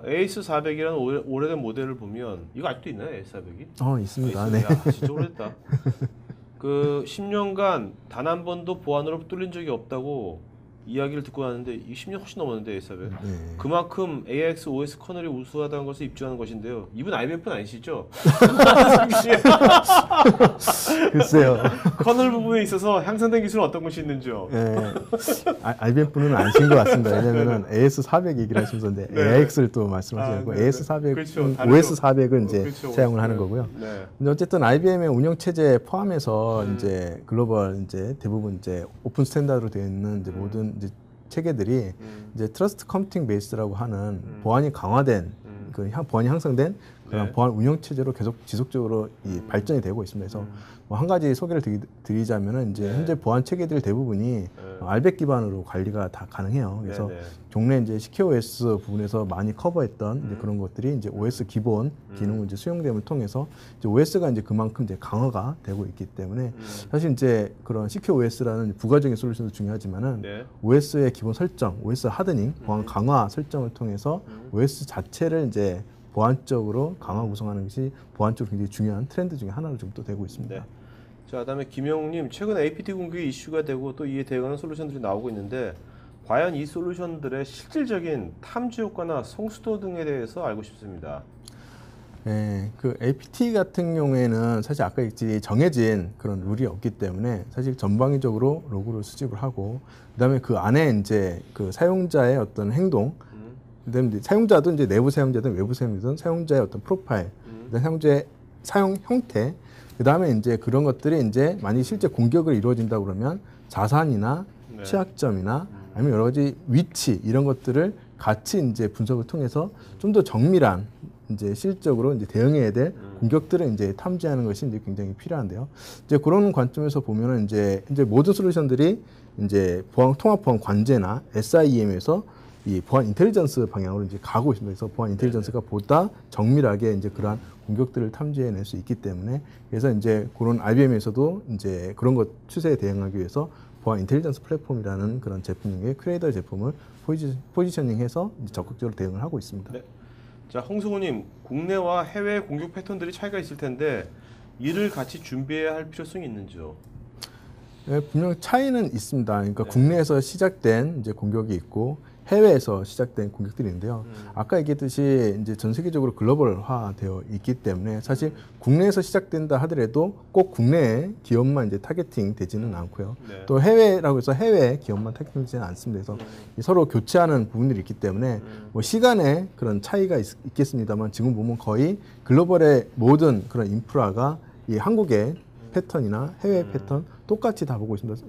Speaker 1: AS 400이라는 오래된 모델을 보면 이거 아직도 있나요? AS 400이?
Speaker 2: 있습니다. 네.
Speaker 1: 야, 진짜 오래됐다. 그 10년간 단 한 번도 보안으로 뚫린 적이 없다고 이야기를 듣고 나는데 20년 훨씬 넘었는데 AS400.
Speaker 2: 네.
Speaker 1: 그만큼 AIX OS 커널이 우수하다는 것을 입증하는 것인데요. 이분 IBM 분 아니시죠?
Speaker 2: 글쎄요.
Speaker 1: 커널 부분에 있어서 향상된 기술은 어떤 것이 있는지요?
Speaker 2: 예. IBM 분은 아니신 것 같습니다. 왜냐면은 AS400 얘기를 하시면서 AIX를 또 말씀하시고 AS400,
Speaker 1: 그렇죠.
Speaker 2: OS400은 이제
Speaker 1: 그렇죠.
Speaker 2: 사용을 하는 거고요.
Speaker 1: 네.
Speaker 2: 근데 어쨌든 IBM의 운영 체제 포함해서 이제 글로벌 이제 대부분 이제 오픈 스탠다드로 되어 있는 이제 모든 이제 체계들이 이제 트러스트 컴퓨팅 베이스라고 하는 보안이 강화된 보안이 향상된 그런
Speaker 1: 네.
Speaker 2: 보안 운영 체제로 계속 지속적으로 이 발전이 되고 있습니다. 그래서 뭐 한 가지 소개를 드리자면은 이제 현재 보안 체계들 대부분이 알백 기반으로 관리가 다 가능해요. 그래서
Speaker 1: 네, 네.
Speaker 2: 종래 이제 CQOS 부분에서 많이 커버했던 이제 그런 것들이 이제 OS 기본 기능을 이제 수용됨을 통해서 이제 OS가 이제 그만큼 이제 강화가 되고 있기 때문에 사실 이제 그런 CQOS라는 부가적인 솔루션도 중요하지만은
Speaker 1: 네.
Speaker 2: OS의 기본 설정, OS 하드닝, 보안 강화 설정을 통해서 OS 자체를 이제 보안적으로 강화 구성하는 것이 보안적으로 굉장히 중요한 트렌드 중에 하나로 좀 또 되고 있습니다.
Speaker 1: 네. 자, 그다음에 김영웅님, 최근 APT 공격이 이슈가 되고 또 이에 대응하는 솔루션들이 나오고 있는데 과연 이 솔루션들의 실질적인 탐지 효과나 성수도 등에 대해서 알고 싶습니다.
Speaker 2: 네, 그 APT 같은 경우에는 사실 아까 얘기했지 정해진 그런 룰이 없기 때문에 사실 전방위적으로 로그를 수집을 하고 그다음에 그 안에 이제 그 사용자의 어떤 행동, 그다음에 이제 사용자도 이제 내부 사용자든 외부 사용자든 사용자의 어떤 프로파일, 그다음에 사용자의 사용 형태, 그다음에 이제 그런 것들이 이제 만약 실제 공격을 이루어진다 그러면 자산이나
Speaker 1: 네.
Speaker 2: 취약점이나 아니면 여러 가지 위치 이런 것들을 같이 이제 분석을 통해서 좀 더 정밀한 이제 실적으로 이제 대응해야 될 공격들을 이제 탐지하는 것이 이제 굉장히 필요한데요. 이제 그런 관점에서 보면은 이제 모든 솔루션들이 이제 통합 보안 관제나 SIEM에서 이 보안 인텔리전스 방향으로 이제 가고 있습니다. 그래서 보안 인텔리전스가 보다 정밀하게 이제 그러한 공격들을 탐지해낼 수 있기 때문에 그래서 이제 그런 IBM에서도 이제 그런 것 추세에 대응하기 위해서 보안 인텔리전스 플랫폼이라는 그런 제품의 크레이더 제품을 포지셔닝해서 이제 적극적으로 대응을 하고 있습니다.
Speaker 1: 네. 자, 홍승우님, 국내와 해외 공격 패턴들이 차이가 있을 텐데 이를 같이 준비해야 할 필요성이 있는지요?
Speaker 2: 네, 분명 차이는 있습니다. 그러니까 국내에서 시작된 이제 공격이 있고 해외에서 시작된 공격들이 있는데요. 아까 얘기했듯이 이제 전 세계적으로 글로벌화되어 있기 때문에 사실 국내에서 시작된다 하더라도 꼭 국내 기업만 이제 타겟팅 되지는 않고요.
Speaker 1: 네.
Speaker 2: 또 해외라고 해서 해외 기업만 타겟팅 되지는 않습니다. 그래서 서로 교체하는 부분들이 있기 때문에 뭐 시간에 그런 차이가 있겠습니다만 지금 보면 거의 글로벌의 모든 그런 인프라가 이 한국의 패턴이나 해외 패턴 똑같이 다 보고 있습니다.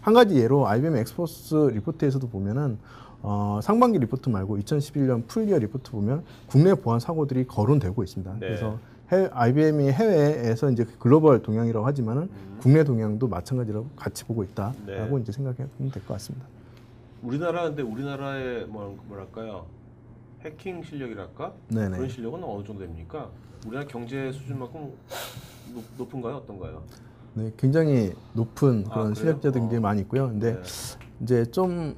Speaker 2: 한 가지 예로 IBM 엑스포스 리포트에서도 보면은 상반기 리포트 말고 2011년 풀이어 리포트 보면 국내 보안 사고들이 거론되고 있습니다.
Speaker 1: 네.
Speaker 2: 그래서 IBM이 해외에서 이제 글로벌 동향이라고 하지만은 국내 동향도 마찬가지로 같이 보고 있다라고
Speaker 1: 네.
Speaker 2: 이제 생각하면 될 것 같습니다.
Speaker 1: 우리나라인데 우리나라의 뭐랄까요? 해킹 실력이랄까?
Speaker 2: 네네.
Speaker 1: 그런 실력은 어느 정도 됩니까? 우리나라 경제 수준만큼 높은가요? 어떤가요?
Speaker 2: 네, 굉장히 높은 그런
Speaker 1: 그래요?
Speaker 2: 실력자들이 굉장히 많이 있고요. 근데
Speaker 1: 네.
Speaker 2: 이제 좀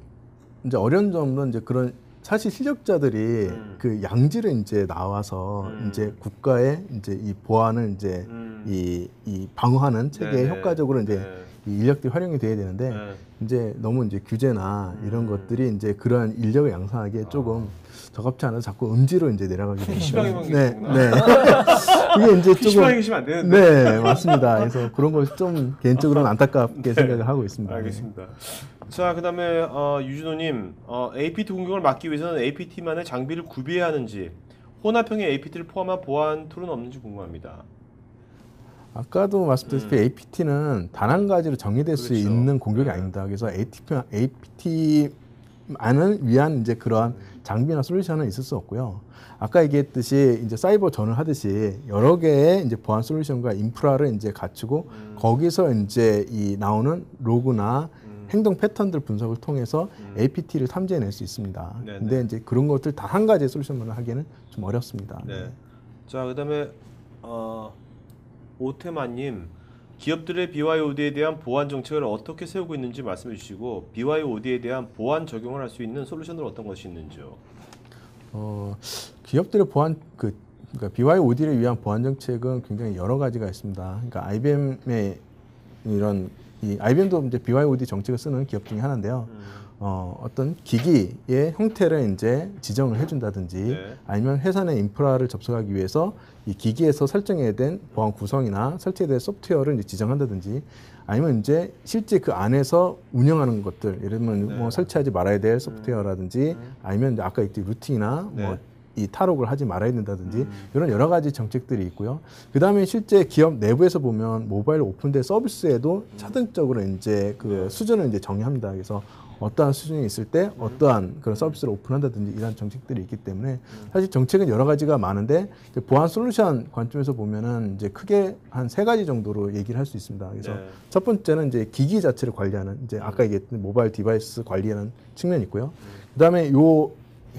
Speaker 2: 이제 어려운 점은 이제 그런 사실 실력자들이 그 양질을 이제 나와서 이제 국가의 이제 이 보안을 이제 이 방어하는 체계에
Speaker 1: 네네.
Speaker 2: 효과적으로 이제
Speaker 1: 네.
Speaker 2: 이 인력들이 활용이 돼야 되는데
Speaker 1: 네.
Speaker 2: 이제 너무 이제 규제나 이런 것들이 이제 그러한 인력을 양성하기에 조금 적합치 않아서 자꾸 음지로 이제 내려가게 됩니다.
Speaker 1: PC방에만
Speaker 2: 네,
Speaker 1: 계시구나.
Speaker 2: 네. 그게 이제
Speaker 1: PC방에
Speaker 2: 조금
Speaker 1: 계시면 안 되는데.
Speaker 2: 네, 맞습니다. 그래서 그런 걸 좀 개인적으로는 안타깝게 생각을 하고 있습니다.
Speaker 1: 알겠습니다. 자, 그다음에 유진호님, APT 공격을 막기 위해서는 APT만의 장비를 구비해야 하는지, 혼합형의 APT를 포함한 보안 툴은 없는지 궁금합니다.
Speaker 2: 아까도 말씀드렸다시피 APT는 단 한 가지로 정의될 수
Speaker 1: 그렇죠.
Speaker 2: 있는 공격이 아닙니다. 그래서 APT만을 위한 이제 그러한 장비나 솔루션은 있을 수 없고요. 아까 얘기했듯이 이제 사이버 전을 하듯이 여러 개의 이제 보안 솔루션과 인프라를 이제 갖추고 거기서 이제 이 나오는 로그나 행동 패턴들 분석을 통해서 APT를 탐지해낼 수 있습니다.
Speaker 1: 네네.
Speaker 2: 근데 이제 그런 것들 다 한 가지 솔루션만 하기는 좀 어렵습니다.
Speaker 1: 네. 자, 그다음에 오테마님, 기업들의 BYOD에 대한 보안 정책을 어떻게 세우고 있는지 말씀해 주시고 BYOD에 대한 보안 적용을 할 수 있는 솔루션들 어떤 것이 있는지요?
Speaker 2: 기업들의 보안 그러니까 BYOD를 위한 보안 정책은 굉장히 여러 가지가 있습니다. 그러니까 IBM의 이런 이 IBM도 이제 BYOD 정책을 쓰는 기업 중에 하나인데요. 어떤 기기의 형태를 이제 지정을 해준다든지
Speaker 1: 네.
Speaker 2: 아니면 회사 내 인프라를 접속하기 위해서 이 기기에서 설정해야 된 보안 구성이나 설치해야 될 소프트웨어를 이제 지정한다든지 아니면 이제 실제 그 안에서 운영하는 것들 예를 들면
Speaker 1: 네.
Speaker 2: 뭐 설치하지 말아야 될 소프트웨어라든지 아니면 이제 아까 얘기했듯이 루팅이나
Speaker 1: 네.
Speaker 2: 뭐 이 탈옥을 하지 말아야 된다든지 이런 여러 가지 정책들이 있고요. 그 다음에 실제 기업 내부에서 보면 모바일 오픈된 서비스에도 차등적으로 이제 그 수준을 이제 정의합니다. 그래서 어떠한 수준이 있을 때 어떠한 그런 서비스를 오픈한다든지 이런 정책들이 있기 때문에 사실 정책은 여러 가지가 많은데 이제 보안 솔루션 관점에서 보면은 이제 크게 한 3가지 정도로 얘기를 할 수 있습니다. 그래서
Speaker 1: 네.
Speaker 2: 첫 번째는 이제 기기 자체를 관리하는 이제 아까 얘기했던 모바일 디바이스 관리하는 측면이 있고요. 그다음에 요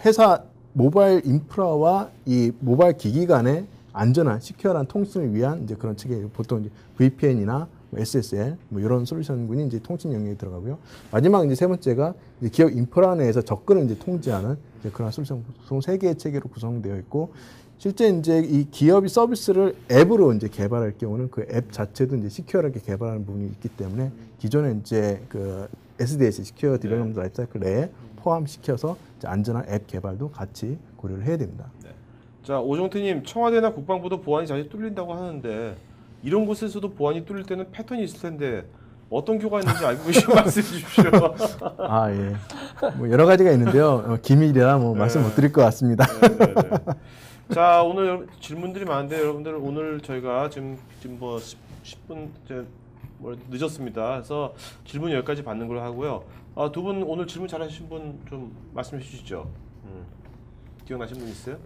Speaker 2: 회사 모바일 인프라와 이 모바일 기기 간의 안전한 시큐어한 통신을 위한 이제 그런 측에 보통 이제 VPN이나 SSL 뭐 이런 솔루션군이 이제 통신 영역에 들어가고요. 마지막 이제 세 번째가 이제 기업 인프라 내에서 접근을 이제 통제하는 이제 그런 솔루션 총 3개의 체계로 구성되어 있고 실제 이제 이 기업이 서비스를 앱으로 이제 개발할 경우는 그 앱 자체도 이제 시큐어하게 개발하는 부분이 있기 때문에 기존에 이제 그 SDS 시큐어 디벨롭먼트 라이프 사이클 내에 포함시켜서 이제 안전한 앱 개발도 같이 고려를 해야 됩니다.
Speaker 1: 네. 자, 오종태님, 청와대나 국방부도 보안이 자주 뚫린다고 하는데 이런 곳에서도 보안이 뚫릴 때는 패턴이 있을 텐데 어떤 교가 있는지 알고 계시면 말씀해 주십시오.
Speaker 2: 아 예. 뭐 여러 가지가 있는데요. 기밀이라 뭐 말씀 못 드릴 것 같습니다.
Speaker 1: 네, 네, 네. 자, 오늘 질문들이 많은데 여러분들 오늘 저희가 지금 뭐 10분 이제 뭐 늦었습니다. 그래서 질문 여기까지 받는 걸로 하고요. 두 분 오늘 질문 잘하신 분 좀 말씀해 주시죠. 기억나신 분 있어요?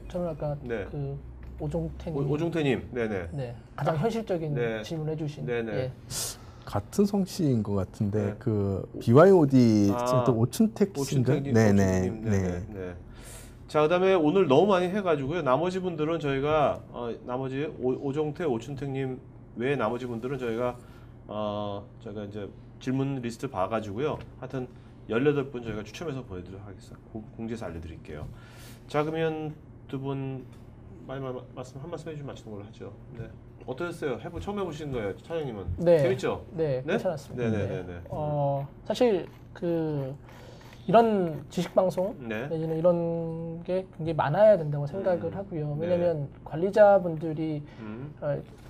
Speaker 3: 저는 아까
Speaker 1: 네.
Speaker 3: 그 오종태님
Speaker 1: 오종태님, 네네.
Speaker 3: 네, 가장 현실적인
Speaker 1: 네.
Speaker 3: 질문해 주신
Speaker 1: 네네.
Speaker 3: 예.
Speaker 2: 같은 성씨인 것 같은데
Speaker 1: 네.
Speaker 2: 그 BYOD
Speaker 1: 아,
Speaker 2: 또 오춘택 씨인가?
Speaker 1: 오춘택님,
Speaker 2: 네네.
Speaker 1: 오춘택님,
Speaker 2: 네.
Speaker 1: 네. 자, 그다음에 오늘 너무 많이 해가지고요. 나머지 분들은 저희가 나머지 오종태, 오춘택님 외에 나머지 분들은 저희가 저희가 이제 질문 리스트 봐가지고요. 하여튼 18분 저희가 추첨해서 보내드리도록 하겠습니다. 공지해서 알려드릴게요. 자, 그러면 두 분 한 말씀 해주시면 마치는 걸로 하죠. 네. 어떠셨어요? 처음 해보신 거예요, 차장님은?
Speaker 3: 네.
Speaker 1: 재밌죠?
Speaker 3: 네, 괜찮았습니다.
Speaker 1: 네네네네.
Speaker 3: 사실 그 이런 지식 방송
Speaker 1: 네.
Speaker 3: 내지는 이런 게 굉장히 많아야 된다고 생각을 하고요. 왜냐하면 관리자분들이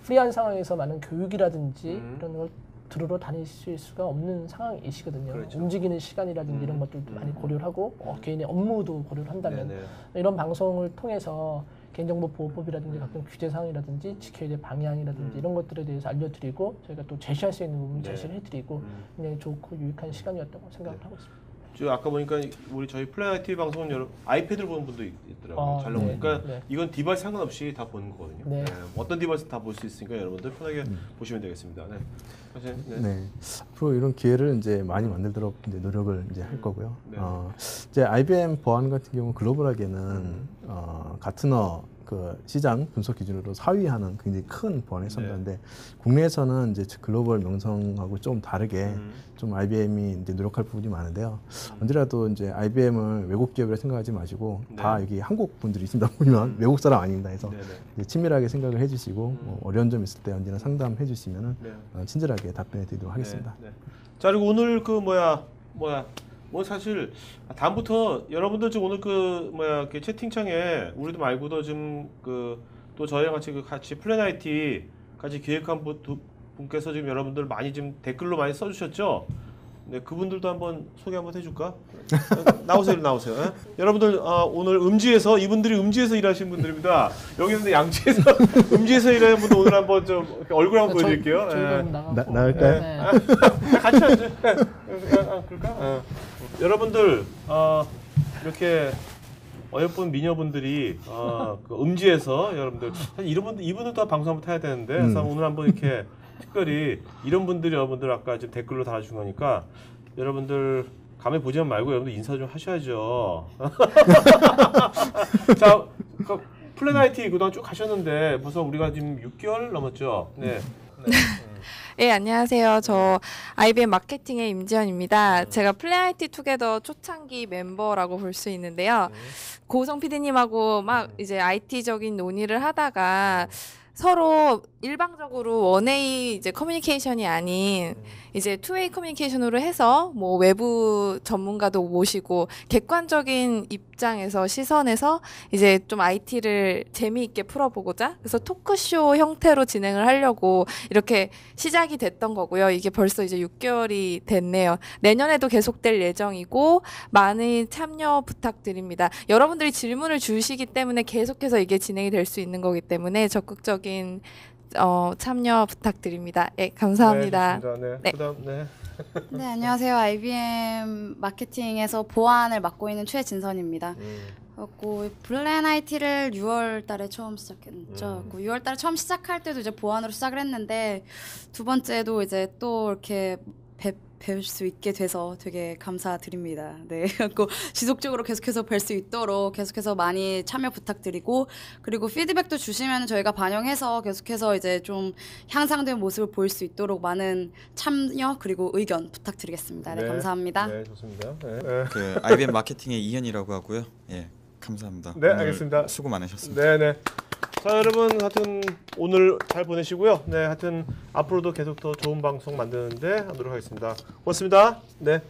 Speaker 3: 프리한 상황에서 많은 교육이라든지 이런 걸 들으러 다니실 수가 없는 상황이시거든요.
Speaker 1: 그렇죠.
Speaker 3: 움직이는 시간이라든지 이런 것들도 많이 고려를 하고 개인의 업무도 고려를 한다면
Speaker 1: 네네.
Speaker 3: 이런 방송을 통해서 개인정보 보호법이라든지 각종 규제 사항이라든지 지켜야 될 방향이라든지 이런 것들에 대해서 알려드리고 저희가 또 제시할 수 있는 부분
Speaker 1: 네.
Speaker 3: 제시를 해드리고 굉장히 좋고 유익한 시간이었다고 생각을 하고 있습니다.
Speaker 1: 저 아까 보니까 우리 저희 플래닛 TV 방송은 여러 아이패드를 보는 분도 있더라고요. 잘 나오고.
Speaker 3: 네.
Speaker 1: 그러니까
Speaker 3: 네.
Speaker 1: 이건 디바이스 상관없이 다 보는 거거든요.
Speaker 3: 네.
Speaker 1: 어떤 디바이스 다 볼 수 있으니까 여러분들 편하게 보시면 되겠습니다. 네. 선생님, 네.
Speaker 2: 네. 앞으로 이런 기회를 이제 많이 만들도록 이제 노력을 이제 할 거고요.
Speaker 1: 네.
Speaker 2: 이제 IBM 보안 같은 경우 글로벌하게는 가트너 그 시장 분석 기준으로 4위하는 굉장히 큰 보안 회사인데 국내에서는 이제 글로벌 명성하고 좀 다르게 좀 IBM이 이제 노력할 부분이 많은데요. 언제라도 이제 IBM을 외국 기업이라 생각하지 마시고
Speaker 1: 네.
Speaker 2: 다 여기 한국 분들이 있습니다. 보면 외국 사람 아닙니다. 해서
Speaker 1: 네네.
Speaker 2: 이제 친밀하게 생각을 해주시고 뭐 어려운 점 있을 때 언제나 상담해 주시면은
Speaker 1: 네.
Speaker 2: 친절하게 답변해 드리도록 하겠습니다.
Speaker 1: 네, 네. 자, 그리고 오늘 그 뭐 사실 다음부터 여러분들 지금 오늘 그 채팅창에 우리도 말고도 지금 또 저희랑 같이 플랜 IT 같이 기획한 분께서 지금 여러분들 많이 지금 댓글로 많이 써주셨죠? 네, 그분들도 한번 소개 한번 해줄까? 나오세요. 예? 여러분들 오늘 음지에서 이분들이 음지에서 일하시는 분들입니다. 여기 있는데 양지에서 음지에서 일하는 분들 오늘 한번 좀 얼굴 한번 보여드릴게요.
Speaker 3: 저희가
Speaker 1: 예.
Speaker 2: 나갈까요?
Speaker 3: 네.
Speaker 1: 같이 앉아. 그럴까? 여러분들 이렇게 어여쁜 미녀분들이 그 음지에서 여러분들 사실 이분들도 다 방송 한번 타야 되는데 그래서 오늘 한번 이렇게 특별히 이런 분들이 여러분들 아까 지금 댓글로 달아준 거니까 여러분들 감에 보지만 말고 여러분들 인사 좀 하셔야죠. 자, 플랜 IT 그동안 쭉 하셨는데 벌써 우리가 지금 6개월 넘었죠. 네.
Speaker 4: 네, 안녕하세요. 저 IBM 마케팅의 임지연입니다. 제가 플랜 IT 투게더 초창기 멤버라고 볼 수 있는데요. 고우성 PD님하고 막 이제 IT적인 논의를 하다가 서로 일방적으로 원웨이 이제 커뮤니케이션이 아닌 이제 투웨이 커뮤니케이션으로 해서 뭐 외부 전문가도 모시고 객관적인 입장에서 시선에서 이제 좀 IT를 재미있게 풀어보고자 그래서 토크쇼 형태로 진행을 하려고 이렇게 시작이 됐던 거고요. 이게 벌써 이제 6개월이 됐네요. 내년에도 계속될 예정이고 많은 참여 부탁드립니다. 여러분들이 질문을 주시기 때문에 계속해서 이게 진행이 될 수 있는 거기 때문에 적극적인 참여 부탁드립니다. 네, 감사합니다.
Speaker 1: 네, 좋습니다. 네.
Speaker 4: 네.
Speaker 1: 그다음 네.
Speaker 5: 네, 안녕하세요. IBM 마케팅에서 보안을 맡고 있는 최진선입니다. 그리고 플랜 IT를 6월 달에 처음 시작했죠. 6월 달에 처음 시작할 때도 이제 보안으로 시작을 했는데 두 번째도 이제 또 이렇게 뵐 수 있게 돼서 되게 감사드립니다. 네, 그리고 지속적으로 계속해서 뵐 수 있도록 계속해서 많이 참여 부탁드리고 그리고 피드백도 주시면 저희가 반영해서 계속해서 이제 좀 향상된 모습을 보일 수 있도록 많은 참여 그리고 의견 부탁드리겠습니다. 네, 감사합니다.
Speaker 1: 네, 좋습니다. 네.
Speaker 6: 그 IBM 마케팅의 이현이라고 하고요. 예, 감사합니다.
Speaker 1: 네,
Speaker 6: 오늘
Speaker 1: 알겠습니다.
Speaker 6: 수고 많으셨습니다.
Speaker 1: 네, 네. 자, 여러분 하여튼 오늘 잘 보내시고요. 네, 하여튼 앞으로도 계속 더 좋은 방송 만드는데 하도록 하겠습니다. 고맙습니다. 네.